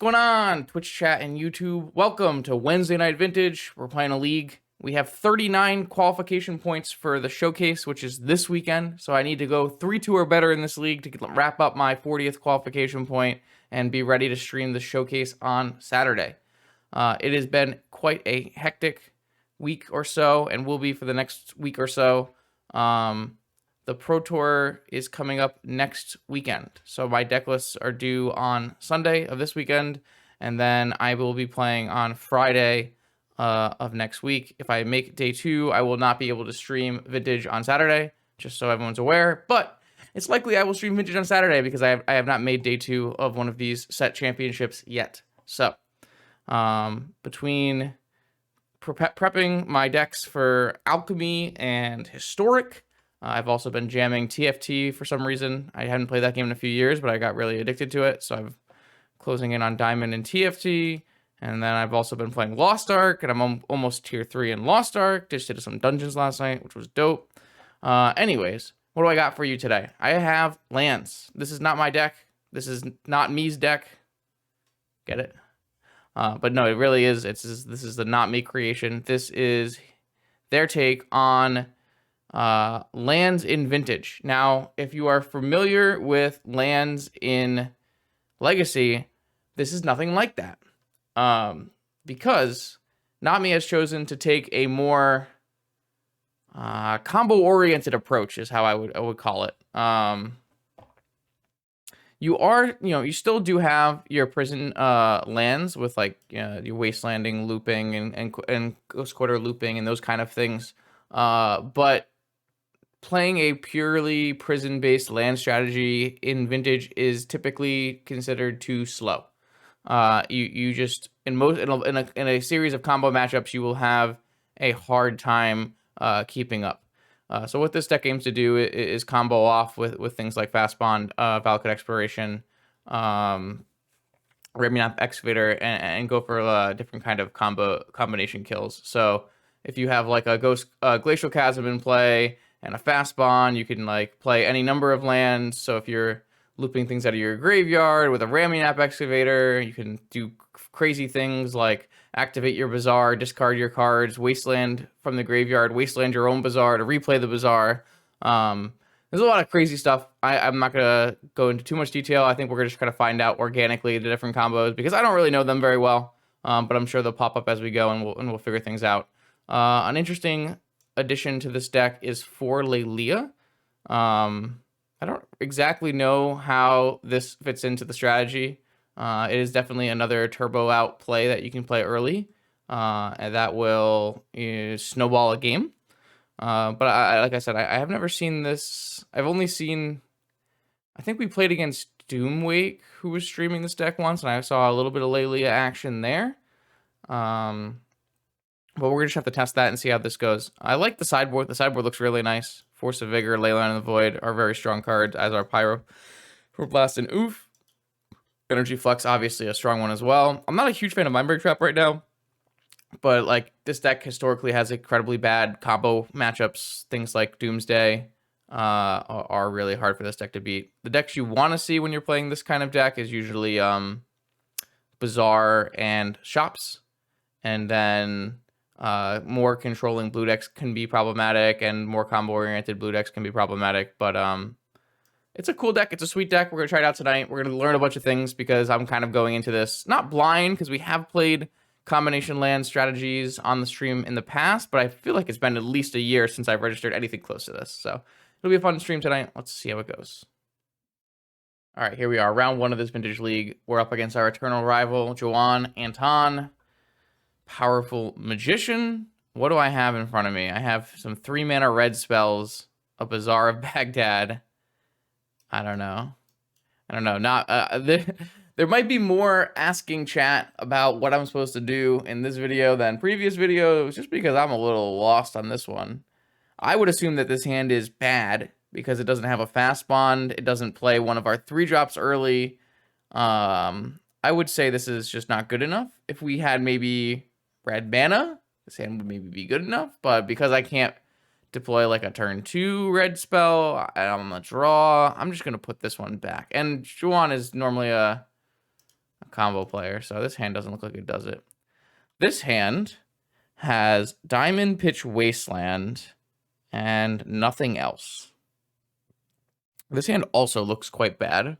going on, Twitch chat and YouTube? Welcome to Wednesday Night Vintage. We're playing a league. We have 39 qualification points for the showcase, which is this weekend. So I need to go 3-2 or better in this league to wrap up my 40th qualification point and be ready to stream the showcase on Saturday. It has been quite a hectic week or so, and will be for the next week or so. The Pro Tour is coming up next weekend. So my deck lists are due on Sunday of this weekend, and then I will be playing on Friday of next week. If I make day 2, I will not be able to stream Vintage on Saturday, just so everyone's aware. But it's likely I will stream Vintage on Saturday because I have not made day 2 of one of these set championships yet. So between prepping my decks for Alchemy and Historic, I've also been jamming TFT for some reason. I hadn't played that game in a few years, but I got really addicted to it. So I'm closing in on Diamond and TFT. And then I've also been playing Lost Ark, and I'm almost tier 3 in Lost Ark. Just did some dungeons last night, which was dope. Anyways, what do I got for you today? I have lands. This is not my deck. This is not me's deck. Get it? But no, it really is. This is the not me creation. This is their take on lands in Vintage. Now, if you are familiar with lands in Legacy, this is nothing like that. Because Not Me has chosen to take a more combo-oriented approach, is how I would call it. You still do have your prison lands with like your wastelanding looping and Ghost Quarter looping and those kind of things. But playing a purely prison-based land strategy in Vintage is typically considered too slow. You just in a series of combo matchups, you will have a hard time keeping up. So what this deck aims to do is combo off with things like Fastbond, Valakut Exploration, Raminap Excavator, and go for different kind of combination kills. So if you have like a Glacial Chasm in play and a Fastbond, you can like play any number of lands. So if you're looping things out of your graveyard with a Raminap Excavator, you can do crazy things like activate your Bazaar, discard your cards, wasteland from the graveyard, wasteland your own Bazaar to replay the Bazaar. There's a lot of crazy stuff. I'm not going to go into too much detail. I think we're just going to find out organically the different combos because I don't really know them very well, but I'm sure they'll pop up as we go and we'll figure things out. An interesting addition to this deck is for Lelia. I don't exactly know how this fits into the strategy. It is definitely another turbo out play that you can play early, and that will snowball a game. But like I said, I have never seen this. I've only seen, I think we played against Doomwake, who was streaming this deck once, and I saw a little bit of Lelia action there. But we're going to have to test that and see how this goes. I like the sideboard. The sideboard looks really nice. Force of Vigor, Leyline of the Void are very strong cards, as are Pyro, Blast, and Oof. Energy Flux, obviously a strong one as well. I'm not a huge fan of Mindbreak Trap right now, but like this deck historically has incredibly bad combo matchups. Things like Doomsday are really hard for this deck to beat. The decks you want to see when you're playing this kind of deck is usually Bazaar and Shops, and then more controlling blue decks can be problematic, and more combo-oriented blue decks can be problematic, but it's a cool deck. It's a sweet deck. We're going to try it out tonight. We're going to learn a bunch of things because I'm kind of going into this not blind because we have played combination land strategies on the stream in the past, but I feel like it's been at least a year since I've registered anything close to this. So it'll be a fun stream tonight. Let's see how it goes. All right, here we are. Round 1 of this Vintage League. We're up against our eternal rival, Joanne Anton. Powerful Magician. What do I have in front of me? I have some 3-mana red spells, a Bazaar of Baghdad. I don't know. Not there might be more asking chat about what I'm supposed to do in this video than previous videos, just because I'm a little lost on this one. I would assume that this hand is bad because it doesn't have a Fastbond. It doesn't play one of our 3-drops early. I would say this is just not good enough. If we had maybe red mana, this hand would maybe be good enough, but because I can't deploy like a turn 2 red spell on the draw, I'm just going to put this one back. And Juan is normally a a combo player, so this hand doesn't look like it does it. This hand has Diamond Pitch Wasteland and nothing else. This hand also looks quite bad.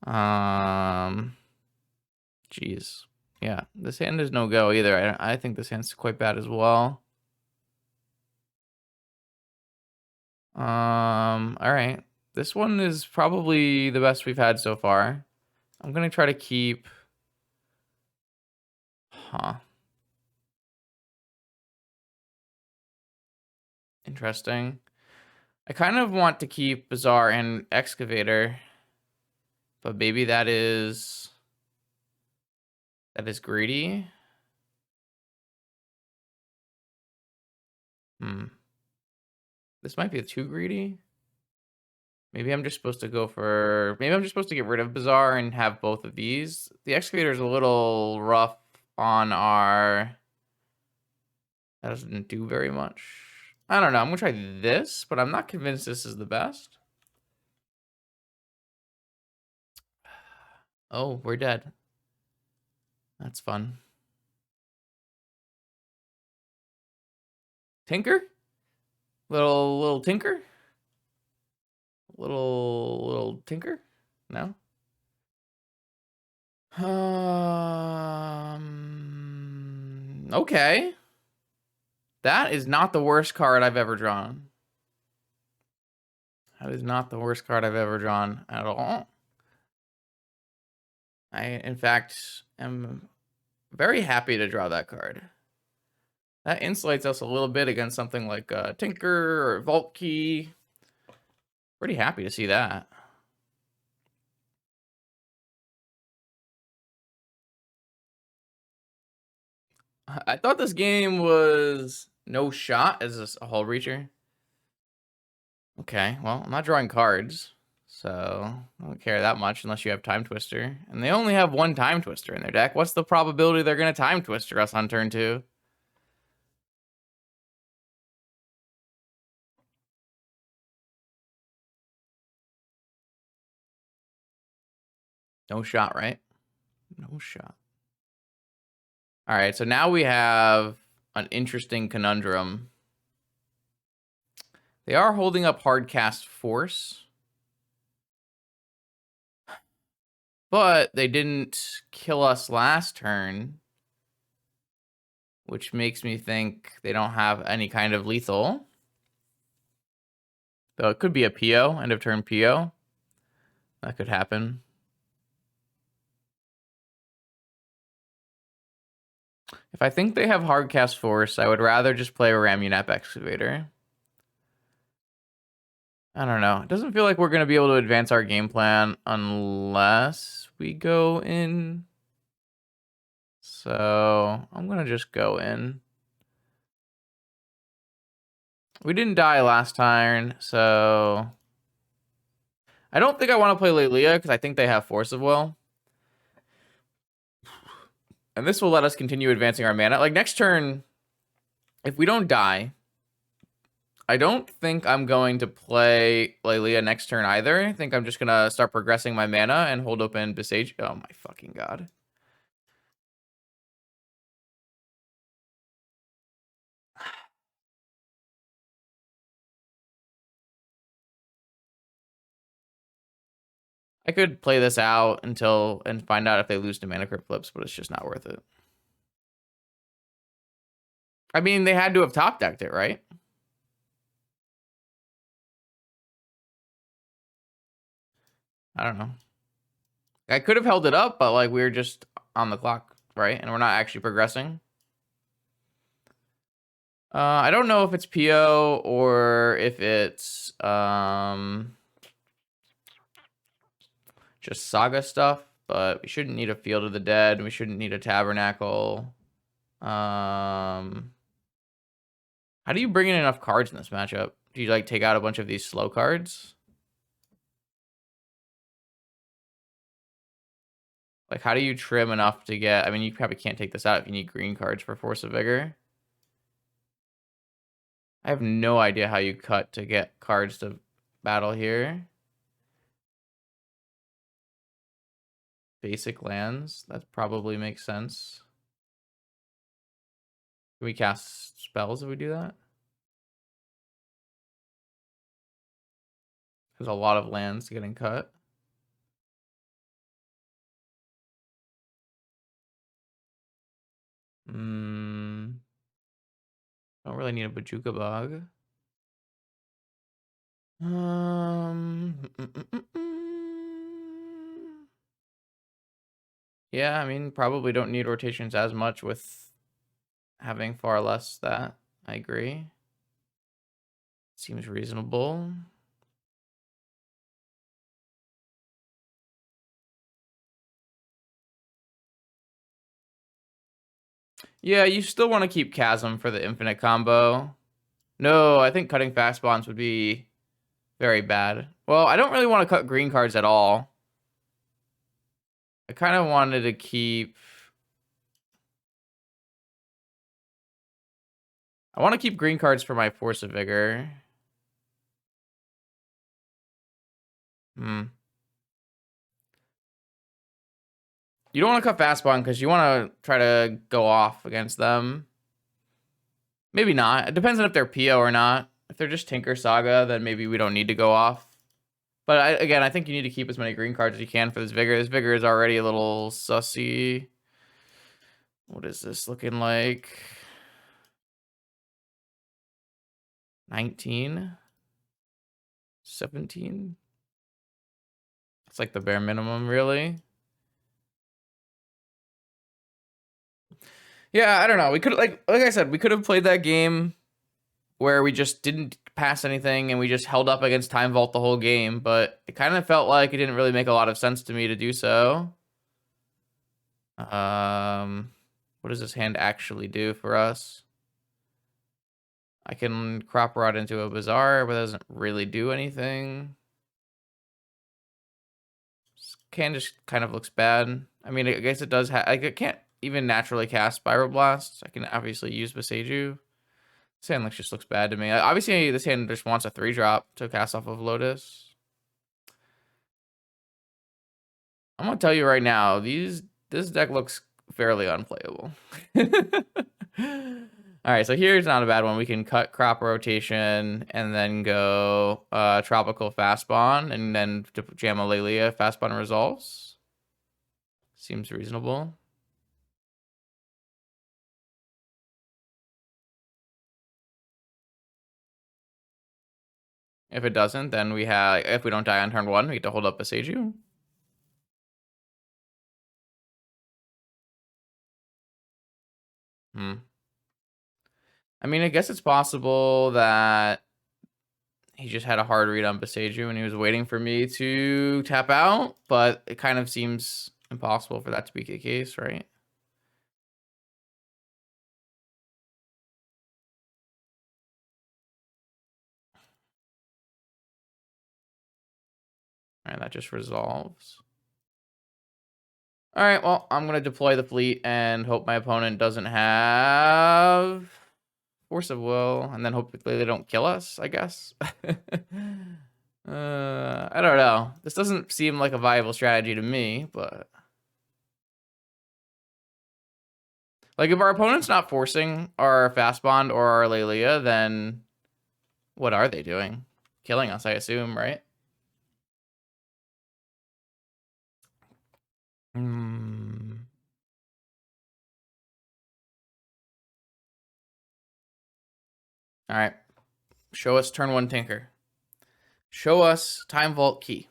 Jeez. Yeah, this hand is no go either. I think this hand's quite bad as well. All right. This one is probably the best we've had so far. I'm gonna try to keep. Huh. Interesting. I kind of want to keep Bazaar and Excavator, but maybe that is greedy. This might be too greedy. Maybe I'm just supposed to go for... Maybe I'm just supposed to get rid of Bazaar and have both of these. The Excavator is a little rough on our... That doesn't do very much. I don't know. I'm going to try this, but I'm not convinced this is the best. Oh, we're dead. That's fun. Tinker? Little tinker? Little tinker? No? Okay. That is not the worst card I've ever drawn. That is not the worst card I've ever drawn at all. I, in fact, am very happy to draw that card. That insulates us a little bit against something like Tinker or Vault Key. Pretty happy to see that. I thought this game was no shot as a hull reacher. Okay, well, I'm not drawing cards, so I don't care that much unless you have Time Twister. And they only have one Time Twister in their deck. What's the probability they're going to Time Twister us on turn 2? No shot, right? No shot. All right, so now we have an interesting conundrum. They are holding up Hardcast Force, but they didn't kill us last turn, which makes me think they don't have any kind of lethal. Though it could be a PO, end of turn PO. That could happen. If I think they have Hardcast Force, I would rather just play a Ramunap Excavator. I don't know. It doesn't feel like we're going to be able to advance our game plan unless we go in. So I'm going to just go in. We didn't die last turn, so... I don't think I want to play Lelia because I think they have Force of Will. And this will let us continue advancing our mana. Like, next turn, if we don't die... I don't think I'm going to play Lelia next turn either. I think I'm just going to start progressing my mana and hold open Besage. Oh my fucking god. I could play this out until and find out if they lose to Mana Crypt Flips, but it's just not worth it. I mean, they had to have top decked it, right? I don't know. I could have held it up, but like we were just on the clock, right? And we're not actually progressing. I don't know if it's PO or if it's just Saga stuff, but we shouldn't need a Field of the Dead. We shouldn't need a Tabernacle. How do you bring in enough cards in this matchup? Do you like take out a bunch of these slow cards? Like, how do you trim enough to get... I mean, you probably can't take this out if you need green cards for Force of Vigor. I have no idea how you cut to get cards to battle here. basic lands. That probably makes sense. Can we cast spells if we do that? There's a lot of lands getting cut. Don't really need a Bojuka Bug. Yeah, I mean, probably don't need rotations as much with having far less that. I agree. Seems reasonable. Yeah, you still want to keep Chasm for the infinite combo. No, I think cutting Fastbonds would be very bad. Well, I don't really want to cut green cards at all. I kind of wanted to keep... I want to keep green cards for my Force of Vigor. You don't want to cut Fastbond because you want to try to go off against them. Maybe not. It depends on if they're PO or not. If they're just Tinker Saga, then maybe we don't need to go off. But again, I think you need to keep as many green cards as you can for this Vigor. This Vigor is already a little sussy. What is this looking like? 19? 17? It's like the bare minimum, really. Yeah, I don't know. We could like I said, we could have played that game where we just didn't pass anything and we just held up against Time Vault the whole game, but it kind of felt like it didn't really make a lot of sense to me to do so. What does this hand actually do for us? I can Crop Rot into a Bazaar, but it doesn't really do anything. This can just kind of looks bad. I mean, I guess it does have... I can't even naturally cast Spiral Blast. I can obviously use Beseiju. This hand just looks bad to me. Obviously, this hand just wants a 3-drop to cast off of Lotus. I'm gonna tell you right now, this deck looks fairly unplayable. All right, so here's not a bad one. We can cut Crop Rotation and then go Tropical Fastbond and then jam a Lelia Fastbond Resolves. Seems reasonable. If it doesn't, then we have, if we don't die on turn 1, we get to hold up a Seiju. I mean, I guess it's possible that he just had a hard read on Beseiju and he was waiting for me to tap out, but it kind of seems impossible for that to be the case, right? All right, that just resolves. All right, well, I'm going to deploy the fleet and hope my opponent doesn't have Force of Will, and then hopefully they don't kill us, I guess. I don't know. This doesn't seem like a viable strategy to me, but... like, if our opponent's not forcing our Fastbond or our Lelia, then what are they doing? Killing us, I assume, right? All right. Show us turn 1 Tinker. Show us Time Vault Key.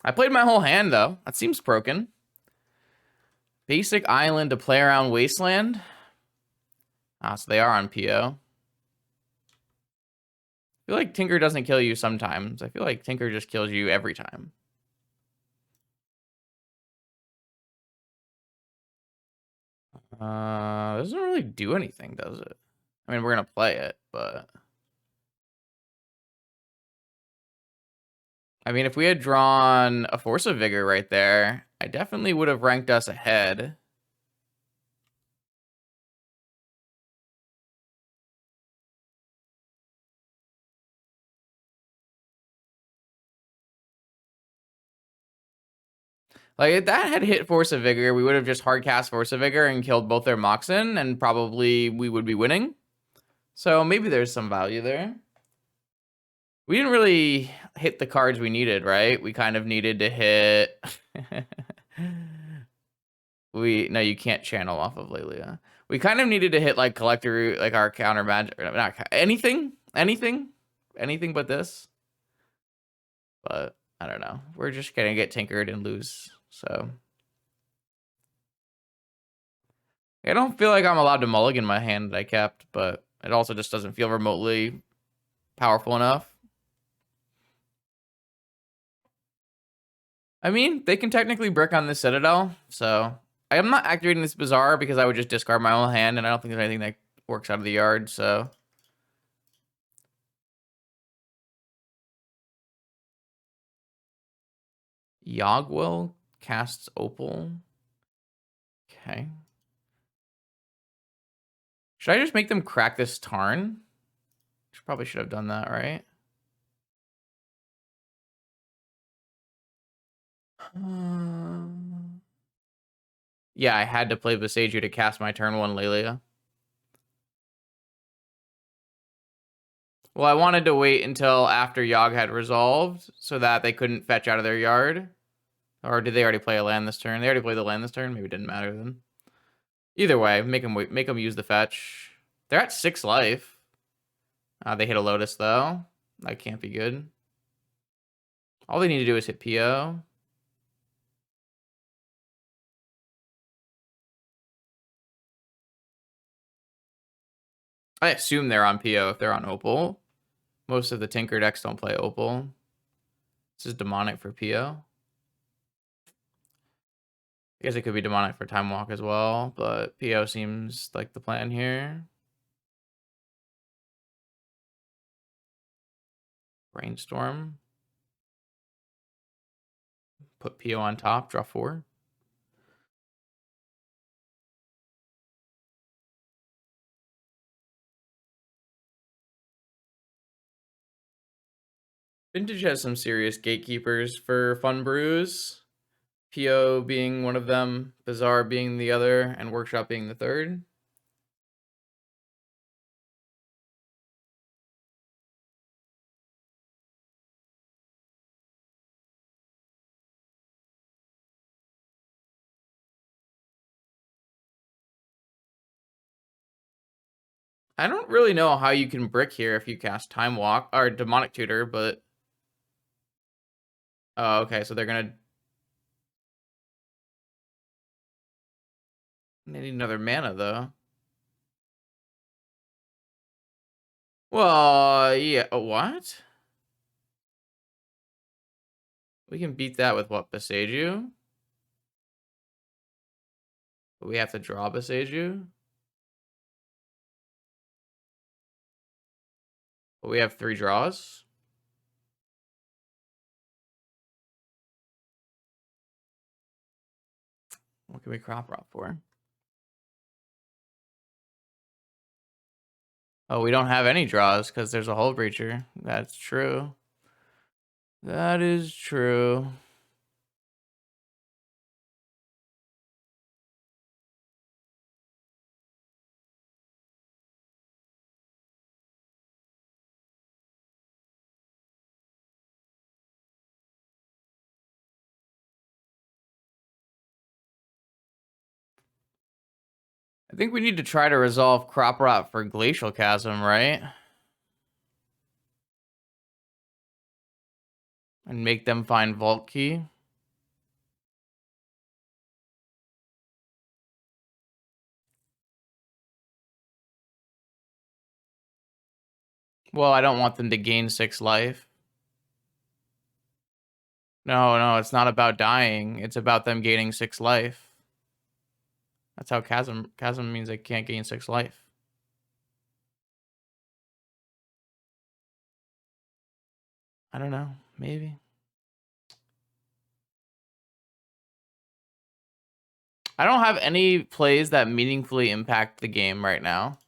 I played my whole hand, though. That seems broken. Basic Island to play around Wasteland. Ah, so they are on PO. I feel like Tinker doesn't kill you sometimes. I feel like Tinker just kills you every time. Doesn't really do anything, does it? I mean, we're gonna play it, but... I mean, if we had drawn a Force of Vigor right there, I definitely would have ranked us ahead. Like, if that had hit Force of Vigor, we would have just hard cast Force of Vigor and killed both their Moxen, and probably we would be winning. So maybe there's some value there. We didn't really hit the cards we needed, right? We kind of needed to hit... No, you can't channel off of Lelia. We kind of needed to hit, like, Collector, like, our counter magic... Not anything but this. But, I don't know. We're just gonna get tinkered and lose, so... I don't feel like I'm allowed to mulligan my hand that I kept, but it also just doesn't feel remotely powerful enough. I mean, they can technically brick on this Citadel, so... I'm not activating this Bazaar because I would just discard my own hand, and I don't think there's anything that works out of the yard, so... Yogwell casts Opal. Okay. Should I just make them crack this Tarn? Probably should have done that, right? Yeah, I had to play Beseiju to cast my turn 1 Lelia. Well, I wanted to wait until after Yogg had resolved so that they couldn't fetch out of their yard. Or did they already play a land this turn? They already played the land this turn? Maybe it didn't matter then. Either way, make them use the fetch. They're at 6 life. They hit a Lotus, though. That can't be good. All they need to do is hit PO. I assume they're on PO if they're on Opal. Most of the Tinker decks don't play Opal. This is demonic for PO. I guess it could be demonic for Time Walk as well, but PO seems like the plan here. Brainstorm. Put PO on top, draw 4. Vintage has some serious gatekeepers for fun brews. PO being one of them, Bazaar being the other, and Workshop being the third. I don't really know how you can brick here if you cast Time Walk or Demonic Tutor, but... Oh, okay, so they're gonna... They need another mana, though. Well, yeah, what? We can beat that with what, Beseiju? But we have to draw Beseiju? But we have 3 draws? What can we crop rot for? Oh, we don't have any draws because there's a Hull Breacher. That's true. That is true. I think we need to try to resolve crop rot for Glacial Chasm, right? And make them find Vault Key. Well, I don't want them to gain 6 life. No, it's not about dying. It's about them gaining 6 life. That's how Chasm means they can't gain 6 life. I don't know. Maybe. I don't have any plays that meaningfully impact the game right now.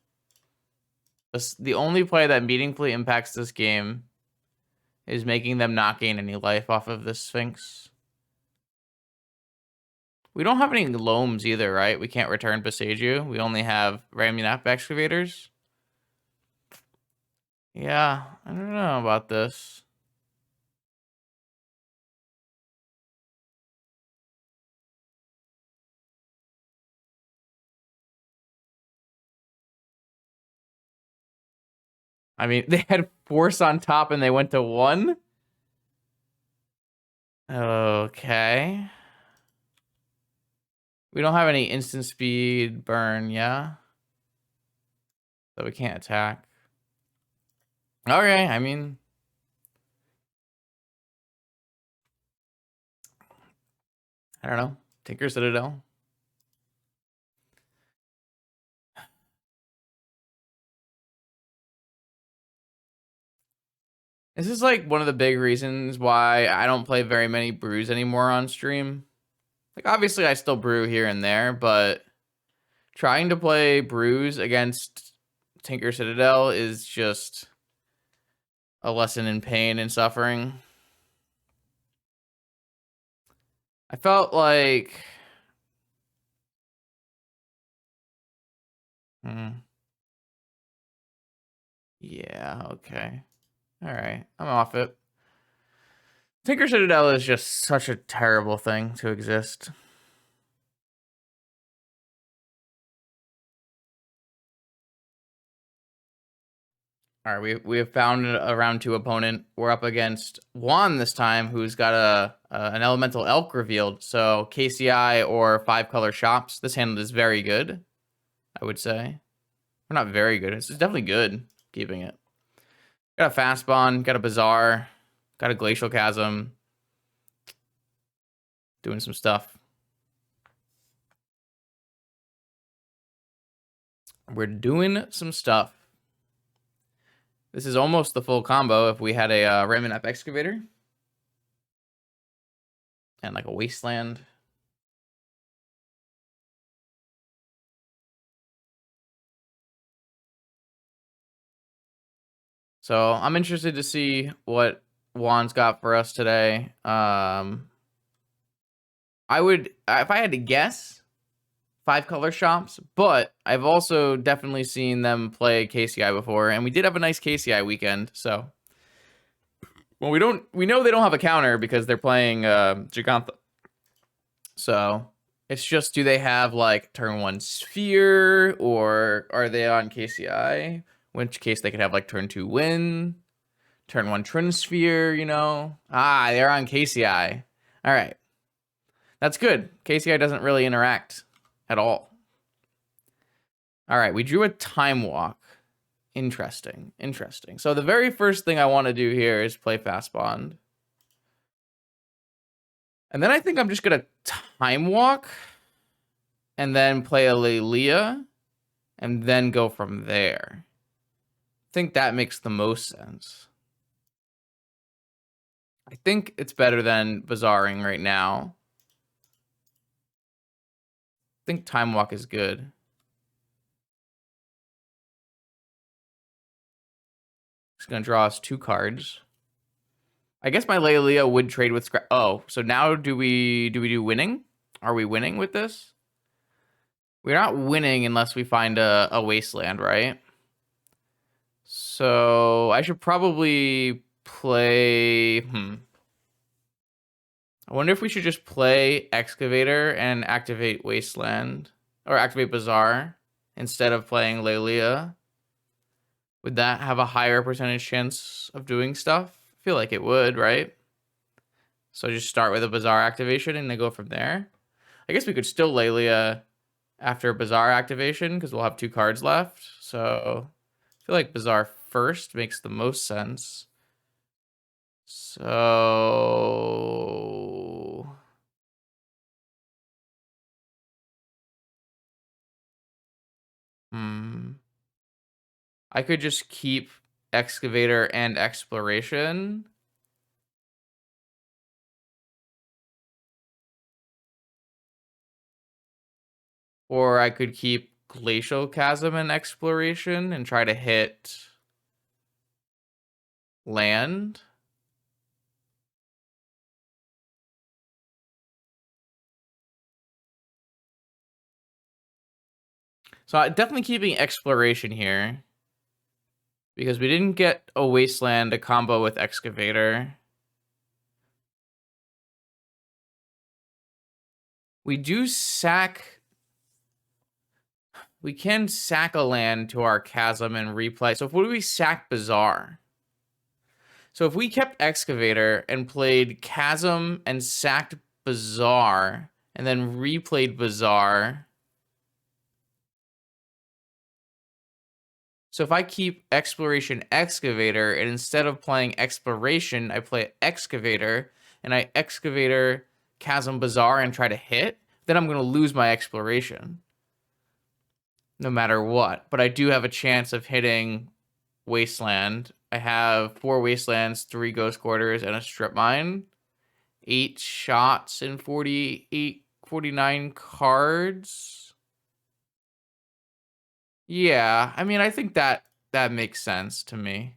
The only play that meaningfully impacts this game is making them not gain any life off of this Sphinx. We don't have any loams either, right? We can't return Beseiju. We only have ramming up excavators. Yeah, I don't know about this. I mean, they had force on top and they went to 1? Okay. We don't have any instant speed burn, yeah? So we can't attack. Okay, I mean... I don't know. Tinker Citadel. This is like one of the big reasons why I don't play very many brews anymore on stream. Like, obviously, I still brew here and there, but trying to play brews against Tinker Citadel is just a lesson in pain and suffering. I felt like... Yeah, okay. All right, I'm off it. Tinker Citadel is just such a terrible thing to exist. All right, we have found a round 2 opponent. We're up against Juan this time, who's got an elemental elk revealed. So KCI or 5-color shops. This hand is very good, I would say. Or not very good. It's definitely good. Keeping it. Got a Fastbond. Got a Bazaar. Got a Glacial Chasm. Doing some stuff. We're doing some stuff. This is almost the full combo if we had a Ramming Up Excavator. And like a Wasteland. So I'm interested to see what Juan's got for us today. I would, if I had to guess, 5-color shops, but I've also definitely seen them play KCI before, and we did have a nice KCI weekend. So, well, we know they don't have a counter because they're playing Gigantha. So it's just, do they have like turn 1 Sphere, or are they on KCI? In which case they could have like turn 2 Win, turn 1 Trin Sphere, you know? Ah, they're on KCI. All right. That's good. KCI doesn't really interact at all. All right, we drew a Time Walk. Interesting, interesting. So the very first thing I want to do here is play Fastbond. And then I think I'm just going to Time Walk and then play a Lelia and then go from there. I think that makes the most sense. I think it's better than Bazaring right now. I think Time Walk is good. It's going to draw us 2 cards. I guess my Lelia would trade with Scrap. Oh, so now do we do winning? Are we winning with this? We're not winning unless we find a Wasteland, right? So I should probably play... I wonder if we should just play Excavator and activate Wasteland. Or activate Bazaar instead of playing Lelia. Would that have a higher percentage chance of doing stuff? I feel like it would, right? So just start with a Bazaar activation and then go from there. I guess we could still Lelia after Bazaar activation because we'll have 2 cards left. So I feel like Bazaar first makes the most sense. So... I could just keep Excavator and Exploration. Or I could keep Glacial Chasm and Exploration and try to hit land. So definitely keeping exploration here. Because we didn't get a wasteland to combo with excavator. We do sack. We can sack a land to our chasm and replay. So if what do we sack Bazaar? So if we kept excavator and played chasm and sacked Bazaar and then replayed Bazaar. So if I keep exploration excavator and instead of playing exploration, I play excavator and I excavator chasm Bazaar and try to hit, then I'm going to lose my exploration. No matter what. But I do have a chance of hitting wasteland. I have 4 wastelands, 3 ghost quarters, and a strip mine. 8 shots and 49 cards. Yeah, I mean, I think that makes sense to me.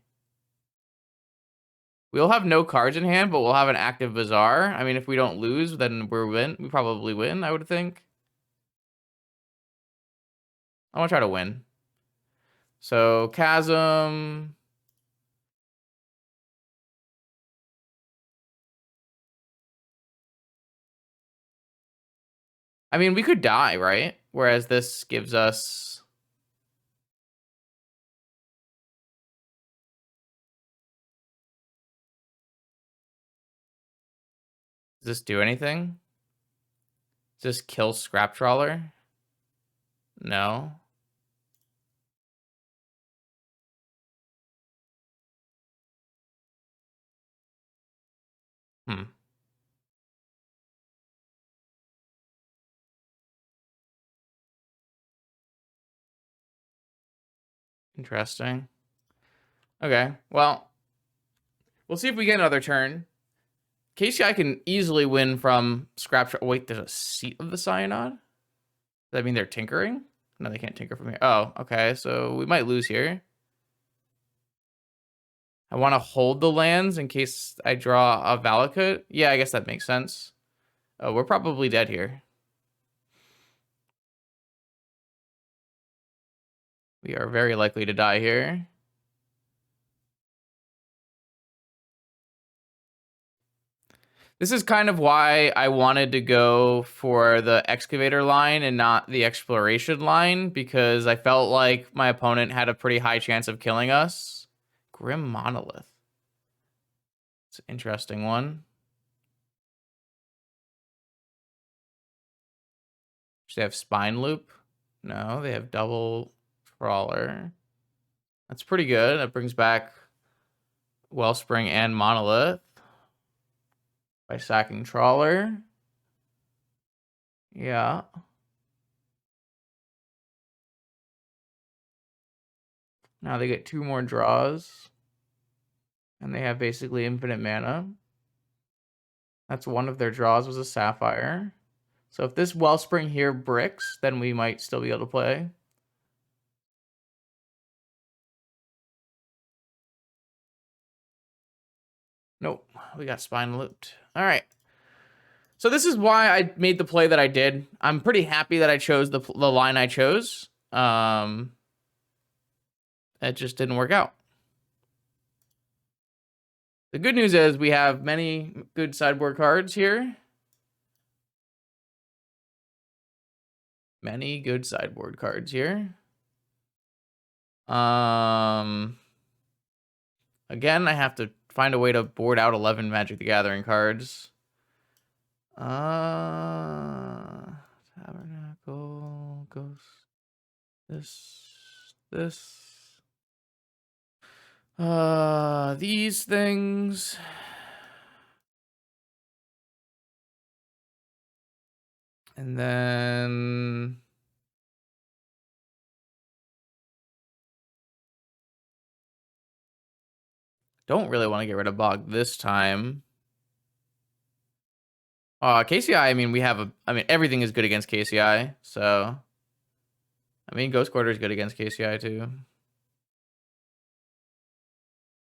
We'll have no cards in hand, but we'll have an active Bazaar. I mean, if we don't lose, then we probably win, I would think. I want to try to win. So, Chasm. I mean, we could die, right? Whereas this gives us... Does this do anything? Does this kill Scrap Trawler? No. Hmm. Interesting. Okay, well, we'll see if we get another turn. KCI can easily win from Scrap Trawler. Wait, there's a Seat of the Synod? Does that mean they're tinkering? No, they can't tinker from here. Oh, okay, so we might lose here. I want to hold the lands in case I draw a Valakut. Yeah, I guess that makes sense. Oh, we're probably dead here. We are very likely to die here. This is kind of why I wanted to go for the excavator line and not the exploration line, because I felt like my opponent had a pretty high chance of killing us. Grim Monolith. It's an interesting one. Should they have Spine Loop? No, they have Double Trawler. That's pretty good. That brings back Wellspring and Monolith by sacking Trawler. Yeah. Now they get 2 more draws. And they have basically infinite mana. That's one of their draws was a Sapphire. So if this Wellspring here bricks, then we might still be able to play. Nope, we got Spine Looped. All right. So this is why I made the play that I did. I'm pretty happy that I chose the line I chose. It just didn't work out. The good news is we have many good sideboard cards here. Many good sideboard cards here. Again, I have to find a way to board out 11 Magic the Gathering cards. Tabernacle, Ghost. This. These things. And then don't really want to get rid of Bog this time. KCI, I mean, everything is good against KCI, so I mean, Ghost Quarter is good against KCI too.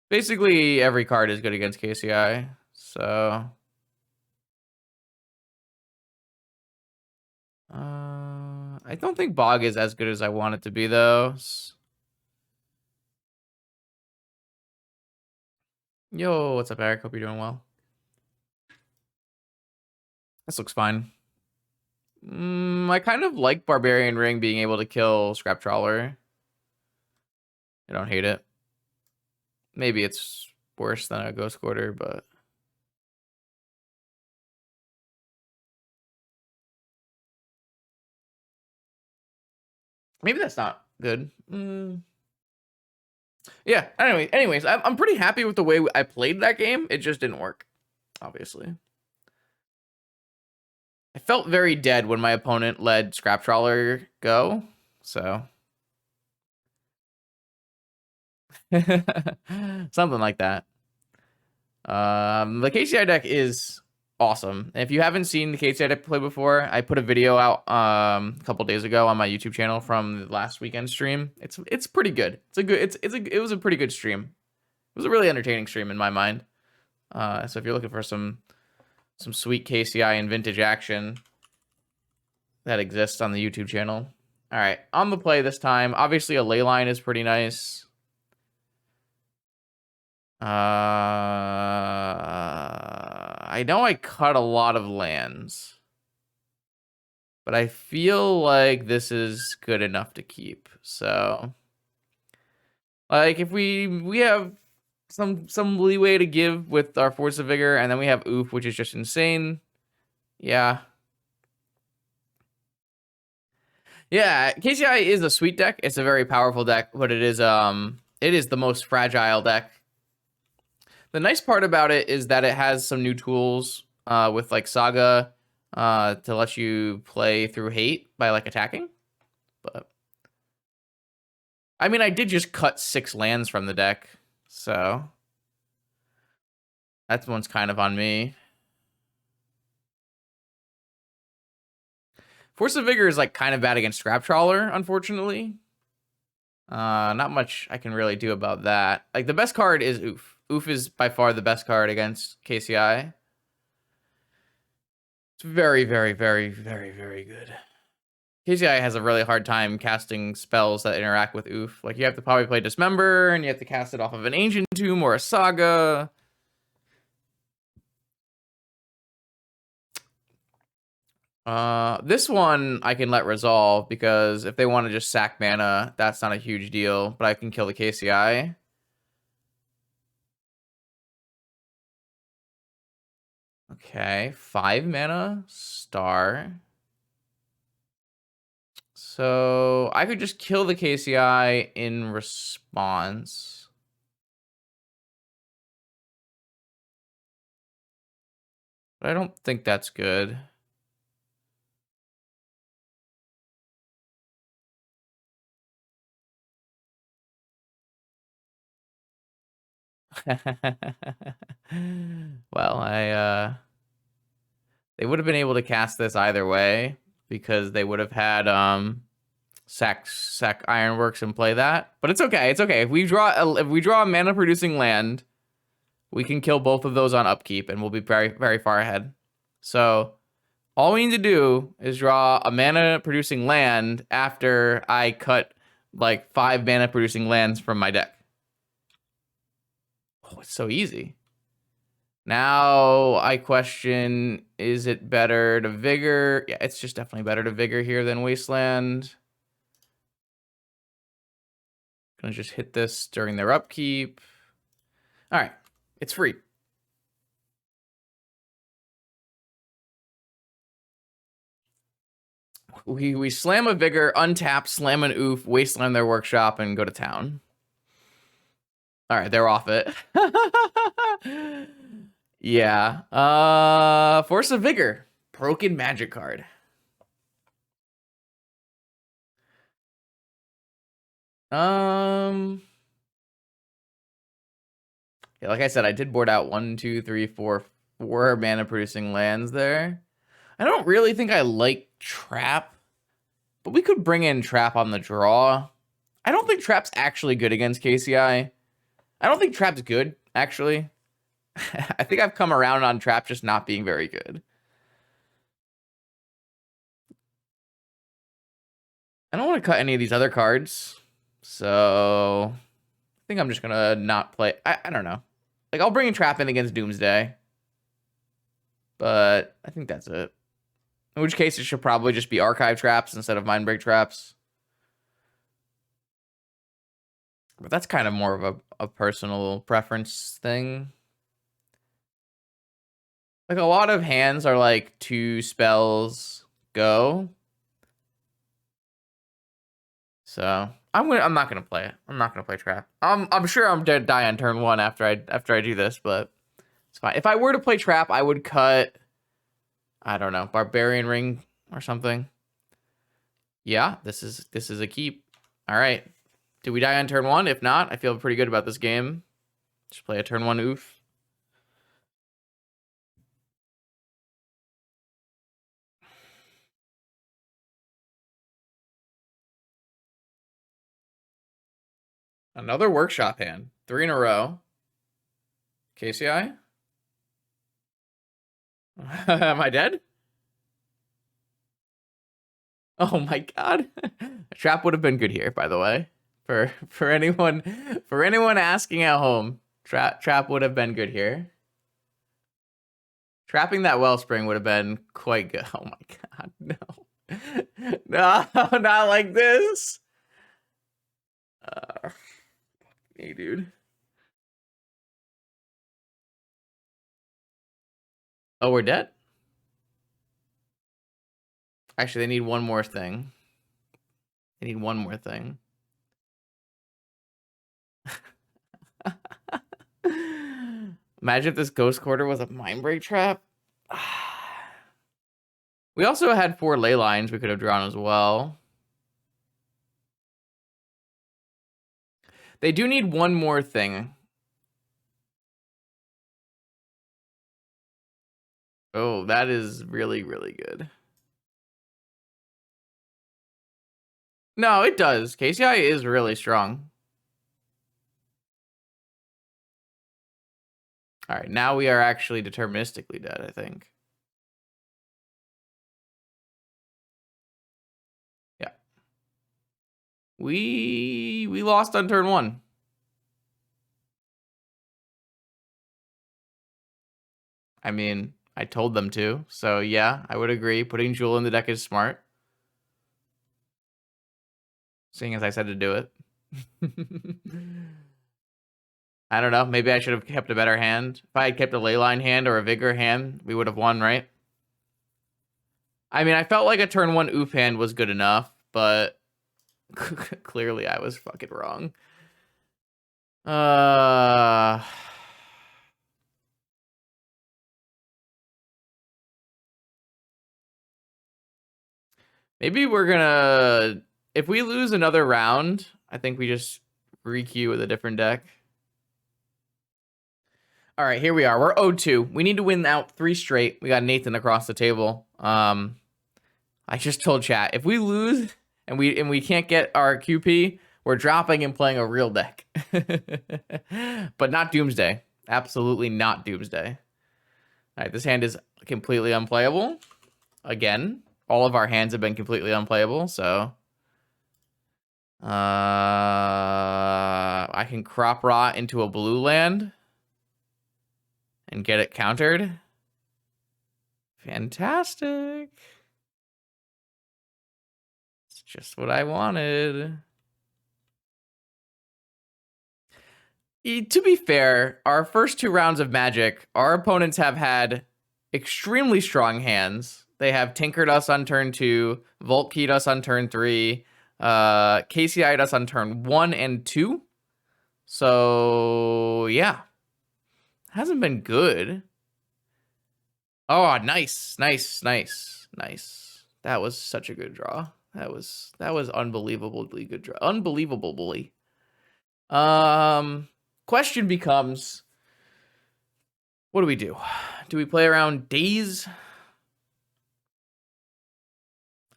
Basically, every card is good against KCI, so I don't think Bog is as good as I want it to be, though. Yo, what's up, Eric? Hope you're doing well. This looks fine. I kind of like Barbarian Ring being able to kill Scrap Trawler. I don't hate it. Maybe it's worse than a Ghost Quarter, but... maybe that's not good. Yeah, anyways, I'm pretty happy with the way I played that game. It just didn't work, obviously. I felt very dead when my opponent let Scrap Trawler go, so... something like that. The KCI deck is awesome. If you haven't seen the KCI deck play before, I put a video out a couple days ago on my YouTube channel from the last weekend stream. It's pretty good. It was a pretty good stream. It was a really entertaining stream in my mind. So if you're looking for some sweet KCI and vintage action, that exists on the YouTube channel. All right, on the play this time. Obviously, a ley line is pretty nice. I know I cut a lot of lands, but I feel like this is good enough to keep. So, like, if we have some leeway to give with our Force of Vigor, and then we have Oof, which is just insane. Yeah. Yeah, KCI is a sweet deck. It's a very powerful deck, but it is the most fragile deck. The nice part about it is that it has some new tools with like Saga to let you play through hate by like attacking. But I mean, I did just cut 6 lands from the deck, so that one's kind of on me. Force of Vigor is like kind of bad against Scrap Trawler, unfortunately. Not much I can really do about that. Like, the best card is Oof. Oof is by far the best card against KCI. It's very, very, very, very, very good. KCI has a really hard time casting spells that interact with Oof. Like, you have to probably play Dismember, and you have to cast it off of an Ancient Tomb or a Saga. This one I can let resolve, because if they want to just sack mana, that's not a huge deal, but I can kill the KCI. Okay, 5 mana, Star. So I could just kill the KCI in response. But I don't think that's good. Well, they would have been able to cast this either way, because they would have had sack Ironworks and play that. But it's okay. It's okay. If we draw a mana producing land, we can kill both of those on upkeep, and we'll be very, very far ahead. So all we need to do is draw a mana producing land after I cut like 5 mana producing lands from my deck. Oh, it's so easy. Now I question, is it better to Vigor? Yeah, it's just definitely better to Vigor here than Wasteland. Gonna just hit this during their upkeep. All right, it's free. We slam a Vigor, untap, slam an Oof, Wasteland their Workshop, and go to town. All right, they're off it. Yeah. Force of Vigor. Broken Magic card. Yeah, like I said, I did board out 1, 2, 3, 4 mana producing lands there. I don't really think I like Trap, but we could bring in Trap on the draw. I don't think Trap's actually good against KCI. I don't think Trap's good, actually. I think I've come around on Trap just not being very good. I don't want to cut any of these other cards. So I think I'm just gonna not play. I don't know. Like, I'll bring a trap in against Doomsday. But I think that's it. In which case it should probably just be archive traps instead of mind break traps. But that's kind of more of a personal preference thing. Like, a lot of hands are like 2 spells go. So I'm not gonna play it. I'm not gonna play trap. I'm sure I'm dead die on turn 1 after I do this, but it's fine. If I were to play trap, I would cut, I don't know, Barbarian Ring or something. Yeah, this is a keep. All right. Do we die on turn 1? If not, I feel pretty good about this game. Just play a turn 1 oof. Another workshop hand. 3 in a row. KCI? Am I dead? Oh my god. A trap would have been good here, by the way. For anyone asking at home, trap would have been good here. Trapping that Wellspring would have been quite good. Oh my god, no. No, not like this. Hey, dude. Oh, we're dead? Actually, they need one more thing. They need one more thing. Imagine if this Ghost Quarter was a Mind Break trap. We also had 4 ley lines we could have drawn as well. They do need one more thing. Oh, that is really, really good. No, it does. KCI is really strong. All right, now we are actually deterministically dead, I think. Yeah. We lost on turn 1. I mean, I told them to. So yeah, I would agree. Putting Jewel in the deck is smart. Seeing as I said to do it. I don't know. Maybe I should have kept a better hand. If I had kept a Leyline hand or a Vigor hand, we would have won, right? I mean, I felt like a turn 1 oof hand was good enough, but clearly I was fucking wrong. Maybe we're gonna... If we lose another round, I think we just re-queue with a different deck. All right, here we are. We're 0-2. We need to win out 3 straight. We got Nathan across the table. I just told chat, if we lose and we can't get our QP, we're dropping and playing a real deck. But not Doomsday. Absolutely not Doomsday. All right, this hand is completely unplayable. Again, all of our hands have been completely unplayable, so I can crop rot into a blue land and get it countered. Fantastic. It's just what I wanted. To be fair, our first 2 rounds of Magic, our opponents have had extremely strong hands. They have tinkered us on turn 2, Volt keyed us on turn 3, KCI'd us on turn 1 and 2. So, yeah. Hasn't been good. Oh, nice. That was such a good draw. That was unbelievably good draw. Unbelievably. Question becomes, what do we do? Do we play around Daze?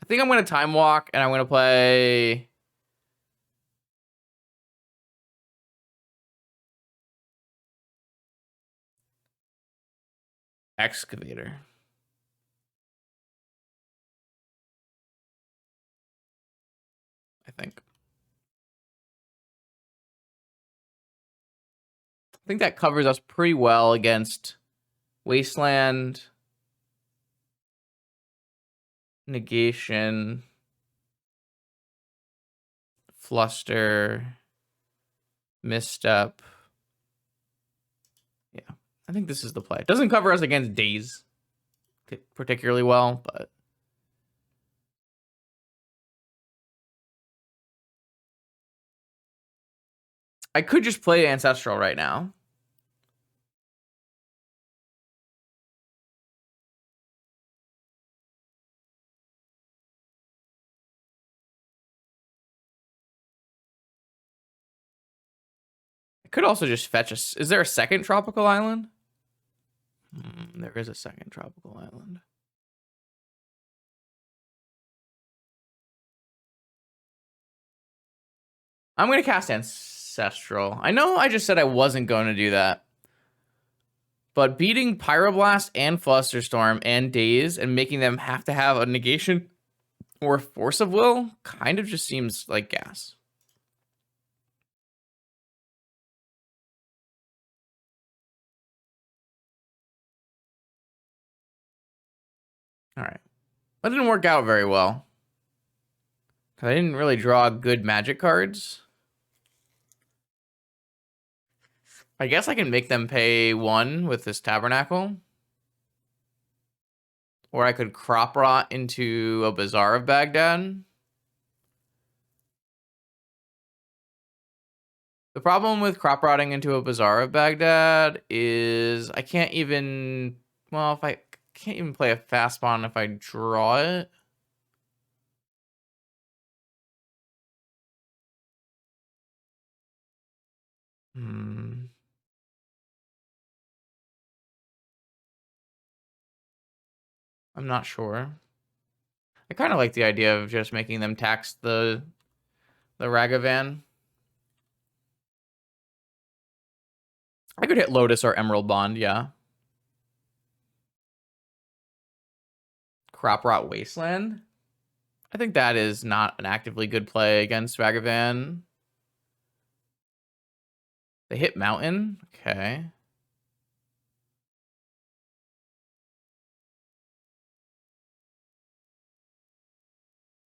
I think I'm going to Time Walk, and I'm going to play... Excavator. think. I think that covers us pretty well against Wasteland, Negation, Fluster, Misstep. Yeah, I think this is the play. It doesn't cover us against Daze particularly well, but I could just play Ancestral right now. I could also just fetch a... Is there a second tropical island? There is a second tropical island. I'm going to cast Ancestral. I know I just said I wasn't going to do that. But beating Pyroblast and Flusterstorm and Daze and making them have to have a negation or Force of Will kind of just seems like gas. All right. That didn't work out very well. I didn't really draw good magic cards. I guess I can make them pay 1 with this Tabernacle. Or I could Crop Rot into a Bazaar of Baghdad. The problem with Crop Rotting into a Bazaar of Baghdad is I can't even... Well, if I can't even play a Fastbond if I draw it. I'm not sure. I kind of like the idea of just making them tax the Ragavan. I could hit Lotus or Emerald Bond, yeah. Crop Rot Wasteland. I think that is not an actively good play against Ragavan. They hit Mountain. Okay.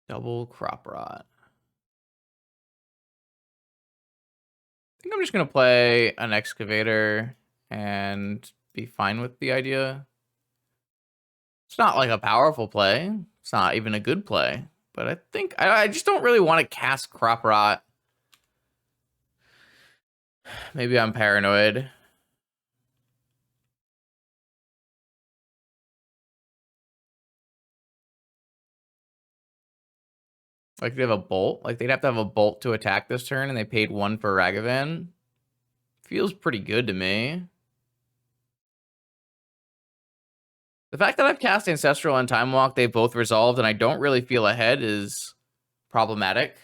Double Crop Rot. I think I'm just going to play an Excavator and be fine with the idea. It's not like a powerful play. It's not even a good play. But I think I just don't really want to cast Crop Rot. Maybe I'm paranoid. Like they have a bolt. Like they'd have to have a bolt to attack this turn, and they paid 1 for Ragavan. Feels pretty good to me. The fact that I've cast Ancestral and Time Walk, they both resolved, and I don't really feel ahead is problematic.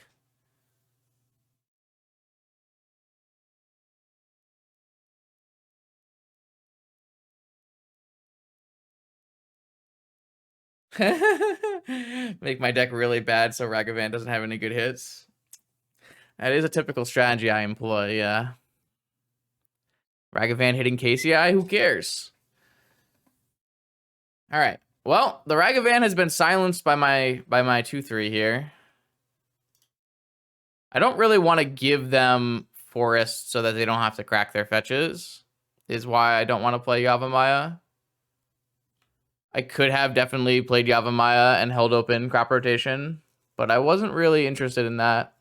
Make my deck really bad so Ragavan doesn't have any good hits. That is a typical strategy I employ, yeah. Ragavan hitting KCI, who cares? All right. Well, the Ragavan has been silenced by my 2/3 here. I don't really want to give them Forest so that they don't have to crack their fetches, is why I don't want to play Yavimaya. I could have definitely played Yavimaya and held open Crop Rotation, but I wasn't really interested in that.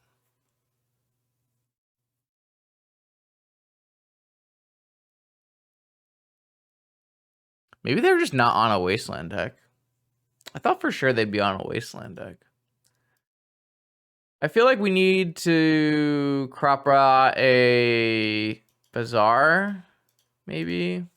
Maybe they're just not on a Wasteland deck. I thought for sure they'd be on a Wasteland deck. I feel like we need to Crop Rot a Bazaar, maybe.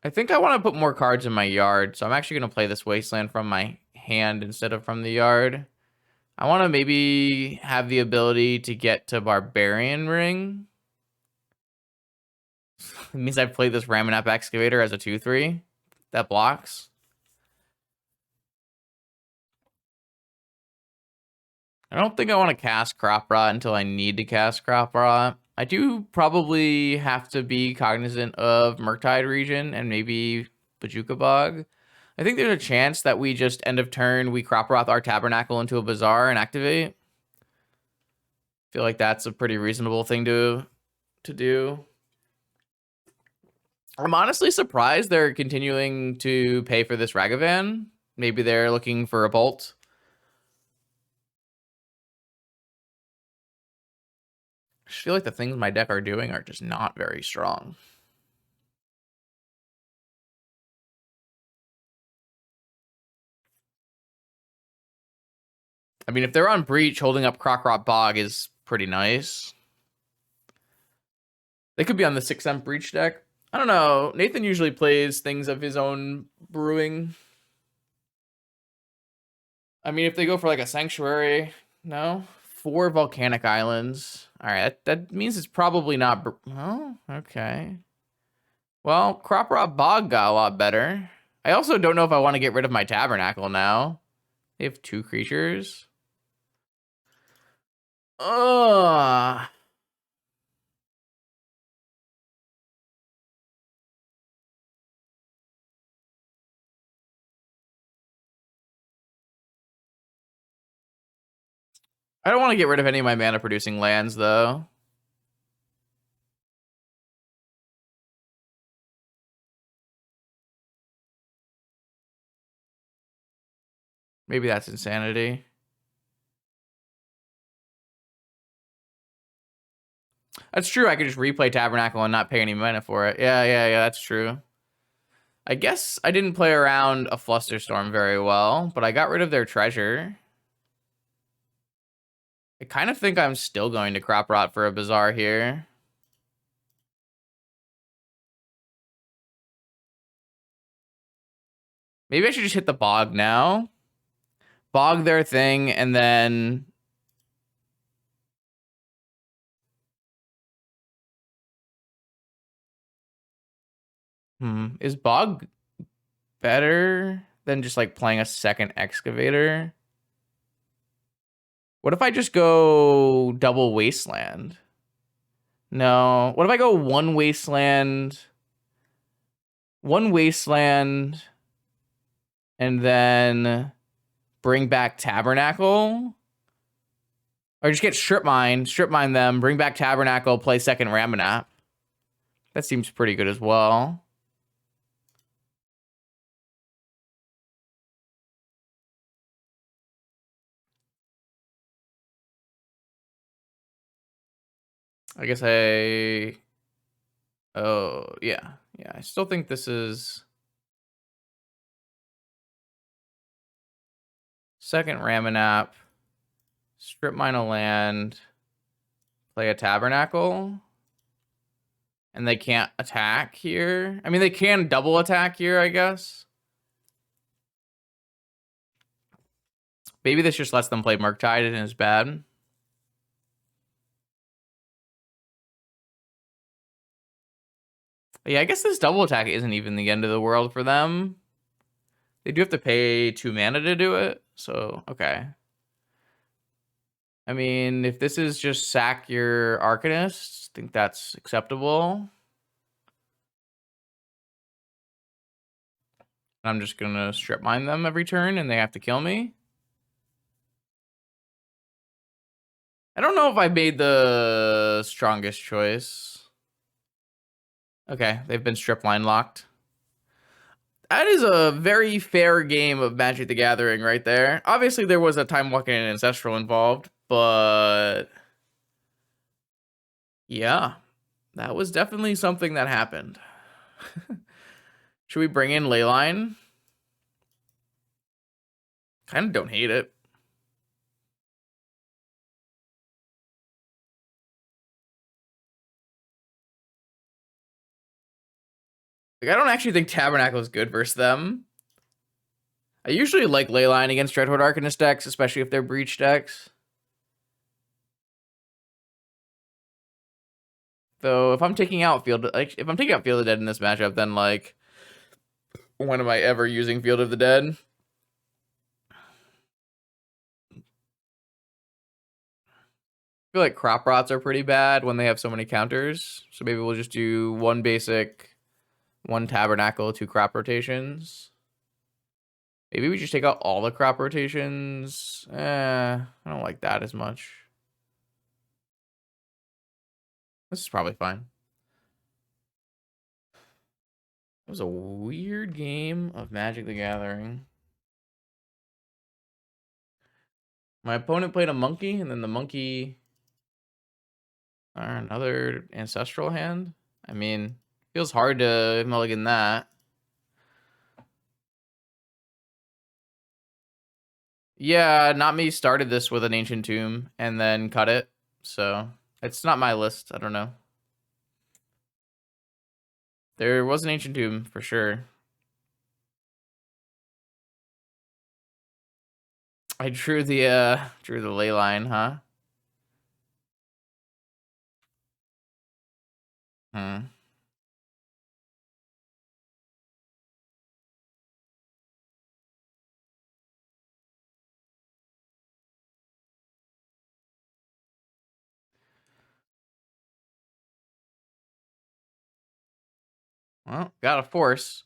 I think I want to put more cards in my yard, so I'm actually going to play this Wasteland from my hand instead of from the yard. I want to maybe have the ability to get to Barbarian Ring. It means I played this Ramanap Excavator as a 2/3 that blocks. I don't think I want to cast Crop Rot until I need to cast Crop Rot. I do probably have to be cognizant of Murktide region and maybe Bajuka Bog. I think there's a chance that we just end of turn, we Crop Rot our Tabernacle into a Bazaar and activate. I feel like that's a pretty reasonable thing to do. I'm honestly surprised they're continuing to pay for this Ragavan. Maybe they're looking for a bolt. I just feel like the things my deck are doing are just not very strong. I mean, if they're on Breach, holding up Crocrot Bog is pretty nice. They could be on the 6M Breach deck. I don't know. Nathan usually plays things of his own brewing. I mean, if they go for like a Sanctuary, no? 4 Volcanic Islands. All right, that means it's probably not... Oh, okay. Well, Crop Rot Bog got a lot better. I also don't know if I want to get rid of my Tabernacle now. They have 2 creatures. Ugh. I don't want to get rid of any of my mana producing lands, though. Maybe that's insanity. That's true. I could just replay Tabernacle and not pay any mana for it. Yeah, that's true. I guess I didn't play around a Flusterstorm very well, but I got rid of their treasure. I kind of think I'm still going to Crop Rot for a Bazaar here. Maybe I should just hit the Bog now. Bog their thing, and then... Is Bog better than just like playing a second Excavator? What if I just go double Wasteland? No. What if I go one Wasteland, and then bring back Tabernacle? Or just get strip mine them, bring back Tabernacle, play second Ramanap. That seems pretty good as well. I guess oh, yeah. Yeah, I still think this is... Second Ramanap, strip mine a land, play a Tabernacle, and they can't attack here. I mean, they can double attack here, I guess. Maybe this just lets them play Murktide and is bad. But yeah, I guess this double attack isn't even the end of the world for them. They do have to pay 2 mana to do it, so okay. I mean, if this is just sack your Arcanist, I think that's acceptable. I'm just gonna strip mine them every turn and they have to kill me. I don't know if I made the strongest choice. Okay, they've been strip line locked. That is a very fair game of Magic the Gathering right there. Obviously, there was a Time Walking and Ancestral involved, but yeah, that was definitely something that happened. Should we bring in Leyline? Kind of don't hate it. Like, I don't actually think Tabernacle is good versus them. I usually like Leyline against Dreadhorde Arcanist decks, especially if they're Breach decks. Though, if I'm taking out Field of the Dead in this matchup, then, like, when am I ever using Field of the Dead? I feel like Crop Rots are pretty bad when they have so many counters. So maybe we'll just do 1 basic, 1 Tabernacle, 2 Crop Rotations. Maybe we just take out all the Crop Rotations. I don't like that as much. This is probably fine. It was a weird game of Magic the Gathering. My opponent played a monkey, and then the monkey... another Ancestral hand? I mean, feels hard to mulligan that. Yeah, Not Me started this with an Ancient Tomb and then cut it. So, it's not my list. I don't know. There was an Ancient Tomb, for sure. I drew the ley line, huh? Well, got a force.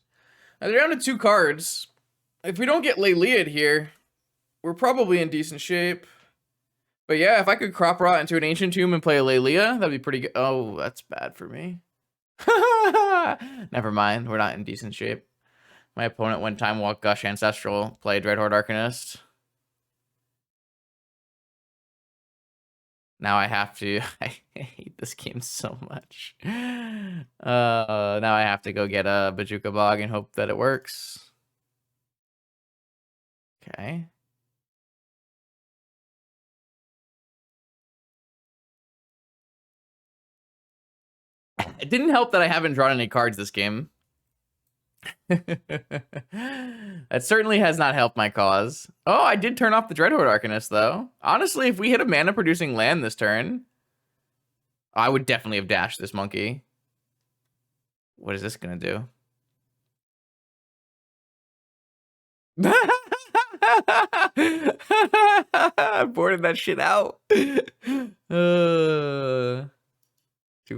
Now they're down to 2 cards. If we don't get Leyliad here, we're probably in decent shape. But yeah, if I could Crop Rot into an Ancient Tomb and play a Lelia, that'd be pretty good. Oh, that's bad for me. Never mind, we're not in decent shape. My opponent went Time Walk, Gush, Ancestral, play Dreadhorde Arcanist. Now I have to... I hate this game so much. Now I have to go get a Bajuka Bog and hope that it works. Okay. It didn't help that I haven't drawn any cards this game. That certainly has not helped my cause. Oh, I did turn off the Dreadhorde Arcanist, though. Honestly, if we hit a mana-producing land this turn, I would definitely have dashed this monkey. What is this gonna do? I boarded that shit out. Too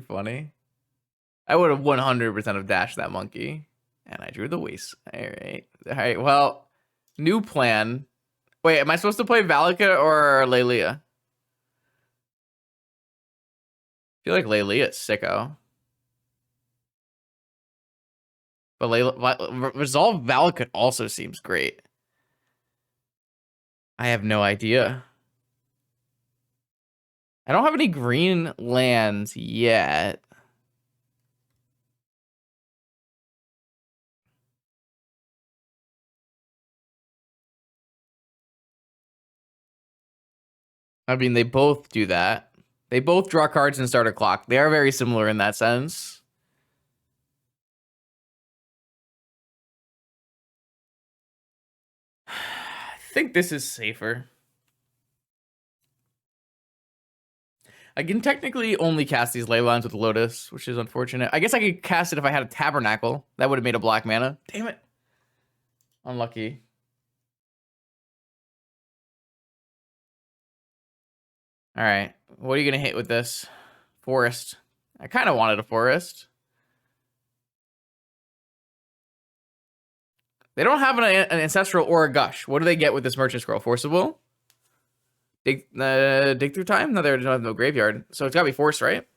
funny. I would have 100% have dashed that monkey. And I drew the waste. Alright. Alright, well, new plan. Wait, am I supposed to play Valakut or Lelia? I feel like Lelia is sicko. But Resolve Valakut also seems great. I have no idea. I don't have any green lands yet. I mean, they both do that. They both draw cards and start a clock. They are very similar in that sense. I think this is safer. I can technically only cast these ley lines with Lotus, which is unfortunate. I guess I could cast it if I had a Tabernacle. That would have made a black mana. Damn it. Unlucky. All right. What are you going to hit with this? Forest. I kind of wanted a forest. They don't have an Ancestral or a Gush. What do they get with this Merchant Scroll? Forcible? Dig through time? No, they don't have no graveyard. So it's got to be Force, right?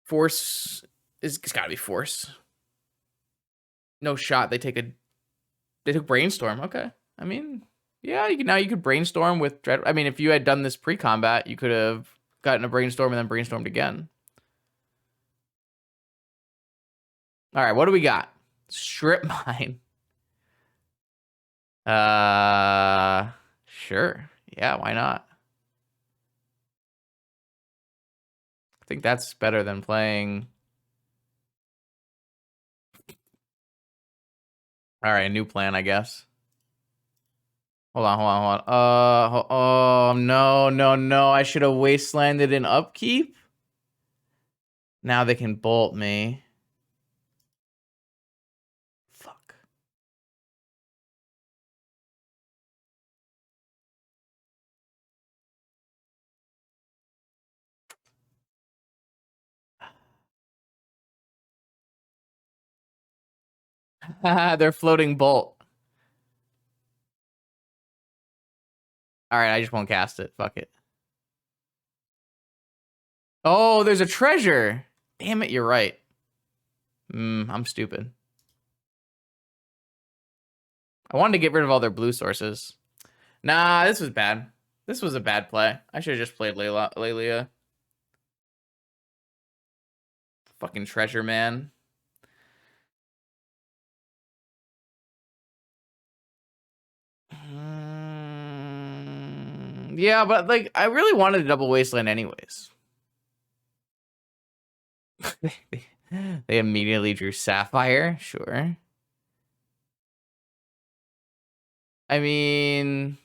Force it's got to be Force. No shot. They took Brainstorm. Okay. I mean, yeah, you could Brainstorm with Dread. I mean, if you had done this pre-combat, you could have gotten a Brainstorm and then Brainstormed again. All right, what do we got? Strip Mine. Sure. Yeah, why not? I think that's better than playing. All right, new plan, I guess. Hold on, hold on, hold on. Oh, no, no, no. I should have wastelanded in upkeep. Now they can bolt me. Fuck. They're floating bolt. All right, I just won't cast it. Fuck it. Oh, there's a treasure. Damn it, you're right. I'm stupid. I wanted to get rid of all their blue sources. Nah, this was bad. This was a bad play. I should have just played Lelia. Fucking treasure man. Yeah, but like I really wanted a double wasteland anyways. They immediately drew Sapphire. Sure. I mean,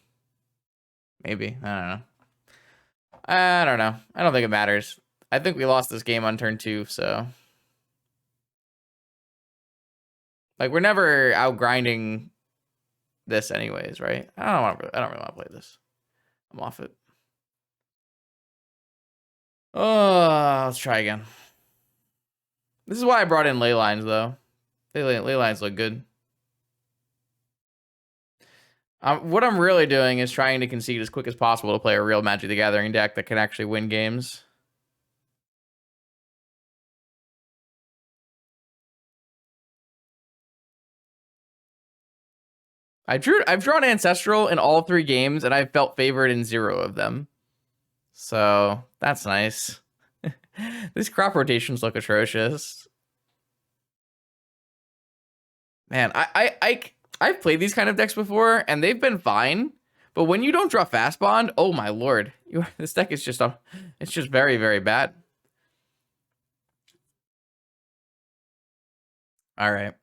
maybe. I don't know. I don't know. I don't think it matters. I think we lost this game on turn 2, so like we're never out grinding this anyways, right? I don't really want to play this. I'm off it. Oh, let's try again. This is why I brought in ley lines though. Ley lines look good. What I'm really doing is trying to concede as quick as possible to play a real Magic the Gathering deck that can actually win games. I've drawn Ancestral in all 3 games, and I've felt favored in 0 of them. So that's nice. These crop rotations look atrocious. Man, I've played these kind of decks before, and they've been fine. But when you don't draw Fastbond, oh my lord, this deck is just it's just very, very bad. All right.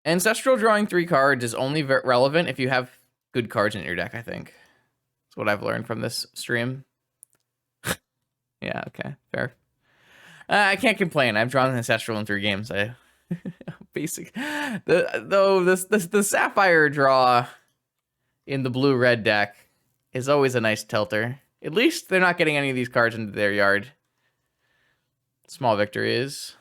Ancestral drawing 3 cards is only relevant if you have good cards in your deck, I think. That's what I've learned from this stream. Yeah, okay, fair. I can't complain. I've drawn Ancestral in 3 games. Basic. The Sapphire draw in the blue-red deck is always a nice tilter. At least they're not getting any of these cards into their yard. Small victories.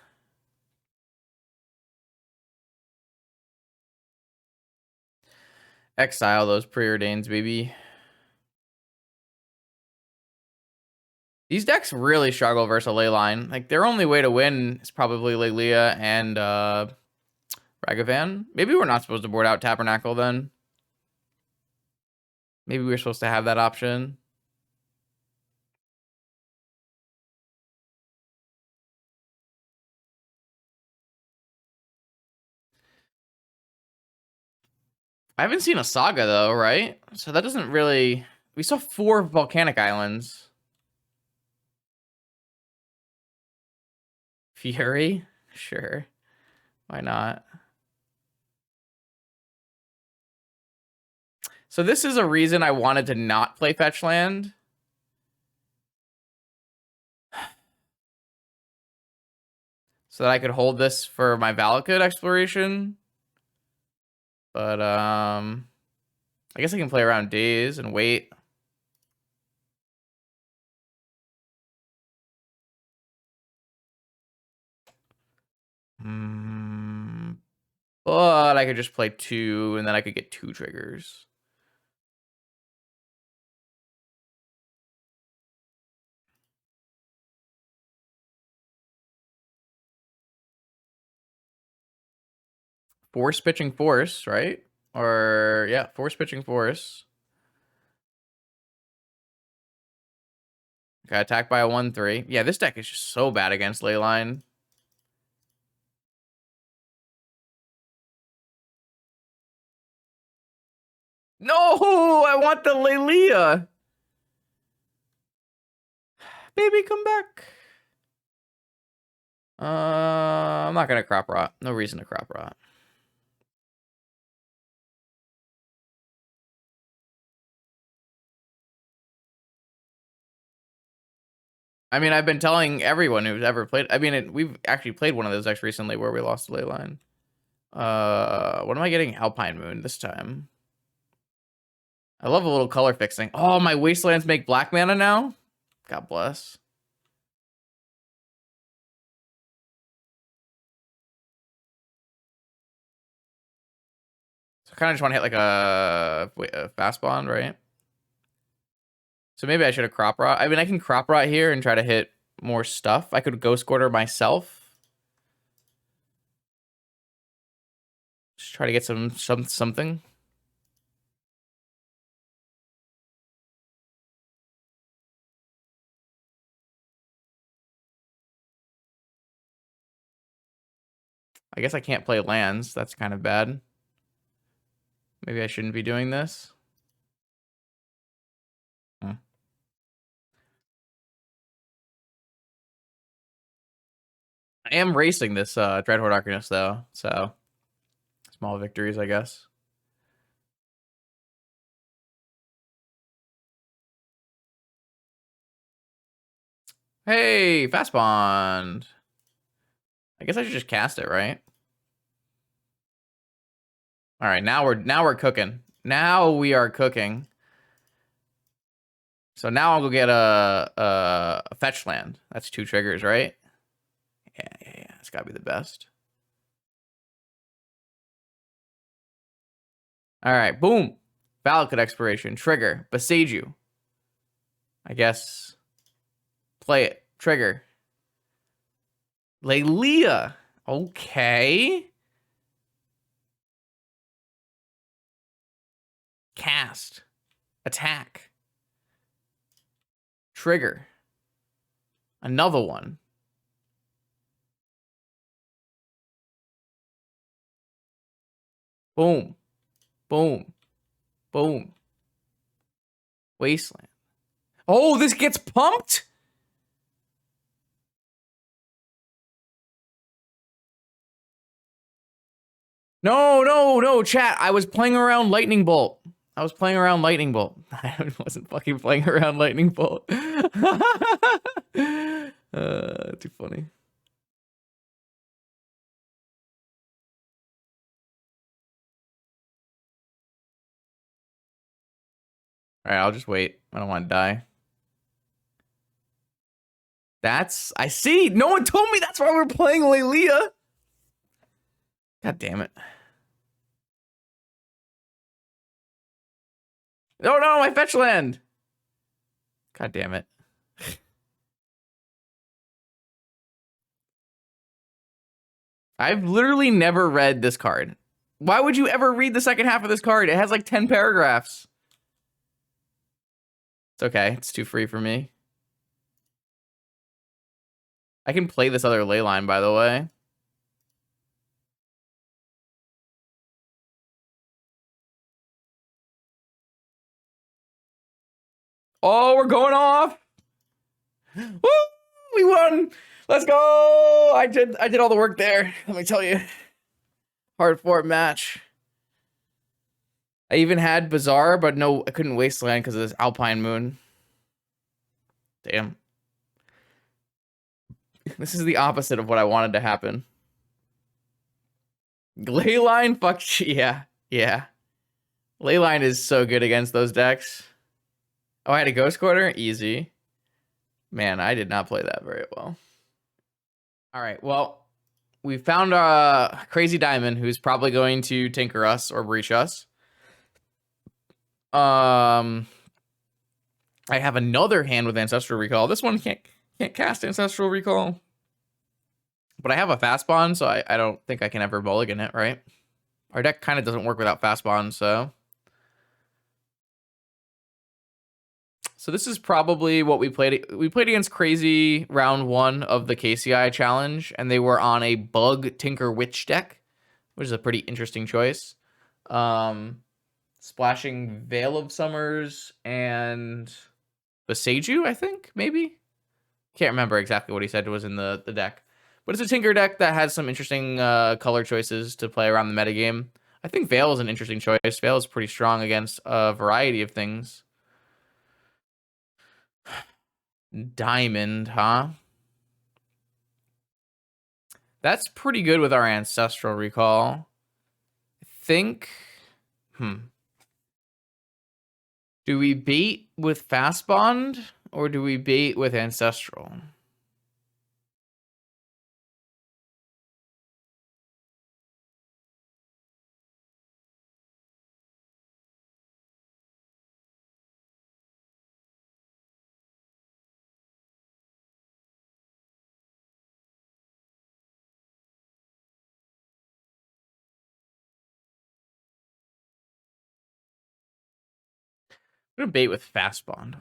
Exile those preordains, baby. These decks really struggle versus a Leyline. Like, their only way to win is probably Lelia and Ragavan. Maybe we're not supposed to board out Tabernacle then. Maybe we're supposed to have that option. I haven't seen a Saga, though, right? So that doesn't really... We saw 4 volcanic islands. Fury? Sure. Why not? So this is a reason I wanted to not play Fetch Land. So that I could hold this for my Valakut exploration. But, I guess I can play around days and wait. But I could just play 2, and then I could get 2 triggers. Force pitching force, right? Or, yeah, force pitching force. Got attacked by a 1/3. Yeah, this deck is just so bad against Leyline. No, I want the Lelia. Baby, come back. I'm not gonna crop rot. No reason to crop rot. I mean, I've been telling everyone who's ever played. I mean, we've actually played one of those decks recently where we lost the ley line. What am I getting? Alpine Moon this time. I love a little color fixing. Oh, my wastelands make black mana now? God bless. So I kind of just want to hit like a Fastbond, right? So maybe I should have crop rot. I mean, I can crop rot here and try to hit more stuff. I could Ghost Quarter myself. Just try to get something. I guess I can't play lands. That's kind of bad. Maybe I shouldn't be doing this. I am racing this Dreadhorde Arcanist though, so small victories, I guess. Hey, Fastbond. I guess I should just cast it, right? All right, now we're cooking. Now we are cooking. So now I'll go get a fetch land. That's 2 triggers, right? Yeah. It's gotta be the best. All right, boom. Valakut expiration. Trigger. Beseiju. I guess. Play it. Trigger. Lelia. Okay. Cast. Attack. Trigger. Another one. Boom. Boom. Boom. Wasteland. Oh, this gets pumped? No, chat. I was playing around Lightning Bolt. I wasn't fucking playing around Lightning Bolt. Too funny. All right, I'll just wait. I don't want to die. I see. No one told me that's why we're playing Lelia. God damn it. No, my fetch land. God damn it. I've literally never read this card. Why would you ever read the second half of this card? It has like 10 paragraphs. It's okay. It's too free for me. I can play this other ley line, by the way. Oh, we're going off. Woo! We won. Let's go. I did all the work there. Let me tell you. Hard fought match. I even had Bazaar, but no, I couldn't wasteland because of this Alpine Moon. Damn. This is the opposite of what I wanted to happen. Leyline? Fuck yeah. Leyline is so good against those decks. Oh, I had a Ghost Quarter? Easy. Man, I did not play that very well. All right, well, we found a Crazy Diamond who's probably going to tinker us or breach us. I have another hand with Ancestral Recall. This one can't cast Ancestral Recall. But I have a Fastbond, so I don't think I can ever mulligan it, right? Our deck kind of doesn't work without Fastbond, so... So this is probably what we played. We played against Crazy round 1 of the KCI challenge, and they were on a Bug Tinker Witch deck, which is a pretty interesting choice. Splashing Veil of Summers and Beseiju, I think, maybe? Can't remember exactly what he said was in the deck. But it's a Tinker deck that has some interesting color choices to play around the metagame. I think Veil is an interesting choice. Veil is pretty strong against a variety of things. Diamond, huh? That's pretty good with our Ancestral Recall. I think... Do we bait with Fastbond, or do we bait with Ancestral? I'm gonna bait with Fastbond.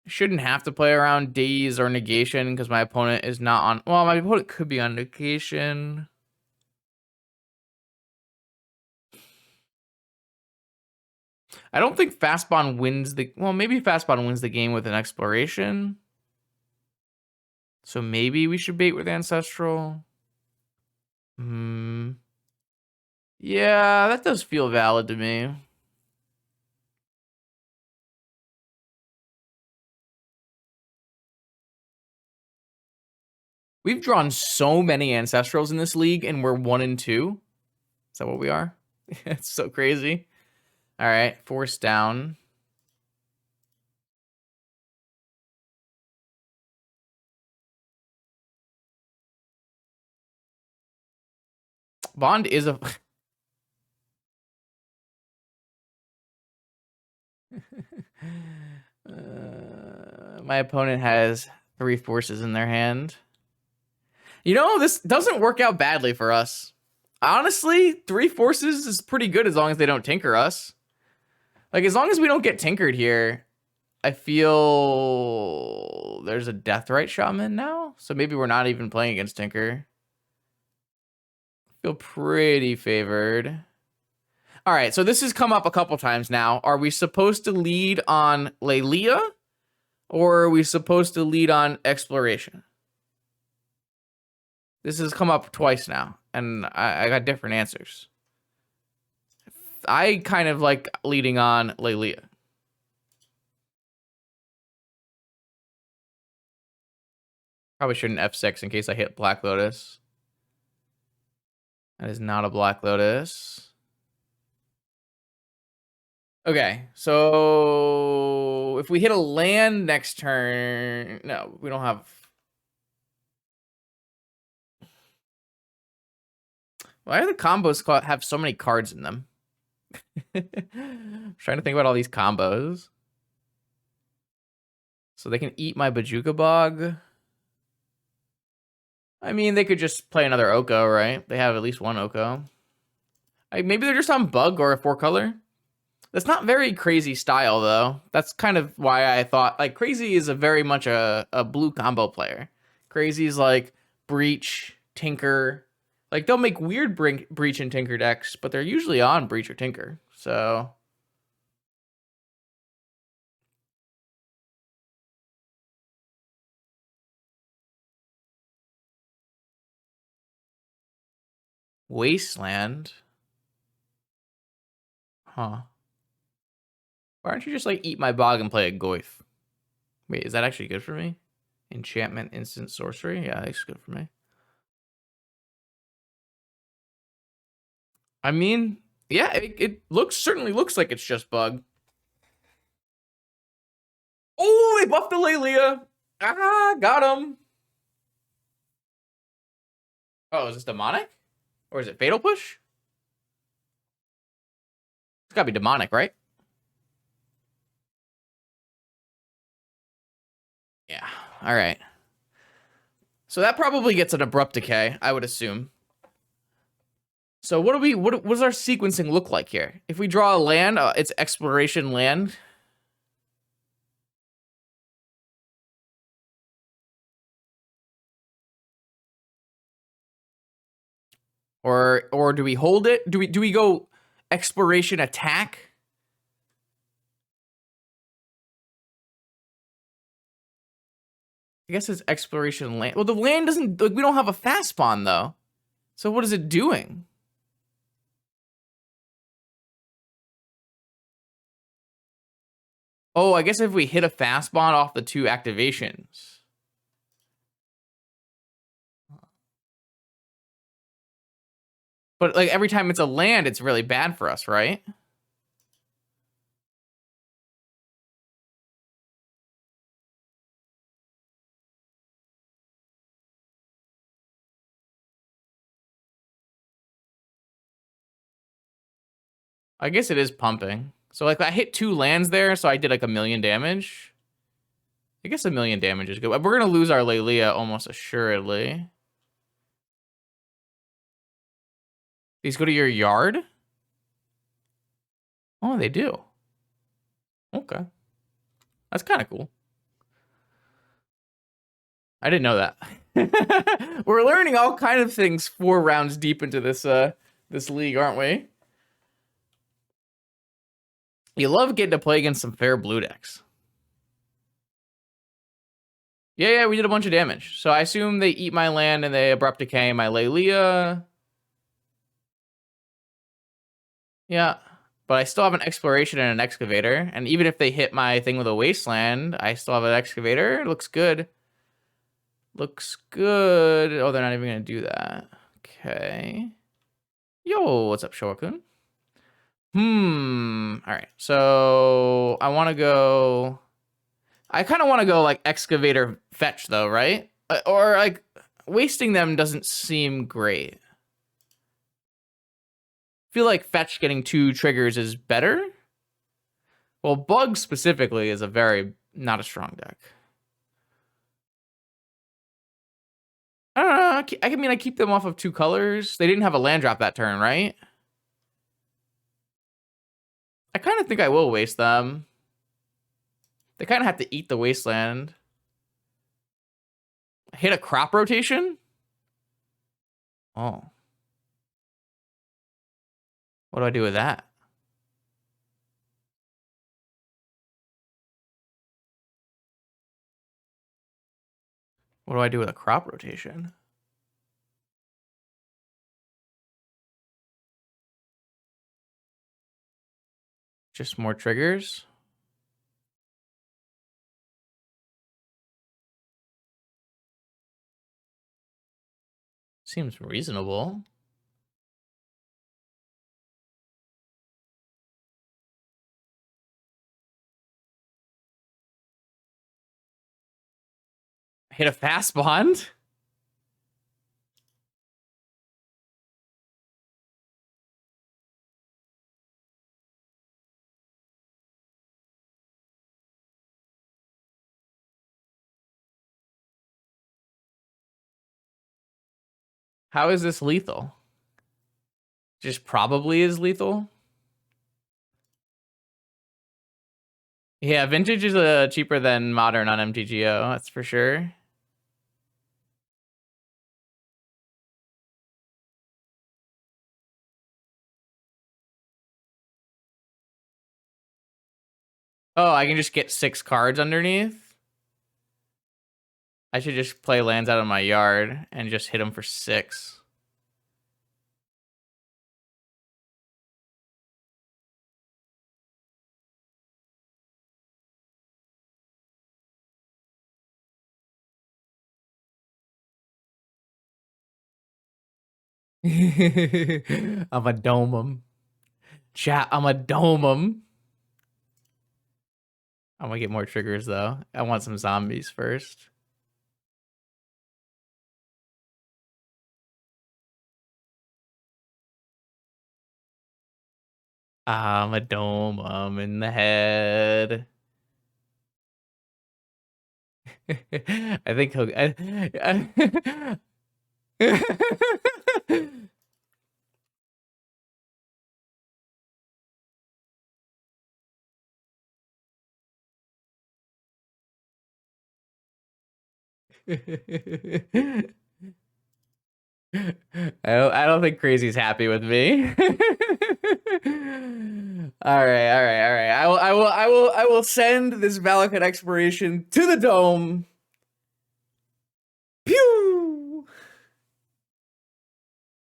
Shouldn't have to play around Daze or Negation because my opponent is not on... Well, my opponent could be on Negation. I don't think Fastbond wins the... Well, maybe Fastbond wins the game with an Exploration. So maybe we should bait with Ancestral. Yeah, that does feel valid to me. We've drawn so many Ancestrals in this league, and we're 1 and 2. Is that what we are? It's so crazy. All right, force down. Bond is a... my opponent has 3 forces in their hand. You know, this doesn't work out badly for us. Honestly, 3 forces is pretty good as long as they don't tinker us. Like, as long as we don't get tinkered here, I feel there's a Deathrite Shaman now. So maybe we're not even playing against Tinker. I feel pretty favored. All right, so this has come up a couple times now. Are we supposed to lead on Lelia? Or are we supposed to lead on Exploration? This has come up twice now, and I got different answers. I kind of like leading on Lelia. Probably shouldn't F6 in case I hit Black Lotus. That is not a Black Lotus. Okay, so if we hit a land next turn... No, we don't have... Why do the combos have so many cards in them? I'm trying to think about all these combos. So they can eat my Bajuka Bog. I mean, they could just play another Oko, right? They have at least one Oko. Maybe they're just on Bug or a 4-color. That's not very Crazy style, though. That's kind of why I thought, like, Crazy is a very much a blue combo player. Crazy's like Breach, Tinker. Like, they'll make weird Breach and Tinker decks, but they're usually on Breach or Tinker. So... Wasteland? Huh. Why don't you just, like, eat my Bog and play a Goyf? Wait, is that actually good for me? Enchantment, instant sorcery? Yeah, that's good for me. I mean, yeah, it certainly looks like it's just Bug. Oh, they buffed the Lelia. Ah, got him. Oh, is this demonic? Or is it Fatal Push? It's gotta be demonic, right? Yeah, all right. So that probably gets an Abrupt Decay, I would assume. So what does our sequencing look like here? If we draw a land, it's Exploration land. Or do we hold it? Do we go Exploration attack? I guess it's exploration land. Well, the land doesn't, like, we don't have a Fastbond though. So what is it doing? Oh, I guess if we hit a Fastbond off the 2 activations. But like every time it's a land, it's really bad for us, right? I guess it is pumping. So like I hit 2 lands there, so I did like 1,000,000 damage. I guess 1,000,000 damage is good. We're gonna lose our Lelia almost assuredly. These go to your yard? Oh, they do. Okay. That's kind of cool. I didn't know that. We're learning all kind of things 4 rounds deep into this this league, aren't we? You love getting to play against some fair blue decks. Yeah, we did a bunch of damage. So I assume they eat my land and they abrupt decay my Lelia. Yeah. But I still have an exploration and an excavator. And even if they hit my thing with a wasteland, I still have an excavator. It looks good. Looks good. Oh, they're not even going to do that. Okay. Yo, what's up, Shoakun? All right. So I want to go. I kind of want to go like excavator fetch though, right? Or like wasting them doesn't seem great. I feel like fetch getting 2 triggers is better. Well, bug specifically is a very not a strong deck. I don't know. I mean, I keep them off of 2 colors. They didn't have a land drop that turn, right? I kind of think I will waste them. They kind of have to eat the wasteland. Hit a crop rotation? Oh. What do I do with that? What do I do with a crop rotation? Just more triggers? Seems reasonable. Hit a Fastbond? How is this lethal? Just probably is lethal? Yeah, vintage is cheaper than modern on MTGO, that's for sure. Oh, I can just get 6 cards underneath? I should just play lands out of my yard and just hit them for 6. I'm a dome 'em. Chat, I'm a dome 'em. I'm gonna get more triggers though. I want some zombies first. I'm a dome 'em in the head. I think he'll. I don't think Crazy's happy with me. All right. I will send this Valakut exploration to the dome.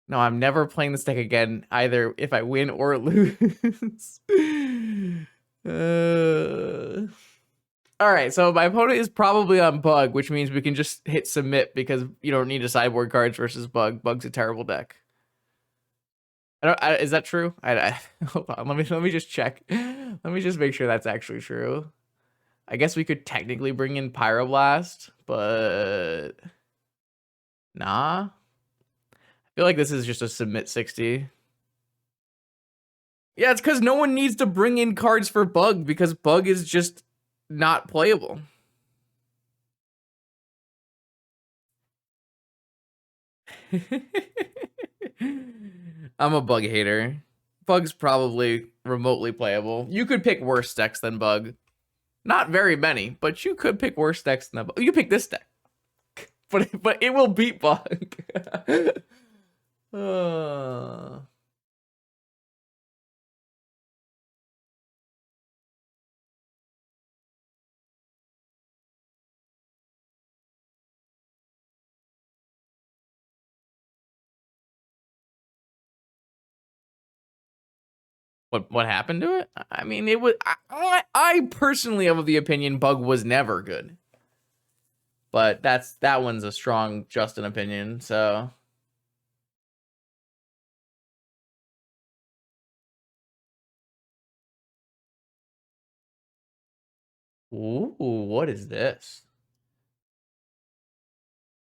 No, I'm never playing this deck again, either if I win or lose. uh... All right, so my opponent is probably on Bug, which means we can just hit submit because you don't need to sideboard cards versus Bug. Bug's a terrible deck. Is that true? Hold on. Let me just check. Let me just make sure that's actually true. I guess we could technically bring in Pyroblast, but nah. I feel like this is just a submit 60. Yeah, it's because no one needs to bring in cards for Bug because Bug is just not playable. I'm a Bug hater. Bug's probably remotely playable. You could pick worse decks than Bug. Not very many, but you could pick worse decks than Bug. You pick this deck. But it will beat Bug. What happened to it? I mean, it was. I personally am of the opinion Bug was never good, but that one's a strong Justin opinion. So, ooh, what is this?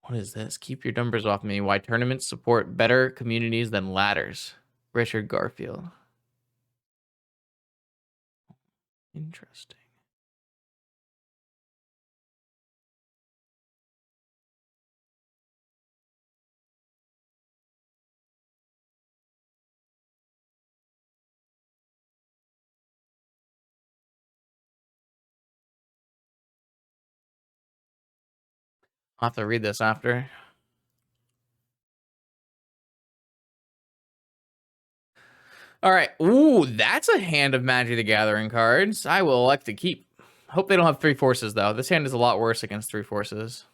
What is this? Keep your numbers off me. Why tournaments support better communities than ladders? Richard Garfield. Interesting. I'll have to read this after. All right. Ooh, that's a hand of Magic the Gathering cards. I will elect to keep. Hope they don't have 3 forces, though. This hand is a lot worse against 3 forces.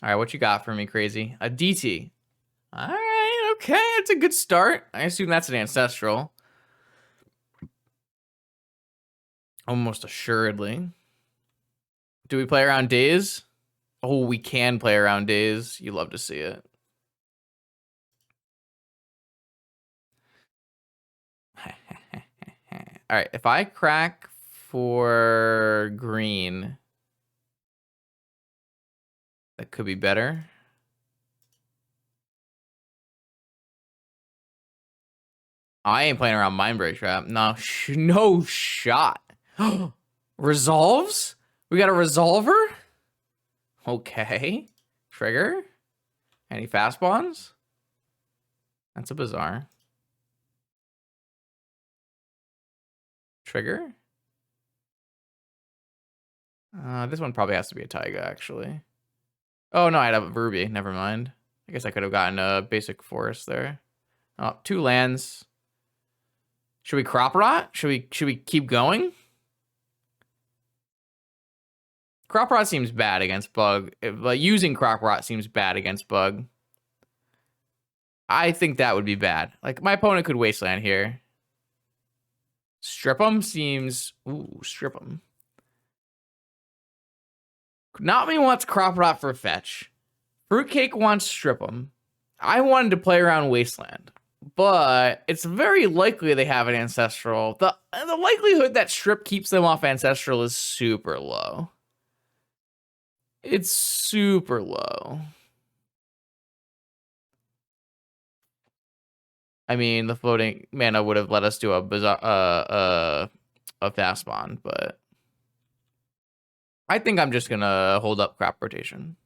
All right, what you got for me, Crazy? A DT. All right, okay. It's a good start. I assume that's an Ancestral. Almost assuredly. Do we play around Days? Oh, we can play around Days. You love to see it. All right, if I crack for green, that could be better. I ain't playing around Mindbreak Trap. No, no shot. Resolves? We got a Resolver? Okay. Trigger? Any Fastbonds? That's a bizarre. Trigger? This one probably has to be a Taiga, actually. Oh, no, I'd have a Ruby. Never mind. I guess I could have gotten a basic forest there. Oh, 2 lands. Should we Crop Rot? Should we keep going? Crop Rot seems bad against Bug. Using Crop Rot seems bad against Bug. I think that would be bad. Like, my opponent could Wasteland here. Strip 'em seems... Ooh, Strip 'em. Not me wants Crop Rot for fetch. Fruitcake wants Strip 'em. I wanted to play around Wasteland. But it's very likely they have an Ancestral. The likelihood that Strip keeps them off Ancestral is super low. It's super low. I mean, the floating mana would have let us do a Fastbond, but I think I'm just gonna hold up Crop Rotation.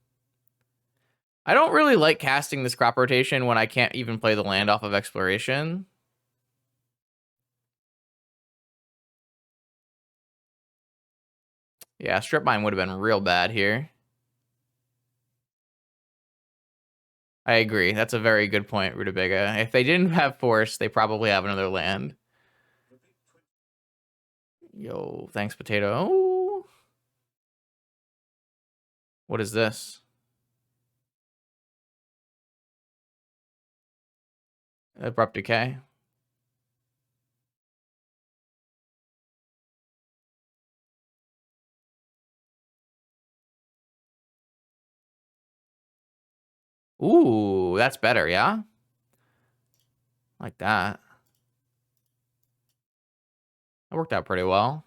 I don't really like casting this Crop Rotation when I can't even play the land off of Exploration. Yeah, Strip Mine would have been real bad here. I agree. That's a very good point, Rutabaga. If they didn't have Force, they probably have another land. Yo, thanks, potato. Oh. What is this? Abrupt decay. Ooh, that's better, yeah? Like that. That worked out pretty well.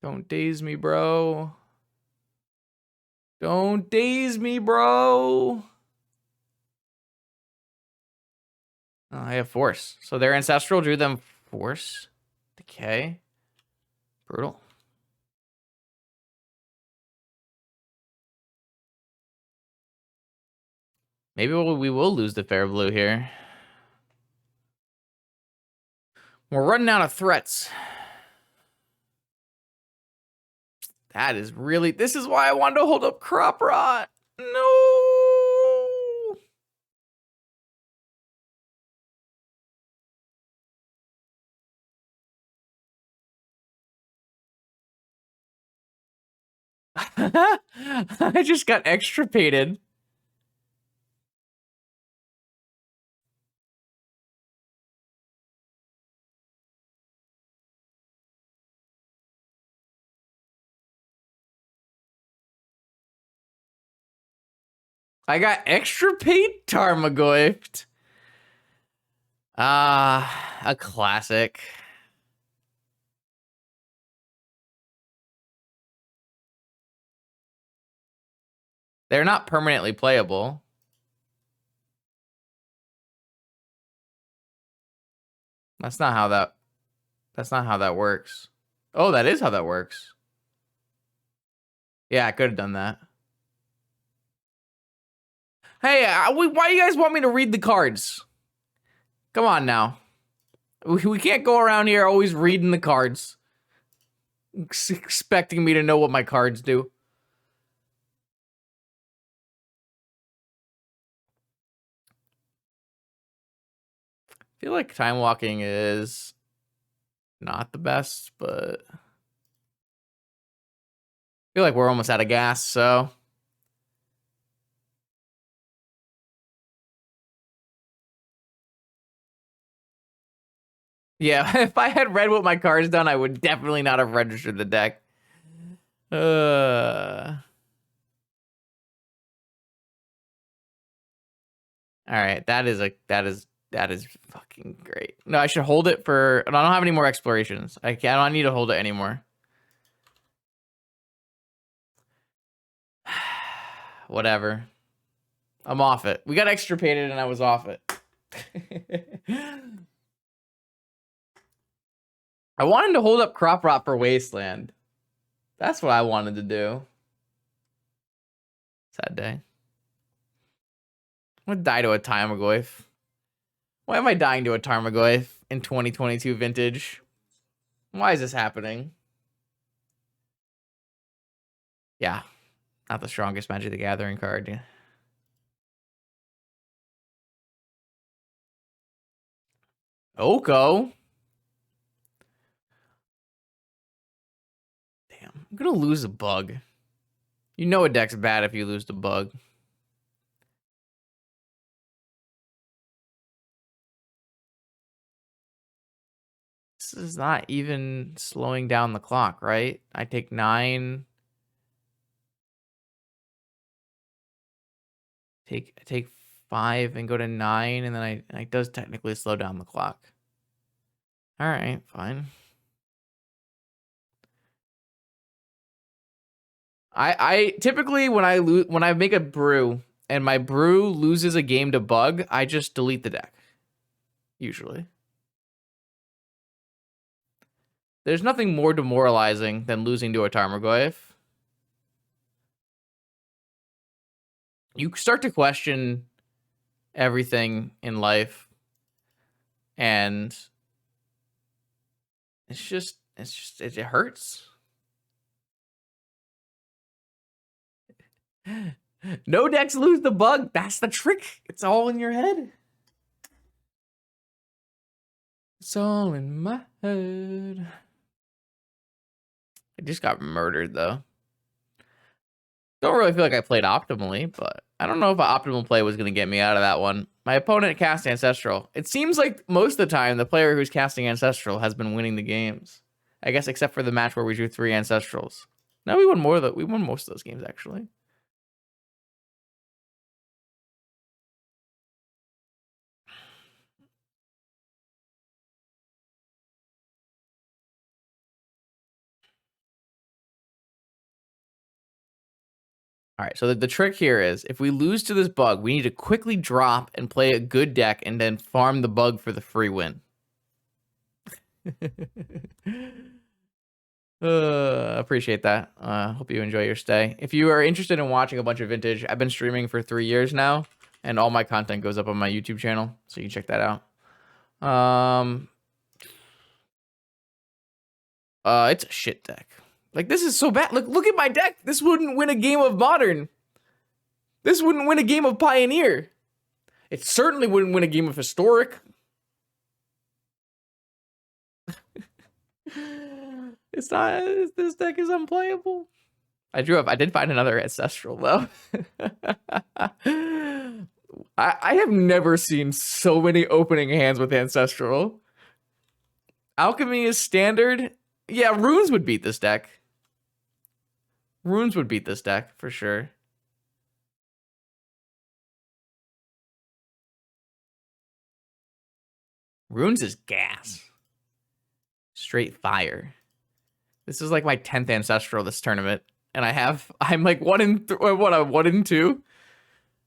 Don't daze me, bro. Don't daze me, bro. Oh, I have force. So their ancestral drew them force. Decay. Brutal. Maybe we will lose the fair blue here. We're running out of threats. That is really... This is why I wanted to hold up Crop Rot. No. I just got extirpated. I got extirpate Tarmogoyfed. A classic. They're not permanently playable. That's not how that works. Oh, that is how that works. Yeah, I could have done that. Hey, why do you guys want me to read the cards? Come on now. We can't go around here always reading the cards. Expecting me to know what my cards do. I feel like time walking is not the best, but I feel like we're almost out of gas, so... Yeah, if I had read what my card's done, I would definitely not have registered the deck. Alright, that is fucking great. No, I should hold it for... I don't have any more explorations. I don't need to hold it anymore. Whatever. I'm off it. We got extirpated and I was off it. I wanted to hold up Crop Rot for Wasteland. That's what I wanted to do. Sad day. I'm gonna die to a Tarmogoyf. Why am I dying to a Tarmogoyf in 2022 vintage? Why is this happening? Yeah. Not the strongest Magic the Gathering card. Yeah. Oko. Damn. I'm gonna lose a bug. You know a deck's bad if you lose the bug. This is not even slowing down the clock, right? I take 9. Take 5 and go to 9, and then it does technically slow down the clock. All right, fine. I typically when I make a brew and my brew loses a game to bug, I just delete the deck. Usually. There's nothing more demoralizing than losing to a Tarmogoyf. You start to question everything in life, and it hurts. No decks lose the bug. That's the trick. It's all in your head. It's all in my head. I just got murdered, though. Don't really feel like I played optimally, but I don't know if an optimal play was going to get me out of that one. My opponent cast Ancestral. It seems like most of the time, the player who's casting Ancestral has been winning the games. I guess except for the match where we drew 3 Ancestrals. No, we won more. We won most of those games, actually. All right, so the trick here is if we lose to this bug, we need to quickly drop and play a good deck and then farm the bug for the free win. Appreciate that. Hope you enjoy your stay. If you are interested in watching a bunch of vintage, I've been streaming for 3 years now, and all my content goes up on my YouTube channel, so you can check that out. It's a shit deck. Like, this is so bad. Look at my deck. This wouldn't win a game of Modern. This wouldn't win a game of Pioneer. It certainly wouldn't win a game of Historic. It's not. This deck is unplayable. I did find another Ancestral, though. I have never seen so many opening hands with Ancestral. Alchemy is standard. Yeah, Runes would beat this deck. Runes would beat this deck, for sure. Runes is gas. Straight fire. This is like my 10th Ancestral this tournament. And I'm like 1 in 1 in 2?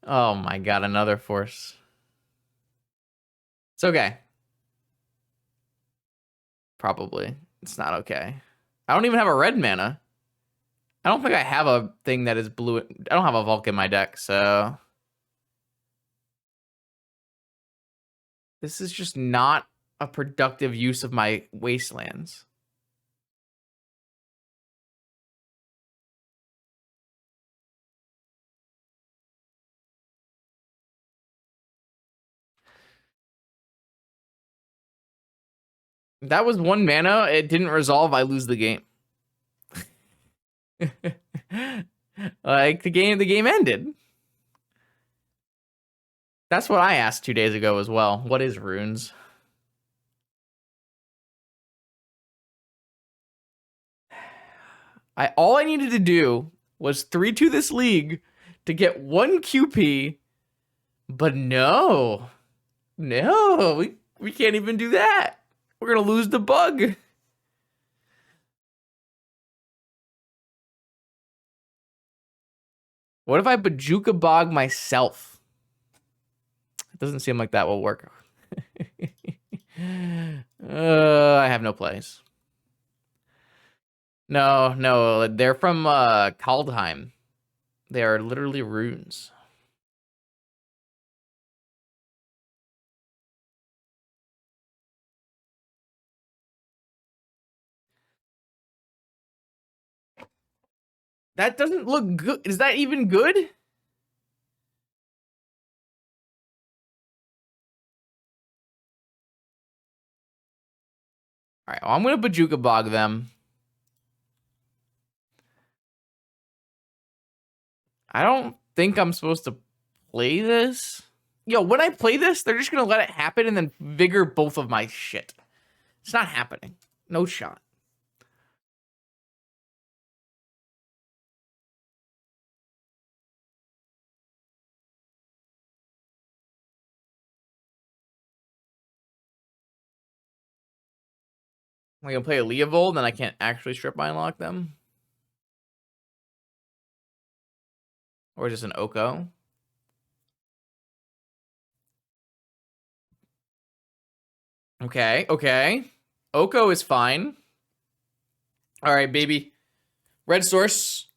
Oh my god, another force. It's okay. Probably. It's not okay. I don't even have a red mana. I don't think I have a thing that is blue. I don't have a Vulcan in my deck, so... This is just not a productive use of my wastelands. That was 1 mana. It didn't resolve. I lose the game. Like, the game ended. That's what I asked 2 days ago as well. What is Runes? All I needed to do was 3-2 this league to get 1 QP, but no, we can't even do that. We're gonna lose the bug. What if I Bajuka Bog myself? It doesn't seem like that will work. I have no plays. No, they're from Kaldheim. They are literally runes. That doesn't look good. Is that even good? All right, well, I'm going to Bajuka Bog them. I don't think I'm supposed to play this. Yo, when I play this, they're just going to let it happen and then vigor both of my shit. It's not happening. No shot. I'm going to play a Leovold, then I can't actually strip mine lock them. Or just an Oko. Okay. Oko is fine. All right, baby. Red source.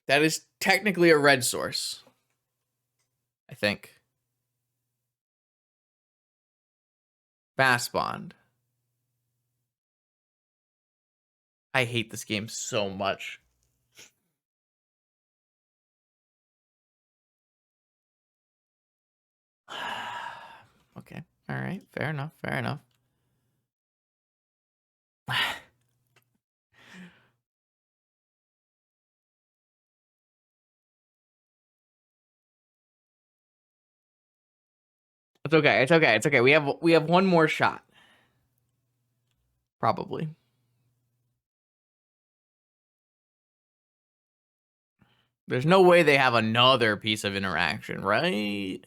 That is technically a red source. I think. Fastbond. I hate this game so much. Okay. All right. Fair enough. Fair enough. It's okay. It's okay. It's okay. We have one more shot. Probably. There's no way they have another piece of interaction, right?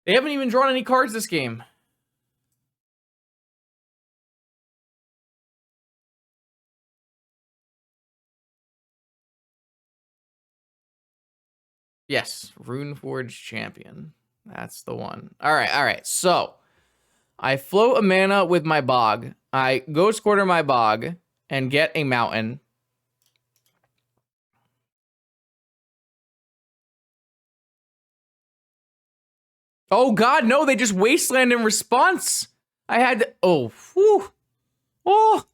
They haven't even drawn any cards this game. Yes, Runeforge Champion. That's the one. All right, all right. So I float a mana with my Bog. I Ghost Quarter my Bog and get a mountain. Oh God, no! They just wasteland in response. I had to, oh, whew, oh,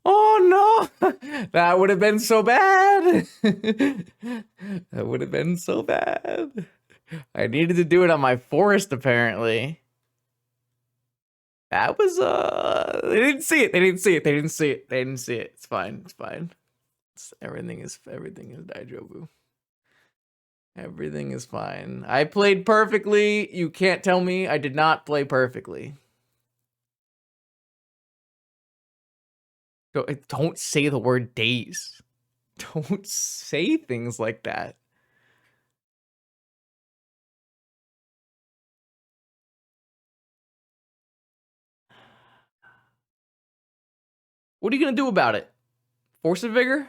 oh no! That would have been so bad. That would have been so bad. I needed to do it on my forest, apparently. That was they didn't see it. They didn't see it. They didn't see it. They didn't see it. It's fine. It's fine. Everything is Daijobu. Everything is fine. I played perfectly. You can't tell me I did not play perfectly. Don't say the word days. Don't say things like that. What are you gonna do about it? Force of Vigor?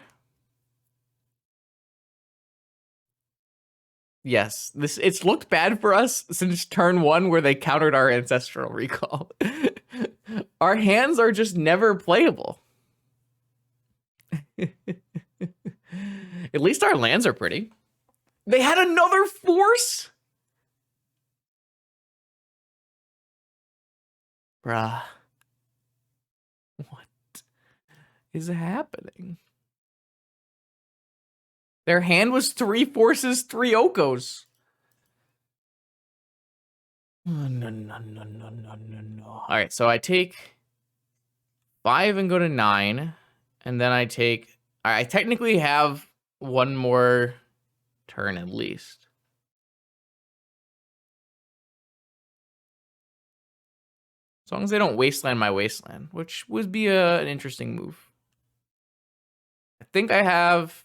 Yes, it's looked bad for us since turn 1 where they countered our Ancestral Recall. Our hands are just never playable. At least our lands are pretty. They had another force? Bruh. What is happening? Their hand was 3 forces, 3 Okos. Oh, no. All right, so I take 5 and go to 9, and then I take. I technically have one more turn at least. As long as they don't wasteland my wasteland, which would be an interesting move. I think I have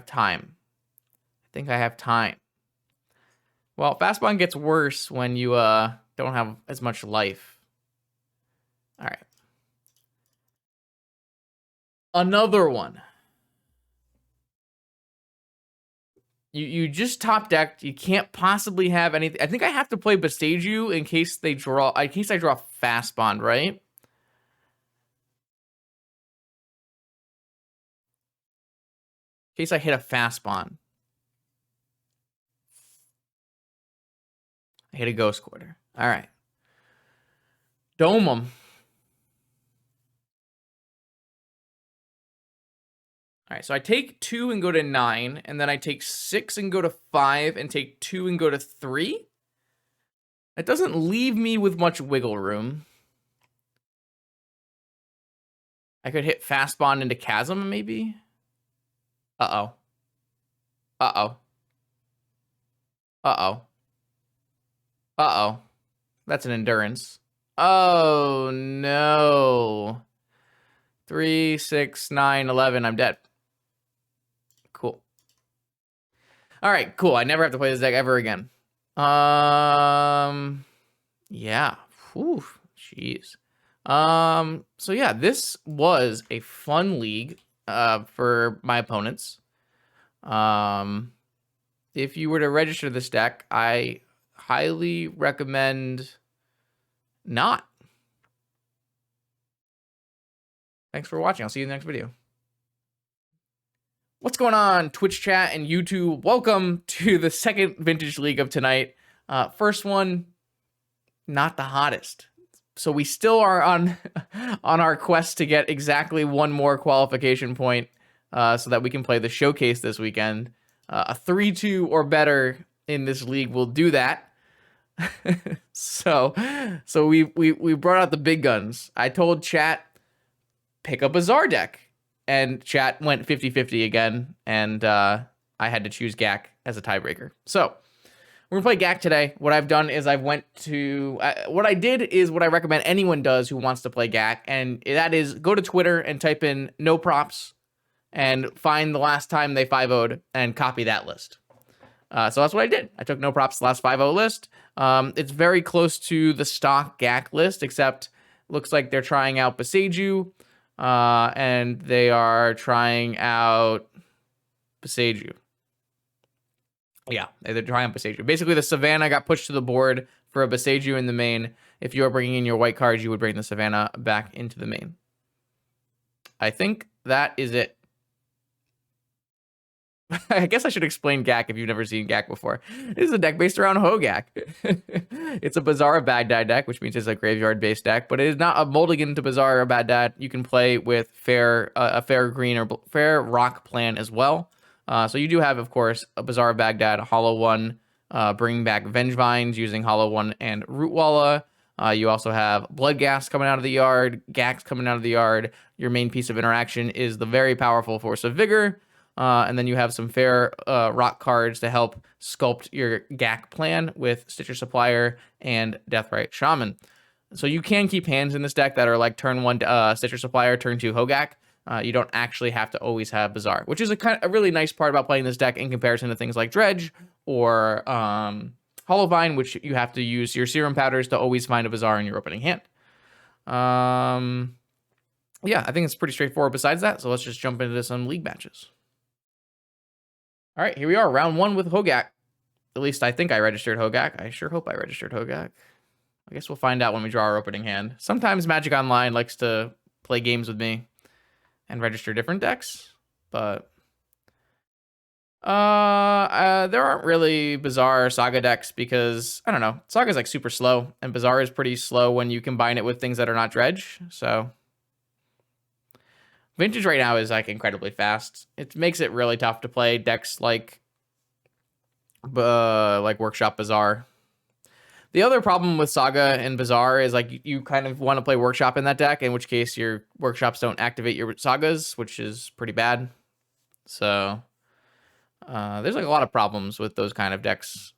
time. I think I have time. Well, Fastbond gets worse when you don't have as much life. All right. Another one. You just top decked. You can't possibly have anything. I think I have to play Bastaju in case they draw. In case I draw Fastbond, right? In case I hit a Fastbond. I hit a Ghost Quarter. All right. Dome them. All right, so I take 2 and go to 9, and then I take 6 and go to 5, and take 2 and go to 3. That doesn't leave me with much wiggle room. I could hit Fastbond into Chasm, maybe? Uh-oh. Uh-oh. Uh-oh. Uh-oh. That's an Endurance. Oh, no. 3, 6, 9, 11. I'm dead. Cool. All right, cool. I never have to play this deck ever again. Yeah. Whew. Jeez. So yeah, this was a fun league for my opponents. If you were to register this deck, I highly recommend not. Thanks for watching. I'll see you in the next video. What's going on, Twitch chat and YouTube? Welcome to the second Vintage League of tonight. First one, not the hottest. So we still are on our quest to get exactly one more qualification point so that we can play the showcase this weekend. A 3-2 or better in this league will do that. So we brought out the big guns. I told chat pick a Bazaar deck, and chat went 50-50 again, and I had to choose Gak as a tiebreaker. So we're gonna play Gak today. What I've done is what I did is what I recommend anyone does who wants to play Gak, and that is go to Twitter and type in no props and find the last time they 5-0'd and copy that list. So that's what I did. I took no props the last 5-0 list. It's very close to the stock Gak list, except looks like they're trying out Boseiju, and they are trying out Boseiju. Yeah, they're trying out Boseiju. Basically, the Savannah got pushed to the board for a Boseiju in the main. If you are bringing in your white cards, you would bring the Savannah back into the main. I think that is it. I guess I should explain Gak if you've never seen Gak before. This is a deck based around Hogaak. It's a Bazaar of Baghdad deck, which means it's a graveyard-based deck, but it is not a mulligan to Bazaar or Baghdad. You can play with a fair green or fair rock plan as well. So you do have, of course, a Bazaar of Baghdad, a Hollow One, bringing back Vengevines using Hollow One and Rootwalla. You also have Bloodghast coming out of the yard, Gax coming out of the yard. Your main piece of interaction is the very powerful Force of Vigor. And then you have some fair rock cards to help sculpt your Gak plan with Stitcher Supplier and Deathrite Shaman. So you can keep hands in this deck that are like turn 1 Stitcher Supplier, turn 2 Hogaak. You don't actually have to always have Bazaar, which is a really nice part about playing this deck in comparison to things like Dredge or Hollowvine, which you have to use your Serum Powders to always find a Bazaar in your opening hand. Yeah, I think it's pretty straightforward besides that. So let's just jump into some league matches. All right, here we are, round 1 with Hogaak. At least I think I registered Hogaak. I sure hope I registered Hogaak. I guess we'll find out when we draw our opening hand. Sometimes Magic Online likes to play games with me and register different decks, but there aren't really Bazaar Saga decks because, I don't know, Saga's like super slow, and Bazaar is pretty slow when you combine it with things that are not Dredge, so... Vintage right now is like incredibly fast. It makes it really tough to play decks like Workshop Bazaar. The other problem with Saga and Bazaar is like you kind of want to play Workshop in that deck, in which case your Workshops don't activate your Sagas, which is pretty bad. So there's like a lot of problems with those kind of decks.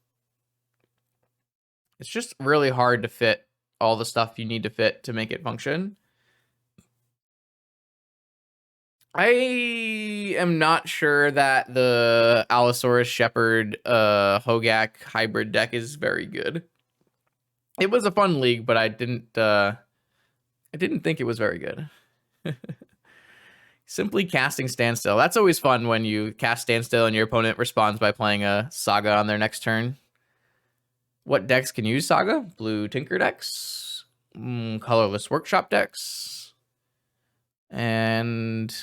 It's just really hard to fit all the stuff you need to fit to make it function. I am not sure that the Allosaurus Shepherd Hogaak hybrid deck is very good. It was a fun league, but I didn't think it was very good. Simply casting Standstill. That's always fun when you cast Standstill and your opponent responds by playing a Saga on their next turn. What decks can use Saga? Blue Tinker decks, colorless Workshop decks, and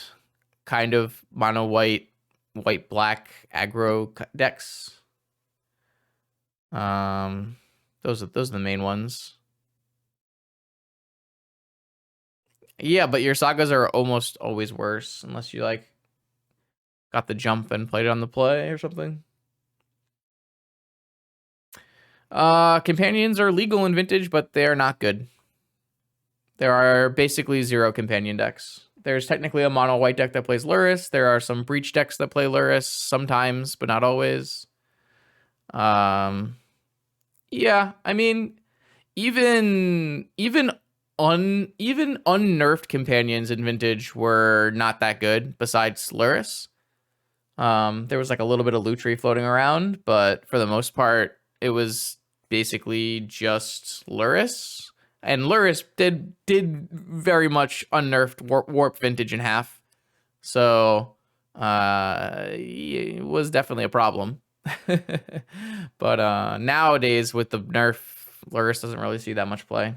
kind of mono white, white black aggro decks. Those are the main ones. Yeah, but your Sagas are almost always worse unless you like got the jump and played it on the play or something. Companions are legal in Vintage, but they are not good. There are basically 0 companion decks. There's technically a mono white deck that plays Lurrus. There are some Breach decks that play Lurrus sometimes, but not always. Yeah, I mean, even unnerfed companions in Vintage were not that good besides Lurrus. There was like a little bit of Lutri floating around, but for the most part, it was basically just Lurrus. And Lurrus did very much unnerfed warp Vintage in half. So it was definitely a problem. But nowadays with the nerf, Lurrus doesn't really see that much play.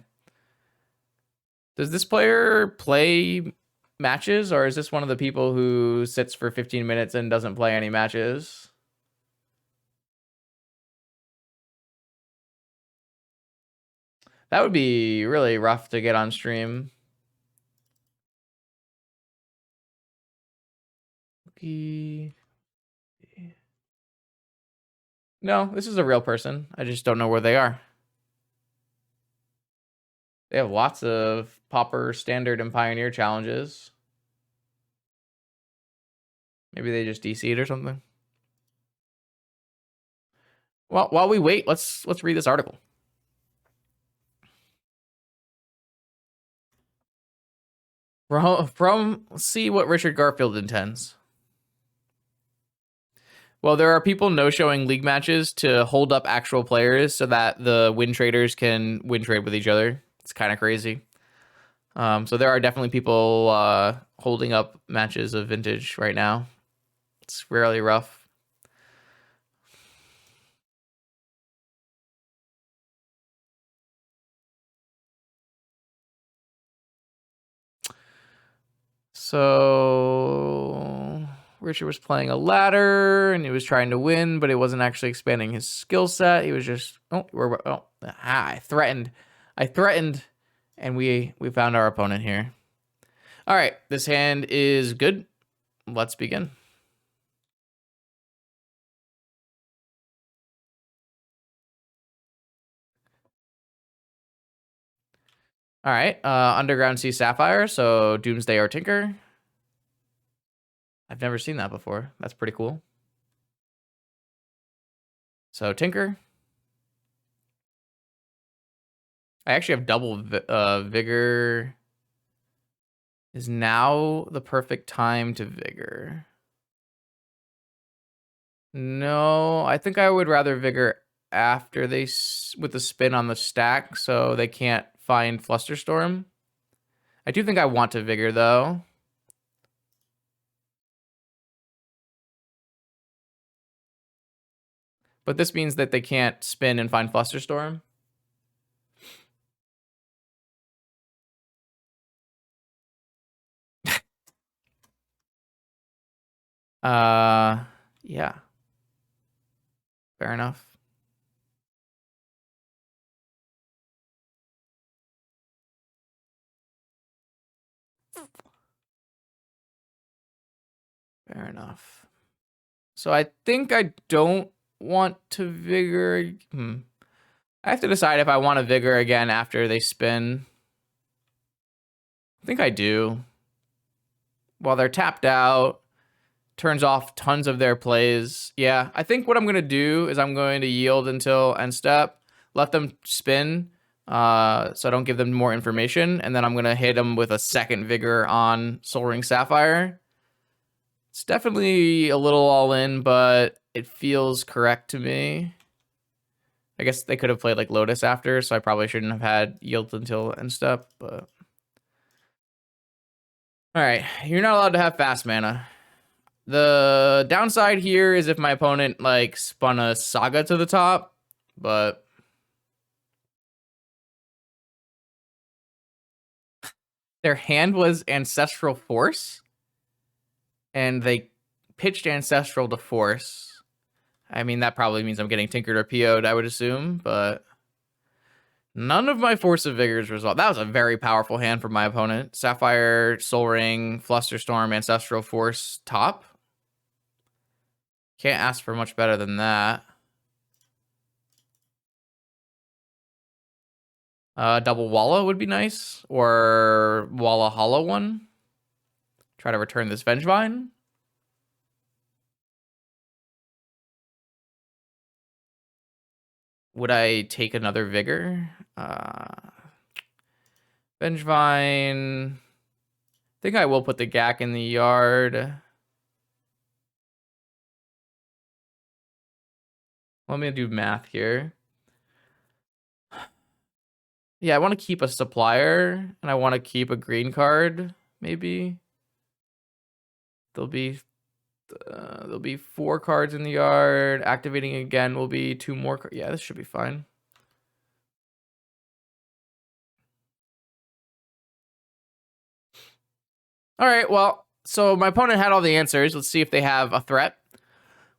Does this player play matches, or is this one of the people who sits for 15 minutes and doesn't play any matches? That would be really rough to get on stream. No, this is a real person. I just don't know where they are. They have lots of Pauper, Standard, and Pioneer challenges. Maybe they just DC'd or something. Well, while we wait, let's read this article. Let's see what Richard Garfield intends. Well, there are people no-showing league matches to hold up actual players so that the win traders can win trade with each other. It's kind of crazy. So there are definitely people holding up matches of Vintage right now. It's really rough. So Richard was playing a ladder and he was trying to win, but he wasn't actually expanding his skill set. He was just I threatened, and we found our opponent here. All right, this hand is good. Let's begin. All right, Underground Sea Sapphire, so Doomsday or Tinker. I've never seen that before. That's pretty cool. So Tinker. I actually have double Vigor. Is now the perfect time to Vigor? No, I think I would rather Vigor after they with the spin on the stack so they can't find Flusterstorm. I do think I want to Vigor though. But this means that they can't spin and find Flusterstorm. Yeah. Fair enough. Fair enough. So I think I don't want to Vigor. I have to decide if I want to Vigor again after they spin. I think I do. While they're tapped out, turns off tons of their plays. Yeah, I think what I'm going to do is I'm going to yield until end step, let them spin, so I don't give them more information, and then I'm going to hit them with a second Vigor on Soul Ring Sapphire. It's definitely a little all in, but it feels correct to me. I guess they could have played like Lotus after, so I probably shouldn't have had yield until end step, but... All right, you're not allowed to have fast mana. The downside here is if my opponent like spun a Saga to the top, but their hand was Ancestral Force and they pitched Ancestral to Force. I mean, that probably means I'm getting Tinkered or PO'd, I would assume, but none of my Force of Vigors resolved. That was a very powerful hand for my opponent. Sapphire, Soul Ring, Flusterstorm, Ancestral Force, top. Can't ask for much better than that. Double Walla would be nice, or Walla Hollow one. Try to return this Vengevine. Would I take another Vigor? Vengevine. I think I will put the Gak in the yard. Let me do math here. Yeah, I want to keep a supplier, and I want to keep a green card, maybe. There'll be 4 cards in the yard. Activating again will be 2 more. Yeah, this should be fine. All right, well, so my opponent had all the answers. Let's see if they have a threat.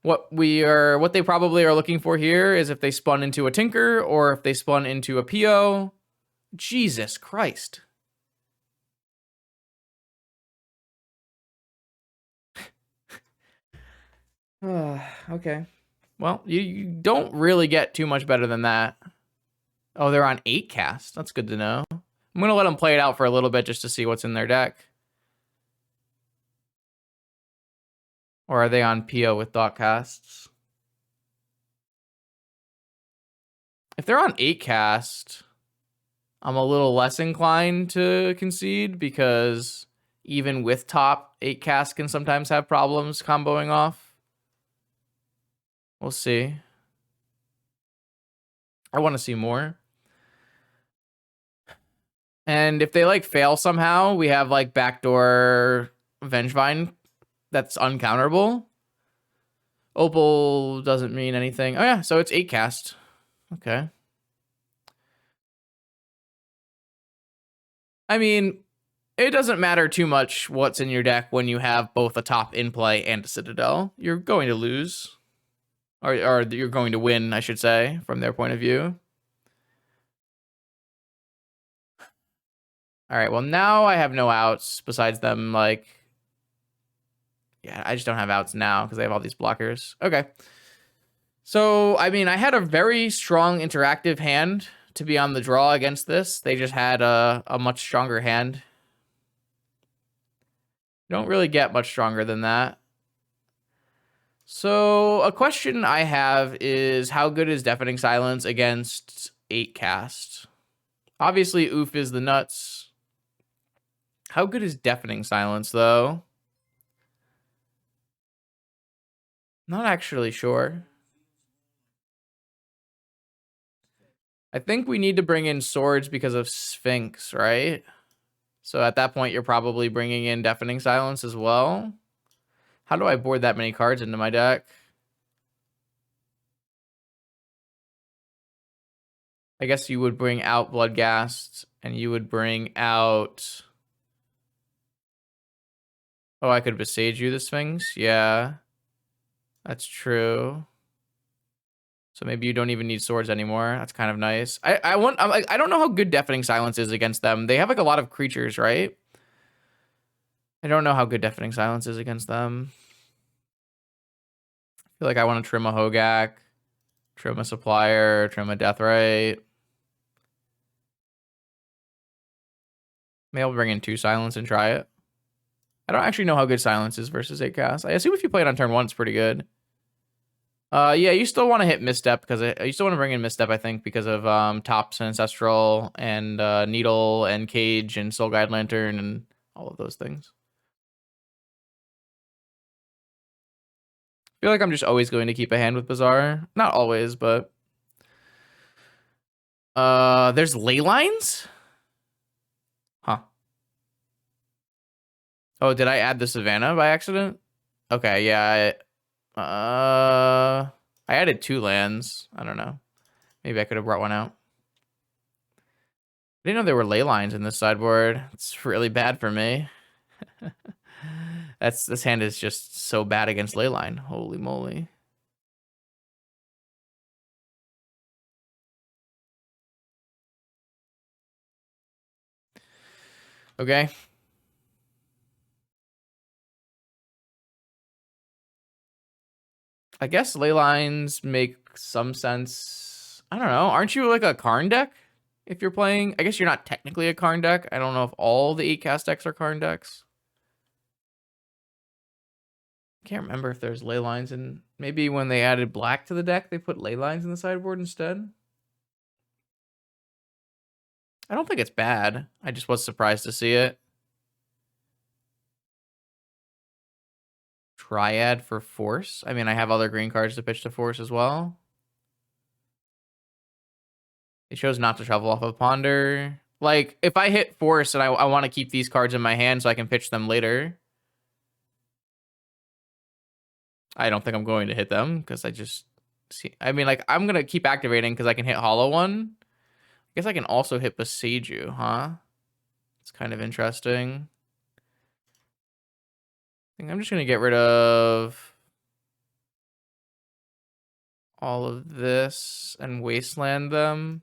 What they probably are looking for here is if they spun into a Tinker or if they spun into a PO. Jesus Christ. Okay. Well, you don't really get too much better than that. Oh, they're on 8 cast. That's good to know. I'm going to let them play it out for a little bit just to see what's in their deck. Or are they on PO with Thoughtcasts? If they're on 8-cast, I'm a little less inclined to concede because even with top, 8-cast can sometimes have problems comboing off. We'll see. I want to see more. And if they like fail somehow, we have like backdoor Vengevine that's uncounterable. Opal doesn't mean anything. Oh yeah, so it's 8-cast. Okay. I mean, it doesn't matter too much what's in your deck when you have both a top in play and a Citadel. You're going to lose. Or you're going to win, I should say, from their point of view. All right, well, now I have no outs besides them, like... Yeah, I just don't have outs now because I have all these blockers. Okay. So, I mean, I had a very strong interactive hand to be on the draw against this. They just had a much stronger hand. You don't really get much stronger than that. So, a question I have is, how good is Deafening Silence against 8-cast? Obviously, Oof is the nuts. How good is Deafening Silence, though? Not actually sure. I think we need to bring in Swords because of Sphinx, right? So at that point, you're probably bringing in Deafening Silence as well. How do I board that many cards into my deck? I guess you would bring out Bloodghast, and you would bring out... Oh, I could Besage you the Sphinx? Yeah. That's true. So maybe you don't even need Swords anymore. That's kind of nice. I don't know how good Deafening Silence is against them. They have like a lot of creatures, right? I don't know how good Deafening Silence is against them. I feel like I want to trim a Hogaak, trim a Supplier, trim a Deathrite. Maybe I'll bring in 2 Silence and try it. I don't actually know how good Silence is versus 8-cast. I assume if you play it on turn 1, it's pretty good. Yeah, you still want to hit Misstep because you still want to bring in Misstep, I think, because of Tops and Ancestral and Needle and Cage and Soul Guide Lantern and all of those things. I feel like I'm just always going to keep a hand with Bazaar. Not always, but... there's Ley Lines? Huh. Oh, did I add the Savannah by accident? Okay, yeah. I added 2 lands. I don't know. Maybe I could have brought one out. I didn't know there were Ley Lines in this sideboard. It's really bad for me. This hand is just so bad against Leyline. Holy moly. Okay. I guess Leylines make some sense. I don't know. Aren't you like a Karn deck if you're playing? I guess you're not technically a Karn deck. I don't know if all the 8-cast decks are Karn decks. I can't remember if there's Ley Lines in... Maybe when they added black to the deck, they put Ley Lines in the sideboard instead. I don't think it's bad. I just was surprised to see it. Triad for Force. I mean, I have other green cards to pitch to Force as well. They chose not to shuffle off of Ponder. Like, if I hit Force and I want to keep these cards in my hand so I can pitch them later, I don't think I'm going to hit them because I just see... I mean, like, I'm going to keep activating because I can hit Hollow One. I guess I can also hit Beseiju, huh? It's kind of interesting. I think I'm just going to get rid of all of this and Wasteland them.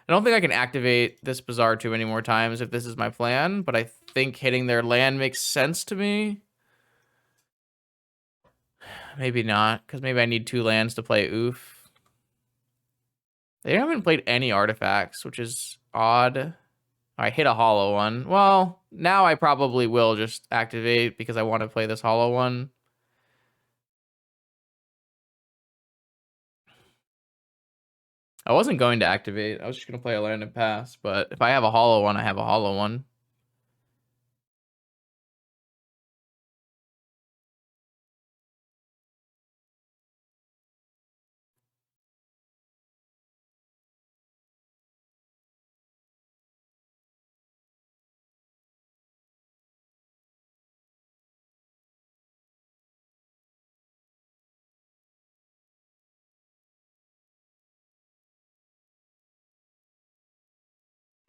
I don't think I can activate this Bazaar too many more times if this is my plan, but I think hitting their land makes sense to me. Maybe not, because maybe I need 2 lands to play Oof. They haven't played any artifacts, which is odd. I hit a hollow one. Well, now I probably will just activate because I want to play this hollow one. I wasn't going to activate. I was just going to play a land and pass. But if I have a hollow one, I have a hollow one.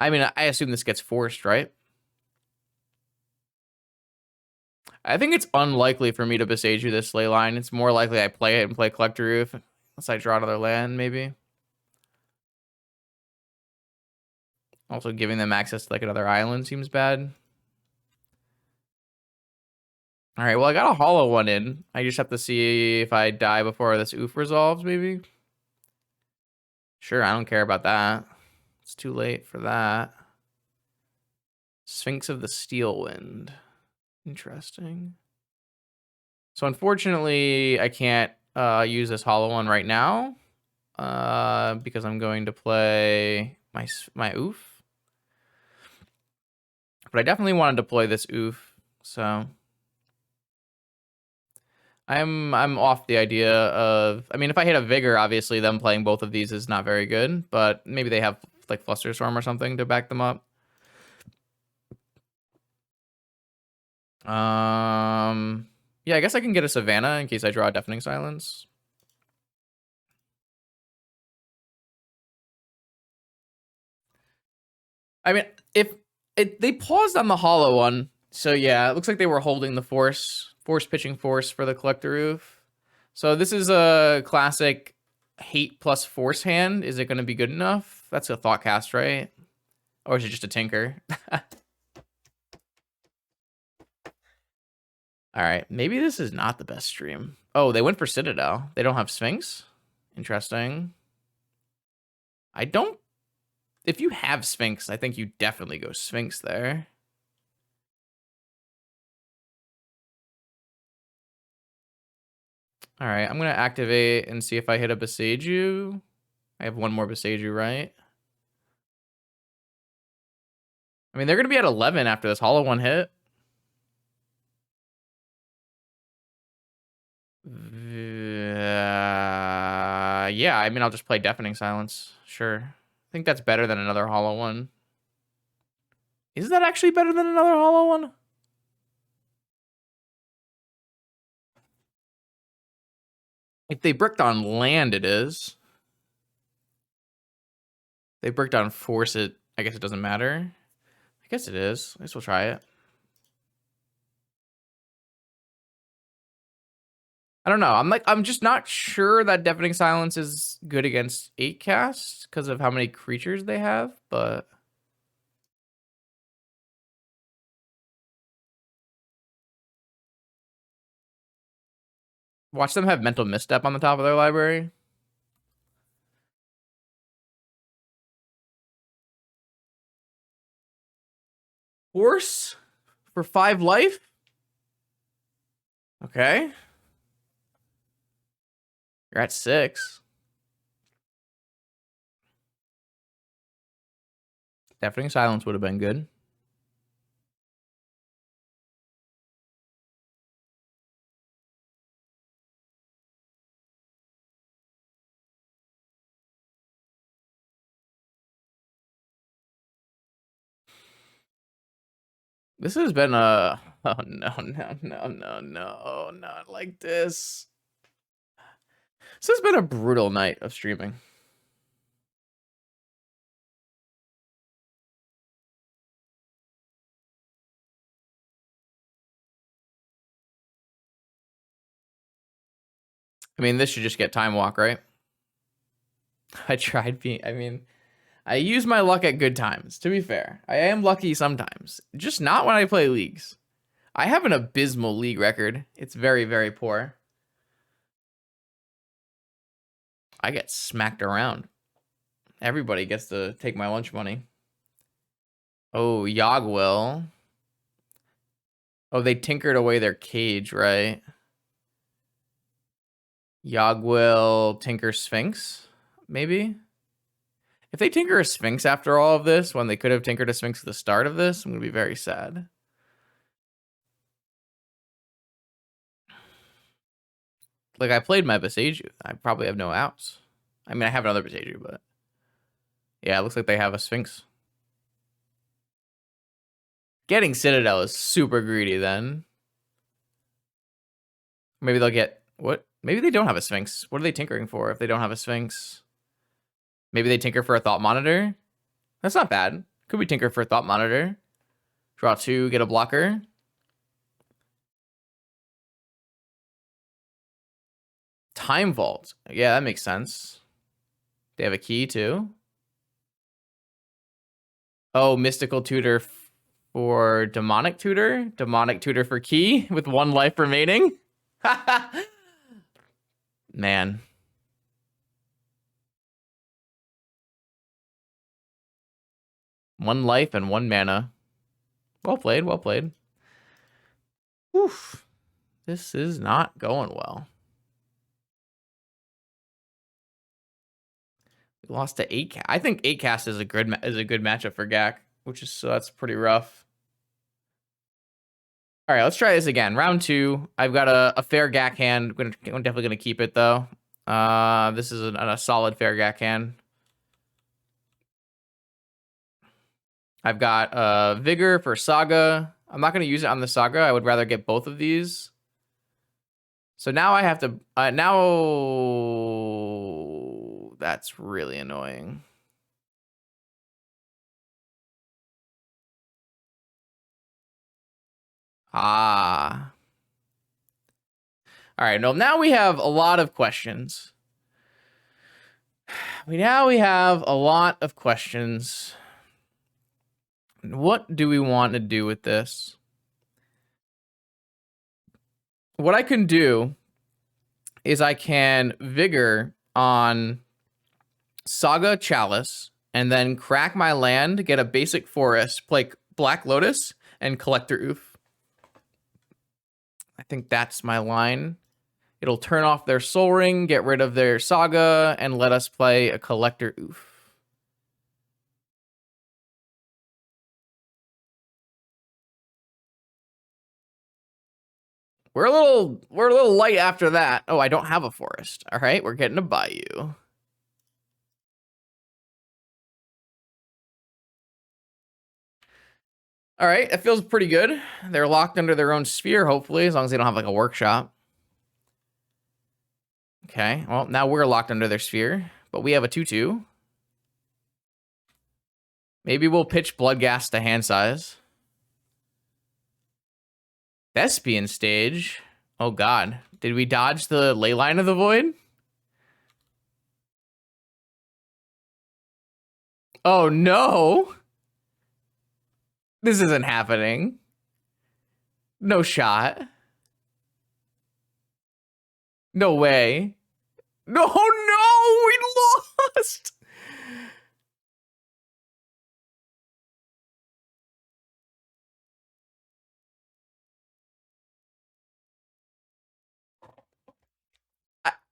I mean, I assume this gets forced, right? I think it's unlikely for me to besiege you this ley line. It's more likely I play it and play Collector Roof. Unless I draw another land, maybe. Also, giving them access to like another island seems bad. All right, well, I got a hollow one in. I just have to see if I die before this oof resolves, maybe. Sure, I don't care about that. It's too late for that. Sphinx of the Steel Wind. Interesting. So unfortunately, I can't use this hollow one right now because I'm going to play my oof. But I definitely want to deploy this oof, so I'm off the idea of. I mean, if I hit a vigor, obviously them playing both of these is not very good. But maybe they have like Flusterstorm or something to back them up. Yeah, I guess I can get a Savannah in case I draw a Deafening Silence. I mean, if they paused on the hollow one, so yeah, it looks like they were holding the force pitching force for the Collector Roof. So this is a classic hate plus force hand. Is it going to be good enough? That's a thought cast, right? Or is it just a tinker? All right, maybe this is not the best stream. Oh, they went for Citadel. They don't have Sphinx? Interesting. I don't... If you have Sphinx, I think you definitely go Sphinx there. All right, I'm going to activate and see if I hit a Beseiju. I have one more Beseiju, right? I mean, they're going to be at 11 after this hollow one hit. Yeah, I mean, I'll just play Deafening Silence. Sure. I think that's better than another hollow one. Is that actually better than another hollow one? If they bricked on land, it is. They bricked on force, I guess it doesn't matter. I guess it is. I guess we'll try it. I don't know. I'm just not sure that Deafening Silence is good against 8 casts because of how many creatures they have, but watch them have Mental Misstep on the top of their library. Force for 5 life? Okay. You're at 6. Deafening Silence would have been good. This has been a... Oh, no. Not like this. This has been a brutal night of streaming. I mean, this should just get Time Walk, right? I tried being... I mean... I use my luck at good times, to be fair. I am lucky sometimes. Just not when I play leagues. I have an abysmal league record. It's very, very poor. I get smacked around. Everybody gets to take my lunch money. Oh, Yogwill. Oh, they tinkered away their cage, right? Yogwill, Tinker Sphinx, maybe? If they tinker a Sphinx after all of this, when they could have tinkered a Sphinx at the start of this, I'm going to be very sad. Like, I played my Beseiju. I probably have no outs. I mean, I have another Beseiju, but... Yeah, it looks like they have a Sphinx. Getting Citadel is super greedy, then. Maybe they'll get... What? Maybe they don't have a Sphinx. What are they tinkering for if they don't have a Sphinx? Maybe they tinker for a Thought Monitor? That's not bad. Could we tinker for a Thought Monitor? Draw 2, get a blocker. Time Vault. Yeah, that makes sense. They have a key, too. Oh, Mystical Tutor for Demonic Tutor? Demonic Tutor for key with 1 life remaining? Man. One life and 1 mana. Well played, well played. Oof. This is not going well. We lost to 8 cast. I think 8 cast is a good matchup for Gak, which is so that's pretty rough. All right, let's try this again. Round 2. I've got a fair Gak hand. I'm definitely gonna keep it though. This is a solid fair Gak hand. I've got Vigor for Saga. I'm not gonna use it on the Saga. I would rather get both of these. So now I have to now that's really annoying. Ah. All right, now we have a lot of questions. Now we have a lot of questions. What do we want to do with this? What I can do is I can Vigor on Saga Chalice and then crack my land, get a basic forest, play Black Lotus, and Collector Oof. I think that's my line. It'll turn off their Soul Ring, get rid of their Saga, and let us play a Collector Oof. We're a little light after that. Oh, I don't have a forest. All right, we're getting a Bayou. All right, that feels pretty good. They're locked under their own sphere, hopefully, as long as they don't have like a workshop. Okay, well, now we're locked under their sphere, but we have a 2/2. Maybe we'll pitch Bloodghast to hand size. Thespian stage. Oh god. Did we dodge the Leyline of the Void? Oh no. This isn't happening. No shot. No way. No, we lost.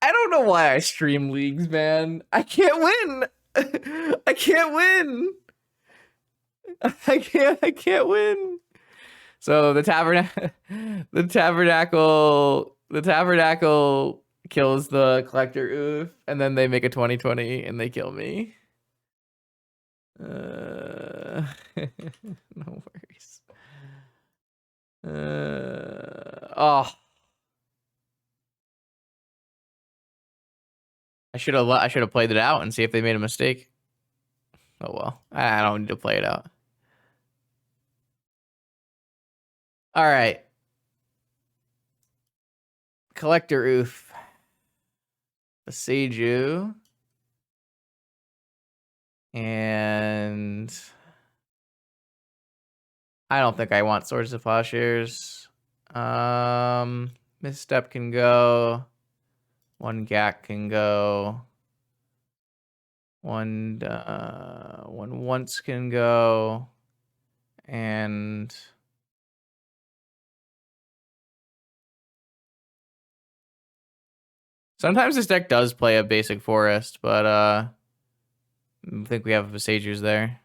I don't know why I stream leagues, man. I can't win. I can't win. I can't win. So the tabernacle kills the collector oof, and then they make a 20/20 and they kill me. No worries. Oh. I should have played it out and see if they made a mistake. Oh well. I don't need to play it out. All right. Collector oof. The Seiju. And I don't think I want Swords of Plowshares. Misstep can go. 1 Gak can go. One once can go. And sometimes this deck does play a basic forest, but I think we have Besagers there.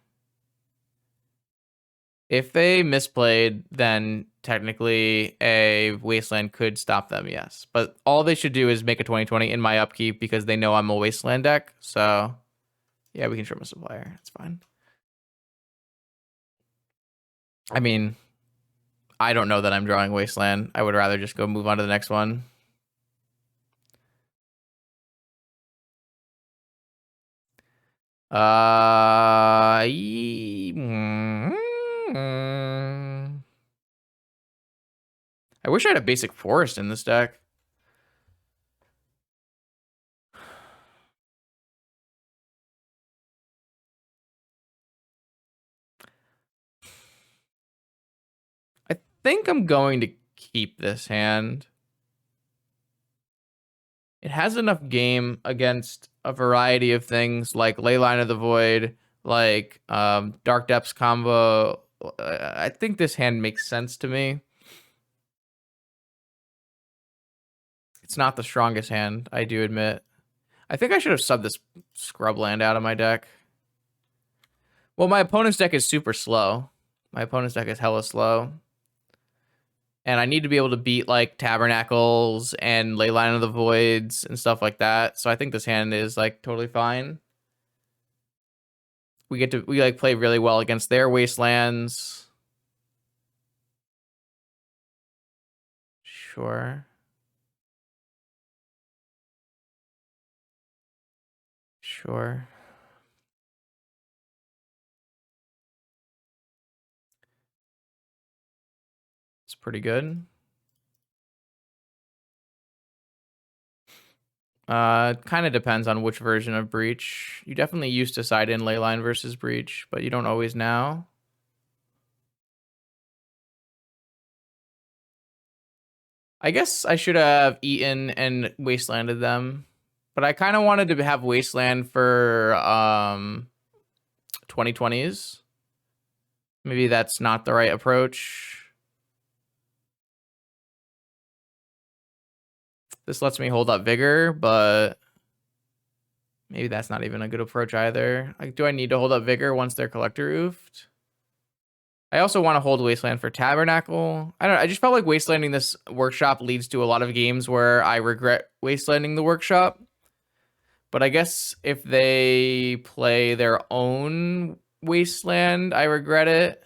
If they misplayed, then technically a Wasteland could stop them, yes. But all they should do is make a 2020 in my upkeep because they know I'm a Wasteland deck. So, yeah, we can trim a supplier. It's fine. I mean, I don't know that I'm drawing Wasteland. I would rather just go move on to the next one. I wish I had a basic forest in this deck. I think I'm going to keep this hand. It has enough game against a variety of things like Leyline of the Void, like Dark Depths combo. I think this hand makes sense to me. It's not the strongest hand, I do admit. I think I should have subbed this Scrubland out of my deck. Well, my opponent's deck is super slow. My opponent's deck is hella slow. And I need to be able to beat like Tabernacles and Leyline of the Voids and stuff like that. So I think this hand is like totally fine. We like play really well against their Wastelands. Sure. Sure. It's pretty good. Kind of depends on which version of Breach. You definitely used to side in Leyline versus Breach, but you don't always now. I guess I should have eaten and Wastelanded them, but I kind of wanted to have Wasteland for 2020s. Maybe that's not the right approach. This lets me hold up Vigor, but maybe that's not even a good approach either. Like, do I need to hold up Vigor once they're Collector Roofed? I also want to hold Wasteland for Tabernacle. I don't know. I just felt like Wastelanding this workshop leads to a lot of games where I regret Wastelanding the workshop. But I guess if they play their own Wasteland, I regret it.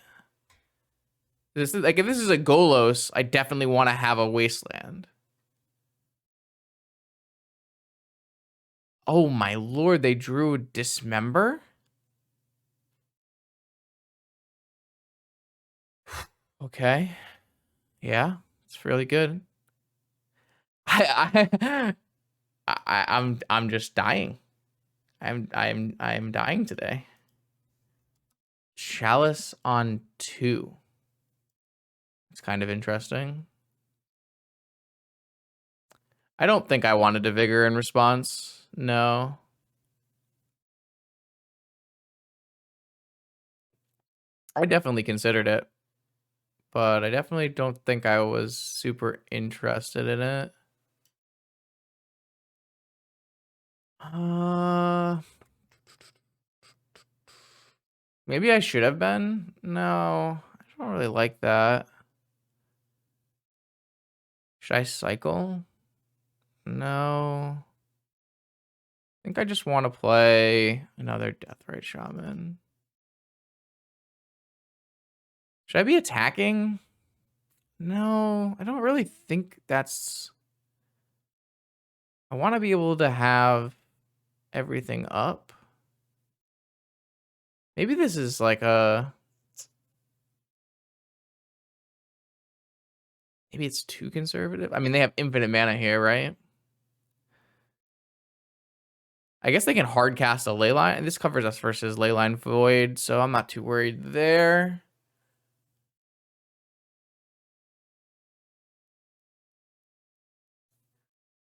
This is like if this is a Golos, I definitely want to have a Wasteland. Oh my lord, they drew Dismember? Okay. Yeah, it's really good. I I'm just dying. I'm dying today. Chalice on 2. It's kind of interesting. I don't think I wanted a Vigor in response. No. I definitely considered it, but I definitely don't think I was super interested in it. Maybe I should have been. No, I don't really like that. Should I cycle? No. I think I just want to play another Deathrite Shaman. Should I be attacking? No, I don't really think that's... I want to be able to have everything up. Maybe this is like a... Maybe it's too conservative. I mean, they have infinite mana here, right? I guess they can hard cast a Leyline. This covers us versus Leyline Void, so I'm not too worried there.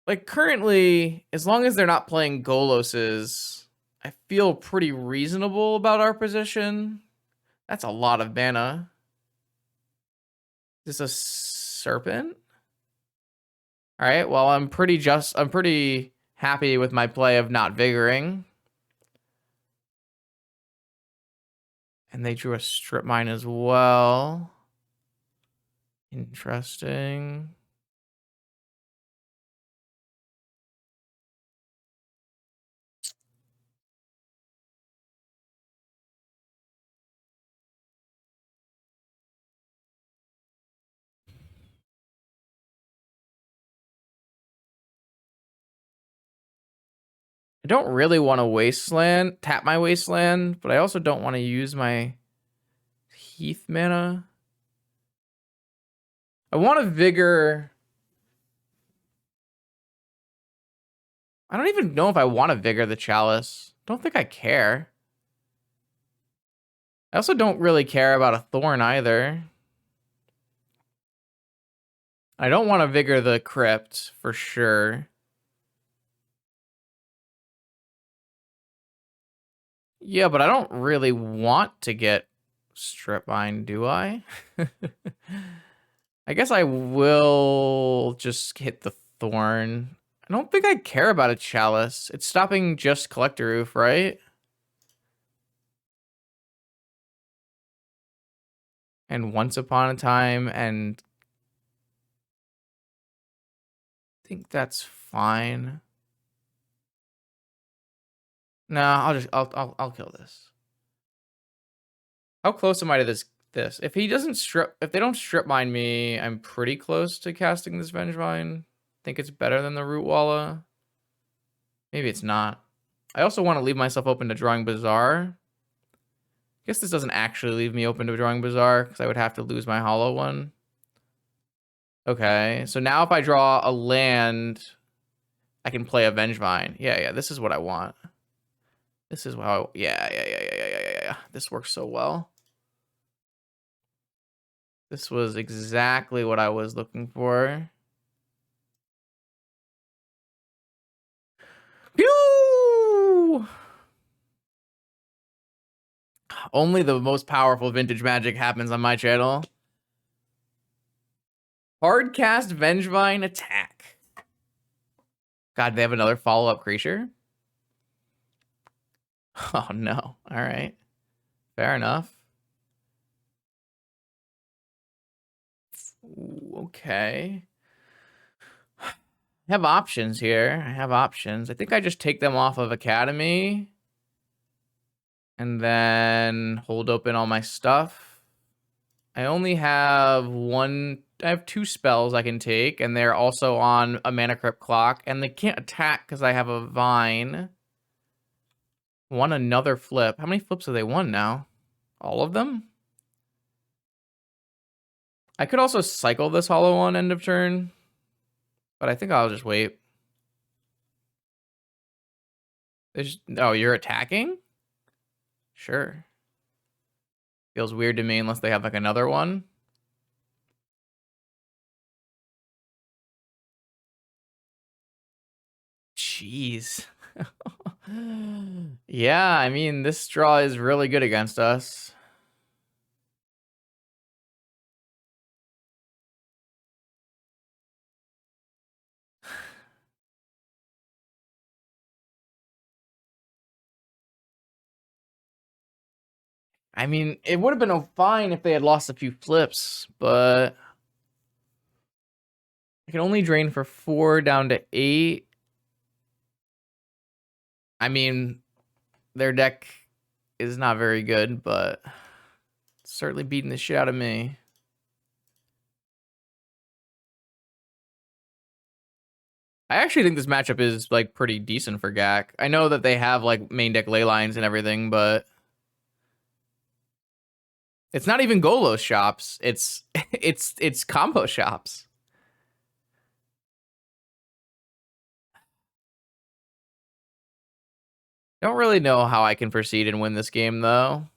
Like currently, as long as they're not playing Goloses, I feel pretty reasonable about our position. That's a lot of mana. Is this a serpent? All right, well, I'm pretty happy with my play of not vigoring. And they drew a strip mine as well. Interesting. I don't really want to tap my wasteland, but I also don't want to use my Heath mana. I want to vigor. I don't even know if I want to vigor the chalice. Don't think I care. I also don't really care about a thorn either. I don't want to vigor the crypt for sure. Yeah, but I don't really want to get strip mine, do I? I guess I will just hit the thorn. I don't think I care about a chalice. It's stopping just collector roof, right? And once upon a time, and I think that's fine. No, I'll kill this. How close am I to this? If they don't strip mine me, I'm pretty close to casting this Vengevine. Think it's better than the Root Walla. Maybe it's not. I also want to leave myself open to drawing Bazaar. I guess this doesn't actually leave me open to drawing Bazaar because I would have to lose my hollow one. Okay, so now if I draw a land, I can play a Vengevine. Yeah, this is what I want. This is how, yeah. This works so well. This was exactly what I was looking for. Pew! Only the most powerful vintage magic happens on my channel. Hard cast Vengevine attack. God, they have another follow-up creature? Oh no. Alright. Fair enough. Ooh, okay. I have options here. I have options. I think I just take them off of Academy. And then hold open all my stuff. I only have I have 2 spells I can take, and they're also on a Mana Crypt clock, and they can't attack because I have a Vine. Won another flip. How many flips have they won now? All of them? I could also cycle this hollow on end of turn, but I think I'll just wait. Oh, you're attacking? Sure. Feels weird to me unless they have like another one. Jeez. Yeah, I mean, this draw is really good against us. I mean, it would have been fine if they had lost a few flips, but I can only drain for 4 down to 8. I mean, their deck is not very good, but it's certainly beating the shit out of me. I actually think this matchup is like pretty decent for Gak. I know that they have like main deck ley lines and everything, but it's not even Golos shops. It's it's combo shops. Don't really know how I can proceed and win this game though.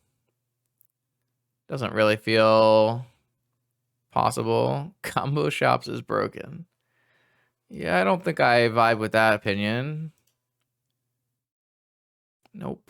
Doesn't really feel possible. Combo shops is broken. Yeah, I don't think I vibe with that opinion. Nope.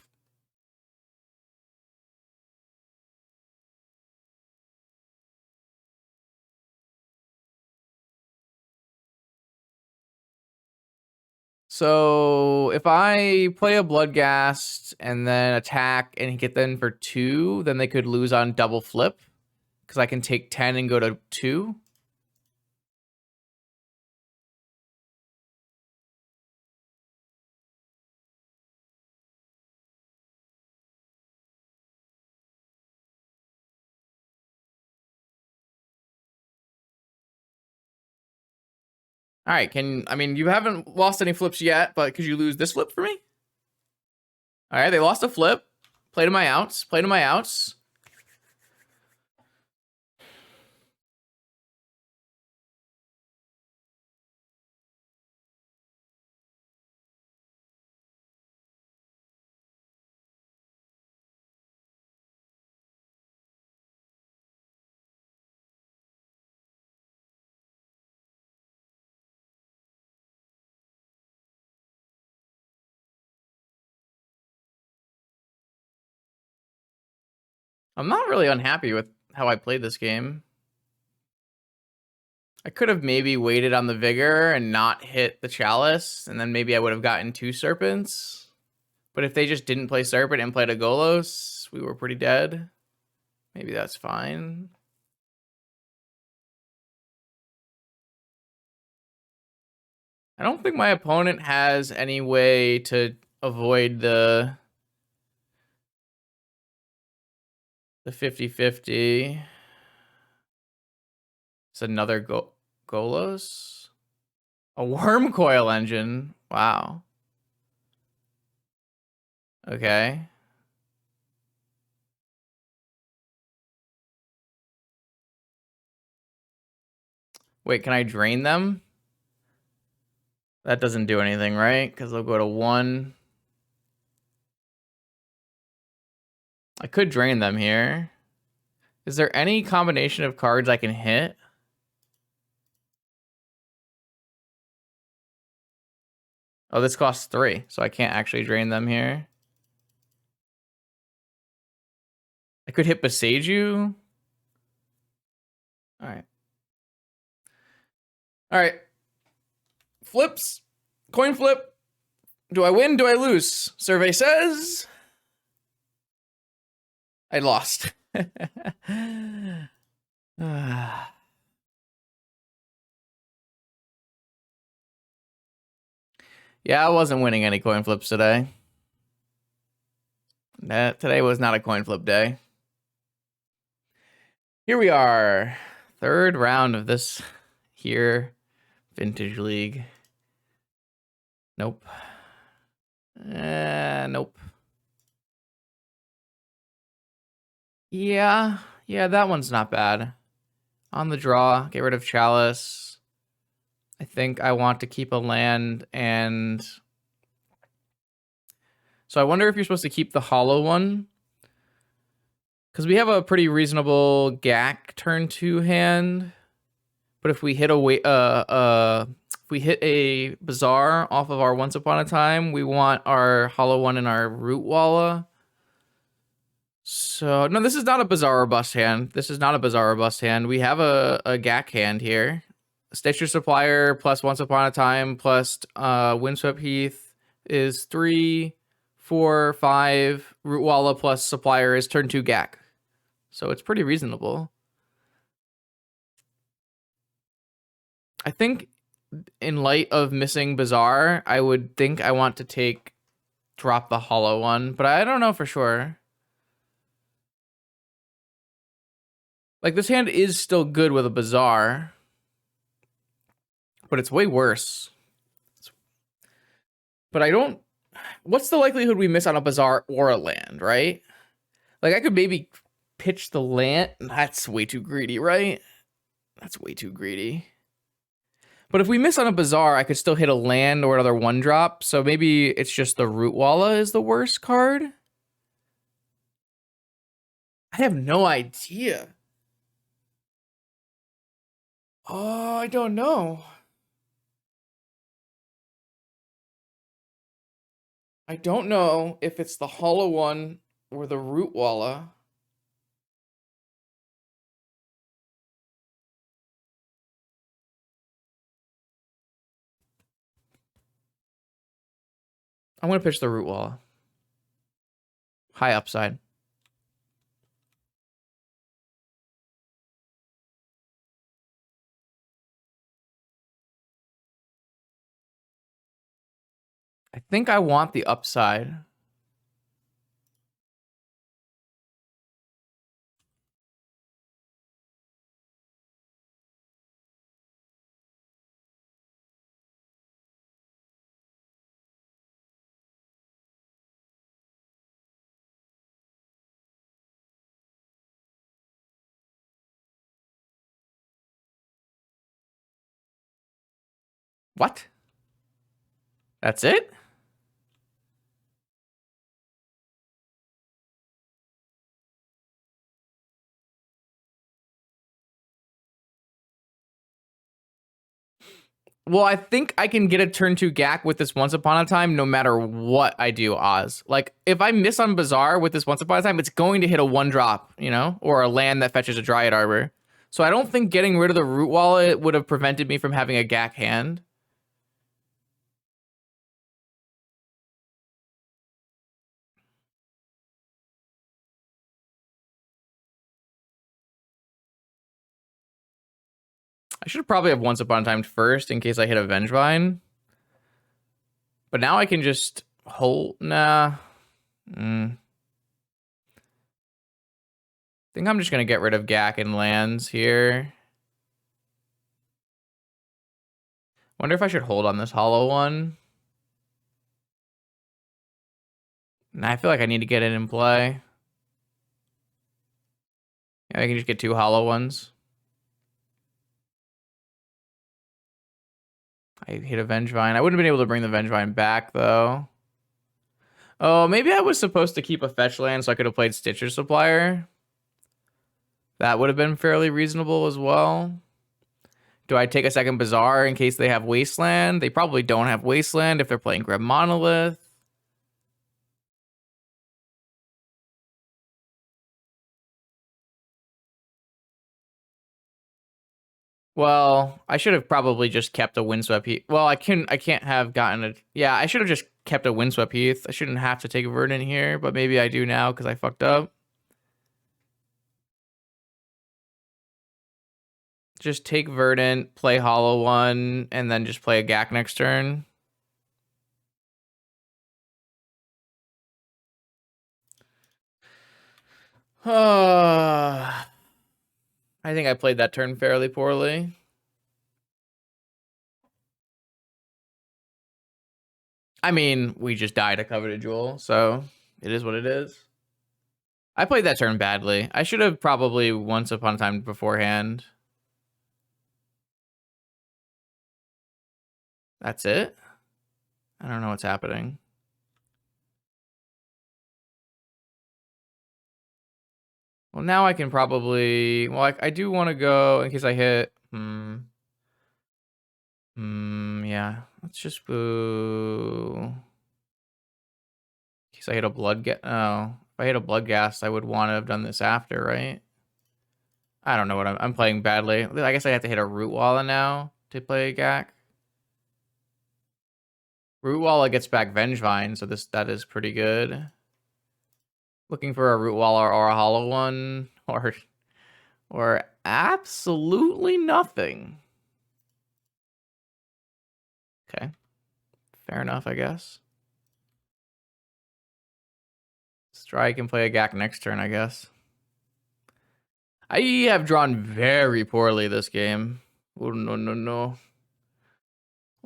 So if I play a Bloodghast and then attack and get them for 2, then they could lose on double flip because I can take 10 and go to 2. All right, I mean, you haven't lost any flips yet, but could you lose this flip for me? All right, they lost a flip. Play to my outs. Play to my outs. I'm not really unhappy with how I played this game. I could have maybe waited on the Vigor and not hit the Chalice, and then maybe I would have gotten 2 Serpents. But if they just didn't play Serpent and played a Golos, we were pretty dead. Maybe that's fine. I don't think my opponent has any way to avoid the 50-50. It's another Golos? A Worm Coil Engine? Wow. Okay. Wait, can I drain them? That doesn't do anything, right? Because they'll go to 1. I could drain them here. Is there any combination of cards I can hit? Oh, this costs 3, so I can't actually drain them here. I could hit Beseiju. All right. All right. Flips. Coin flip. Do I win? Do I lose? Survey says I lost. Yeah, I wasn't winning any coin flips today. Today was not a coin flip day. Here we are. 3rd round of this here Vintage League. Nope. Nope. Yeah, that one's not bad. On the draw, get rid of Chalice. I think I want to keep a land, and so I wonder if you're supposed to keep the hollow one, because we have a pretty reasonable Hogaak turn 2 hand. But if we hit a Bazaar off of our Once Upon a Time, we want our hollow one in our Root Walla. So no, this is not a Bazaar or Bust hand. This is not a Bazaar or Bust hand. We have a Hogaak hand here. Stitcher Supplier plus Once Upon a Time plus Windswept Heath is 3, 4, 5. Root Walla plus Supplier is turn 2 Hogaak. So it's pretty reasonable. I think in light of missing Bazaar, I would think I want to drop the hollow one, but I don't know for sure. Like, this hand is still good with a Bazaar, but it's way worse. But I don't... What's the likelihood we miss on a Bazaar or a land, right? Like, I could maybe pitch the land. That's way too greedy, right? That's way too greedy. But if we miss on a Bazaar, I could still hit a land or another 1-drop. So maybe it's just the Root Walla is the worst card. I have no idea. Oh, I don't know. I don't know if it's the hollow one or the Root Walla. I'm gonna pitch the Root Wall. High upside. I think I want the upside. What? That's it? Well, I think I can get a turn 2 Gak with this Once Upon a Time no matter what I do, Oz. Like, if I miss on Bazaar with this Once Upon a Time, it's going to hit a 1-drop, you know? Or a land that fetches a Dryad Arbor. So I don't think getting rid of the Root Wallet would have prevented me from having a Gak hand. I should probably have Once Upon a Time first in case I hit a Vengevine. But now I can just hold. Nah. I think I'm just going to get rid of Gak and lands here. Wonder if I should hold on this hollow one. Nah, I feel like I need to get it in play. Yeah, I can just get 2 hollow ones. I hit a Vengevine. I wouldn't have been able to bring the Vengevine back, though. Oh, maybe I was supposed to keep a fetch land so I could have played Stitcher Supplier. That would have been fairly reasonable as well. Do I take a second Bazaar in case they have Wasteland? They probably don't have Wasteland if they're playing Greb Monolith. Well, I should have probably just kept a Windswept Heath. Well, I can't have gotten a... Yeah, I should have just kept a Windswept Heath. I shouldn't have to take a Verdant here, but maybe I do now because I fucked up. Just take Verdant, play Hollow One, and then just play a Gak next turn. I think I played that turn fairly poorly. I mean, we just died a Coveted Jewel, so it is what it is. I played that turn badly. I should have probably Once Upon a Time beforehand. That's it? I don't know what's happening. Well, now I can probably... Well, I do want to go in case I hit... yeah. Let's just boo... In case I hit a blood gas... Oh, if I hit a blood gas, I would want to have done this after, right? I don't know what I'm playing badly. I guess I have to hit a Root Walla now to play a Gak. Root Walla gets back Vengevine, so that is pretty good. Looking for a Root Walla or a Hollow One, or absolutely nothing. Okay, fair enough, I guess. Strike and play a Gak next turn, I guess. I have drawn very poorly this game. Oh, no, no, no.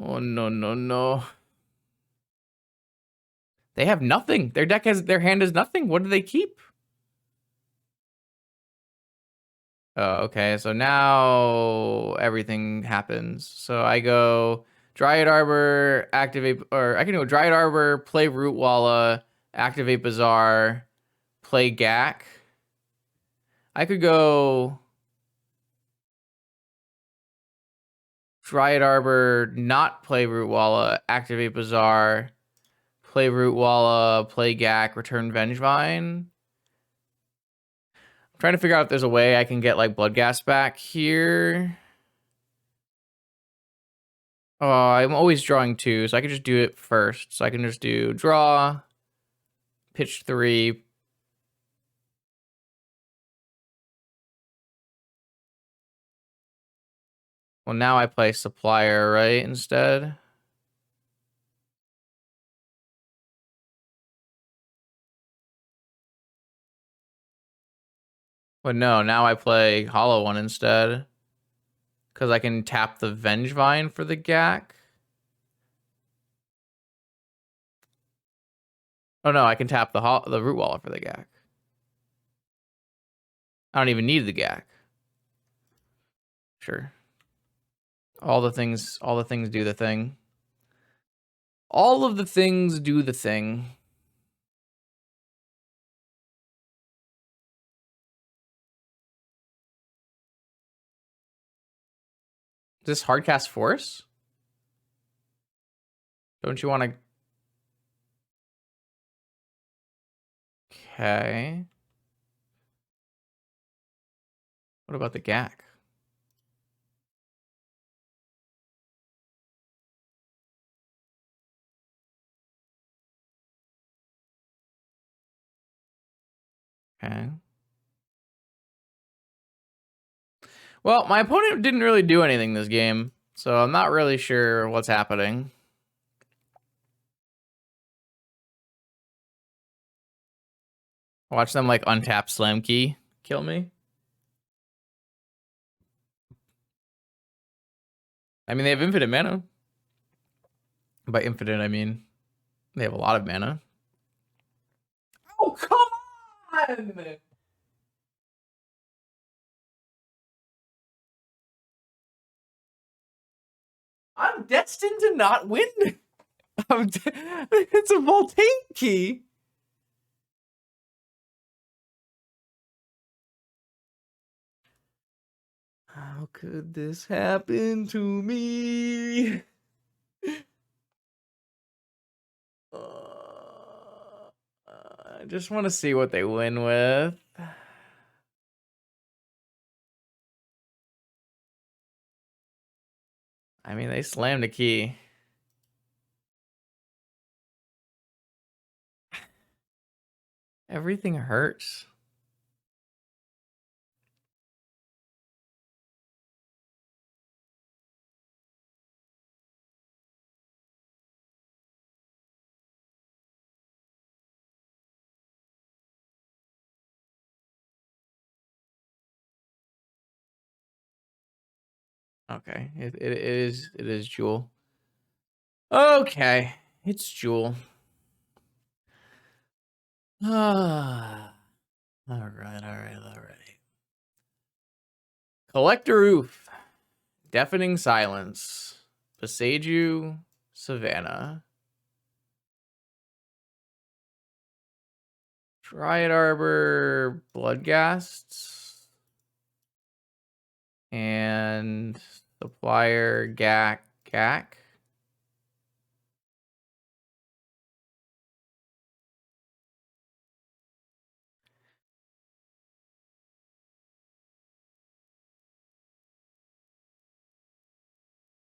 Oh, no, no, no. They have nothing. Their hand has nothing. What do they keep? Oh, okay. So now everything happens. So I go Dryad Arbor, activate, or I can go Dryad Arbor, play Root Walla, activate Bazaar, play Gak. I could go Dryad Arbor, not play Root Walla, activate Bazaar, play Root Walla, play Gak, return Vengevine. I'm trying to figure out if there's a way I can get like Bloodghast back here. I'm always drawing 2, so I can just do it first. So I can just do draw, pitch 3. Well, now I play supplier, right, instead? Well, no, now I play hollow one instead. Because I can tap the Vengevine for the Gak. Oh no, I can tap the Root Waller for the Gak. I don't even need the Gak. Sure. All the things do the thing. All of the things do the thing. Is this Hardcast Force? Don't you want to... Okay. What about the Gak? Okay. Well, my opponent didn't really do anything this game, so I'm not really sure what's happening. Watch them like untap Slam Key, kill me. I mean, they have infinite mana. By infinite, I mean they have a lot of mana. Oh, come on! I'm destined to not win. It's a Voltaic key. How could this happen to me? I just want to see what they win with. I mean, they slammed a key. Everything hurts. Okay, it is Jewel. Okay, it's Jewel. Ah, all right. Collector Roof, Deafening Silence, Beseju, Savannah, Dryad Arbor, Bloodghasts, and Supplier Gak.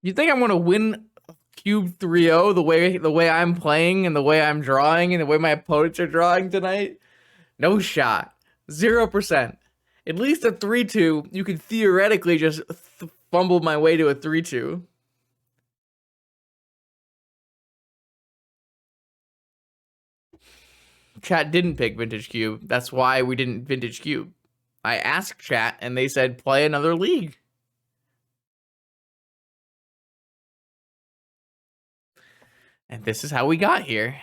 You think I'm gonna win Cube 3-0 the way I'm playing and the way I'm drawing and the way my opponents are drawing tonight? No shot. 0%. At least a 3-2, you could theoretically just fumble my way to a 3-2. Chat didn't pick Vintage Cube. That's why we didn't Vintage Cube. I asked chat and they said play another league. And this is how we got here.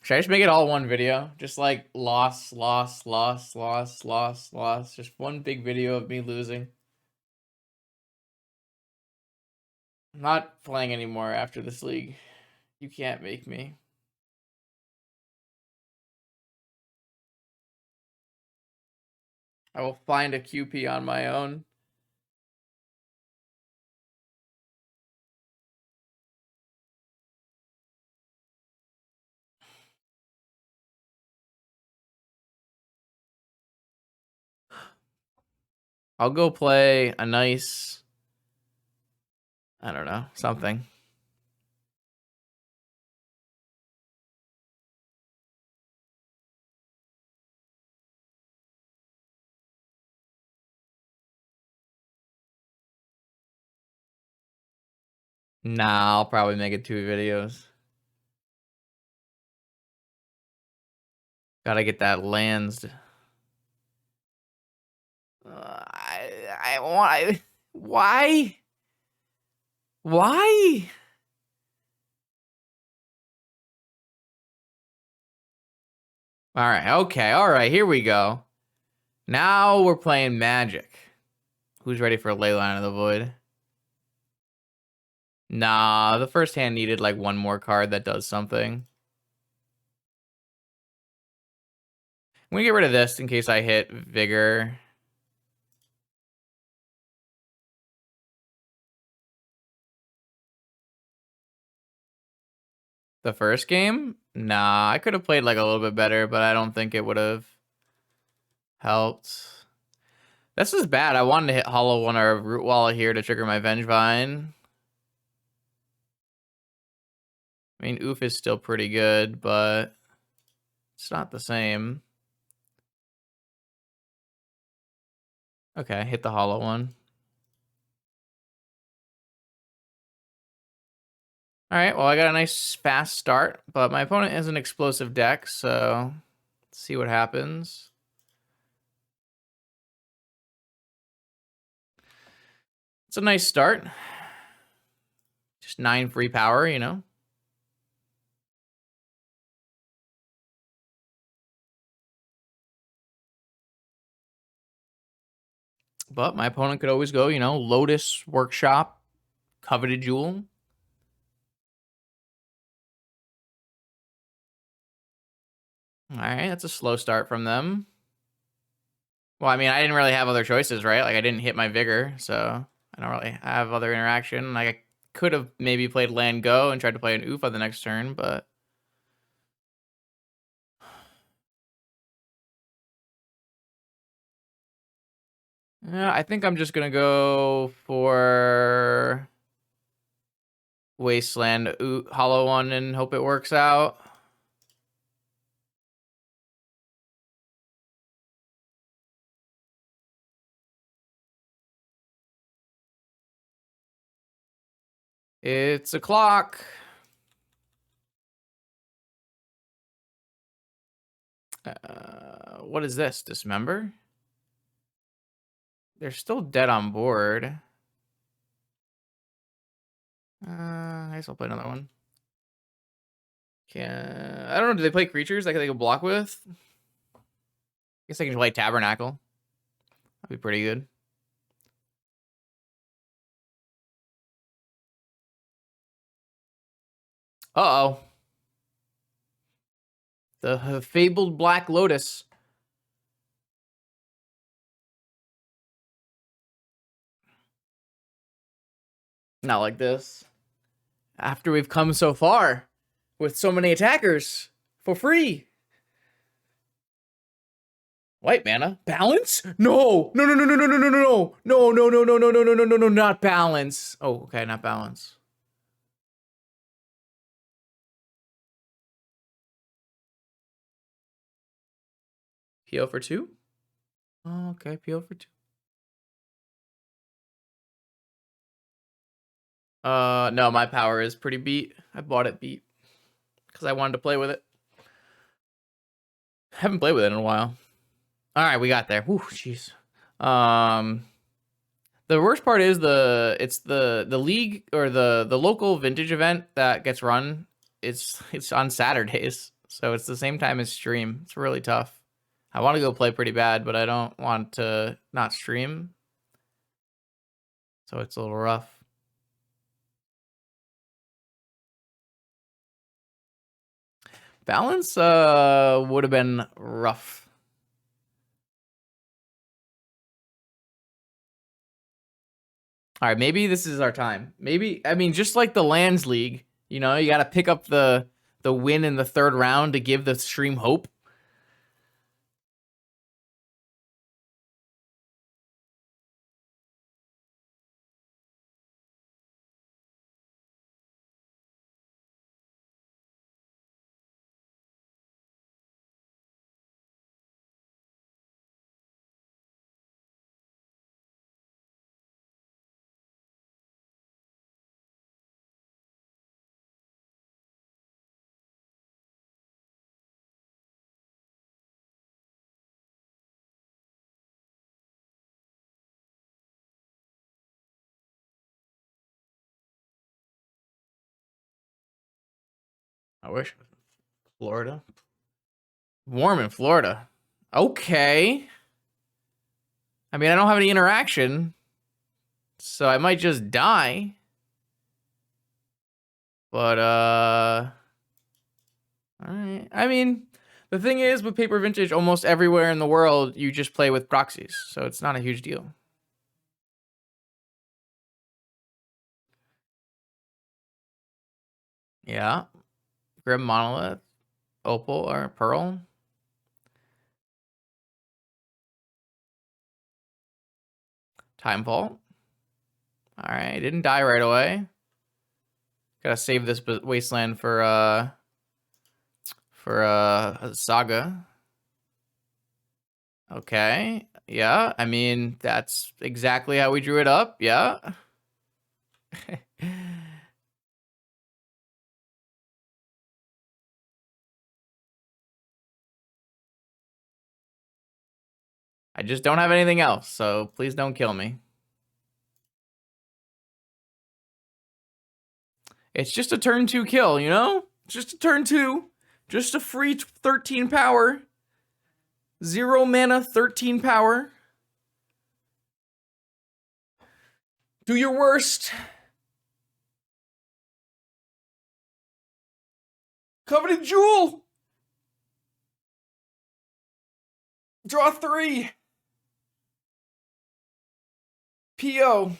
Should I just make it all one video? Just like loss. Just one big video of me losing. I'm not playing anymore after this league. You can't make me. I will find a QP on my own. I'll go play a nice, I don't know, something. Nah, I'll probably make it 2 videos. Gotta get that lands. I want. Why? Why? All right. Okay. All right. Here we go. Now we're playing Magic. Who's ready for Leyline of the Void? Nah, the first hand needed like one more card that does something. I'm gonna get rid of this in case I hit Vigor. The first game? Nah, I could have played like a little bit better, but I don't think it would have helped. This is bad. I wanted to hit Hollow One or Root Wallet here to trigger my Vengevine. I mean, Oof is still pretty good, but it's not the same. Okay, hit the Hollow One. All right, well, I got a nice fast start, but my opponent has an explosive deck, so let's see what happens. It's a nice start. Just 9 free power, you know? But my opponent could always go, you know, Lotus, Workshop, Coveted Jewel. All right, that's a slow start from them. Well, I mean, I didn't really have other choices, right? Like, I didn't hit my Vigor, so I don't really have other interaction. Like, I could have maybe played Land Go and tried to play an Oof on the next turn, but... yeah, I think I'm just going to go for... Wasteland Hollow One and hope it works out. It's a clock. What is this? Dismember? They're still dead on board. I guess I'll play another one. I don't know. Do they play creatures that they can block with? I guess I can play Tabernacle. That'd be pretty good. Uh-oh. The fabled Black Lotus. Not like this. After we've come so far with so many attackers for free. White mana. Balance? No. No, no, no, no, no, no, no, no. No, no, no, no, no, no, no, no, no, no, not balance. Oh, okay, not balance. PO for 2? Oh, okay, PO for 2. No, my power is pretty beat. I bought it beat because I wanted to play with it. Haven't played with it in a while. All right, we got there. Whew, jeez. The worst part is it's the league or the local vintage event that gets run. It's on Saturdays, so it's the same time as stream. It's really tough. I want to go play pretty bad, but I don't want to not stream, so it's a little rough. Balance would have been rough. All right, maybe this is our time. Maybe, I mean, just like the Lands League, you know, you got to pick up the win in the 3rd round to give the stream hope. I wish. Florida. Warm in Florida. Okay. I mean, I don't have any interaction, so I might just die. But, all right. I mean, the thing is, with Paper Vintage, almost everywhere in the world, you just play with proxies, so it's not a huge deal. Yeah. Grim Monolith, Opal, or Pearl. Time Vault. All right, didn't die right away. Gotta save this wasteland for Saga. Okay. Yeah, I mean, that's exactly how we drew it up. Yeah. I just don't have anything else, so please don't kill me. It's just a turn 2 kill, you know? Just a turn 2. Just a free 13 power. 0 mana, 13 power. Do your worst. Coveted Jewel. Draw 3. PO.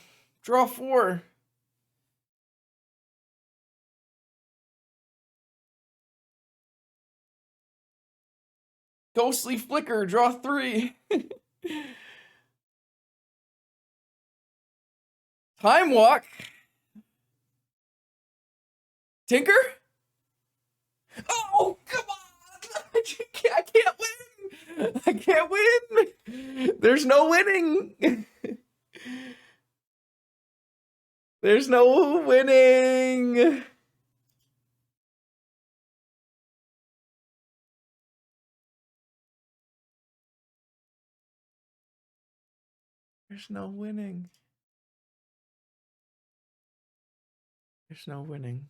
Draw 4. Ghostly Flicker. Draw 3. Time Walk. Tinker? Oh, come on! I can't win! I can't win! There's no winning! There's no winning! There's no winning. There's no winning.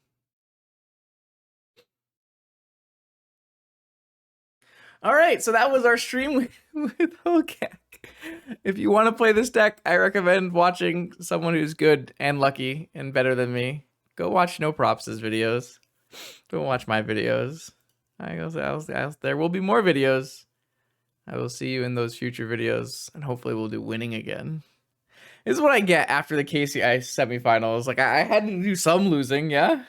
All right, so that was our stream with Hogaak. If you want to play this deck, I recommend watching someone who's good and lucky and better than me. Go watch No Props' videos. Don't watch my videos. There will be more videos. I will see you in those future videos, and hopefully we'll do winning again. This is what I get after the KCI semifinals. Like, I had to do some losing, yeah?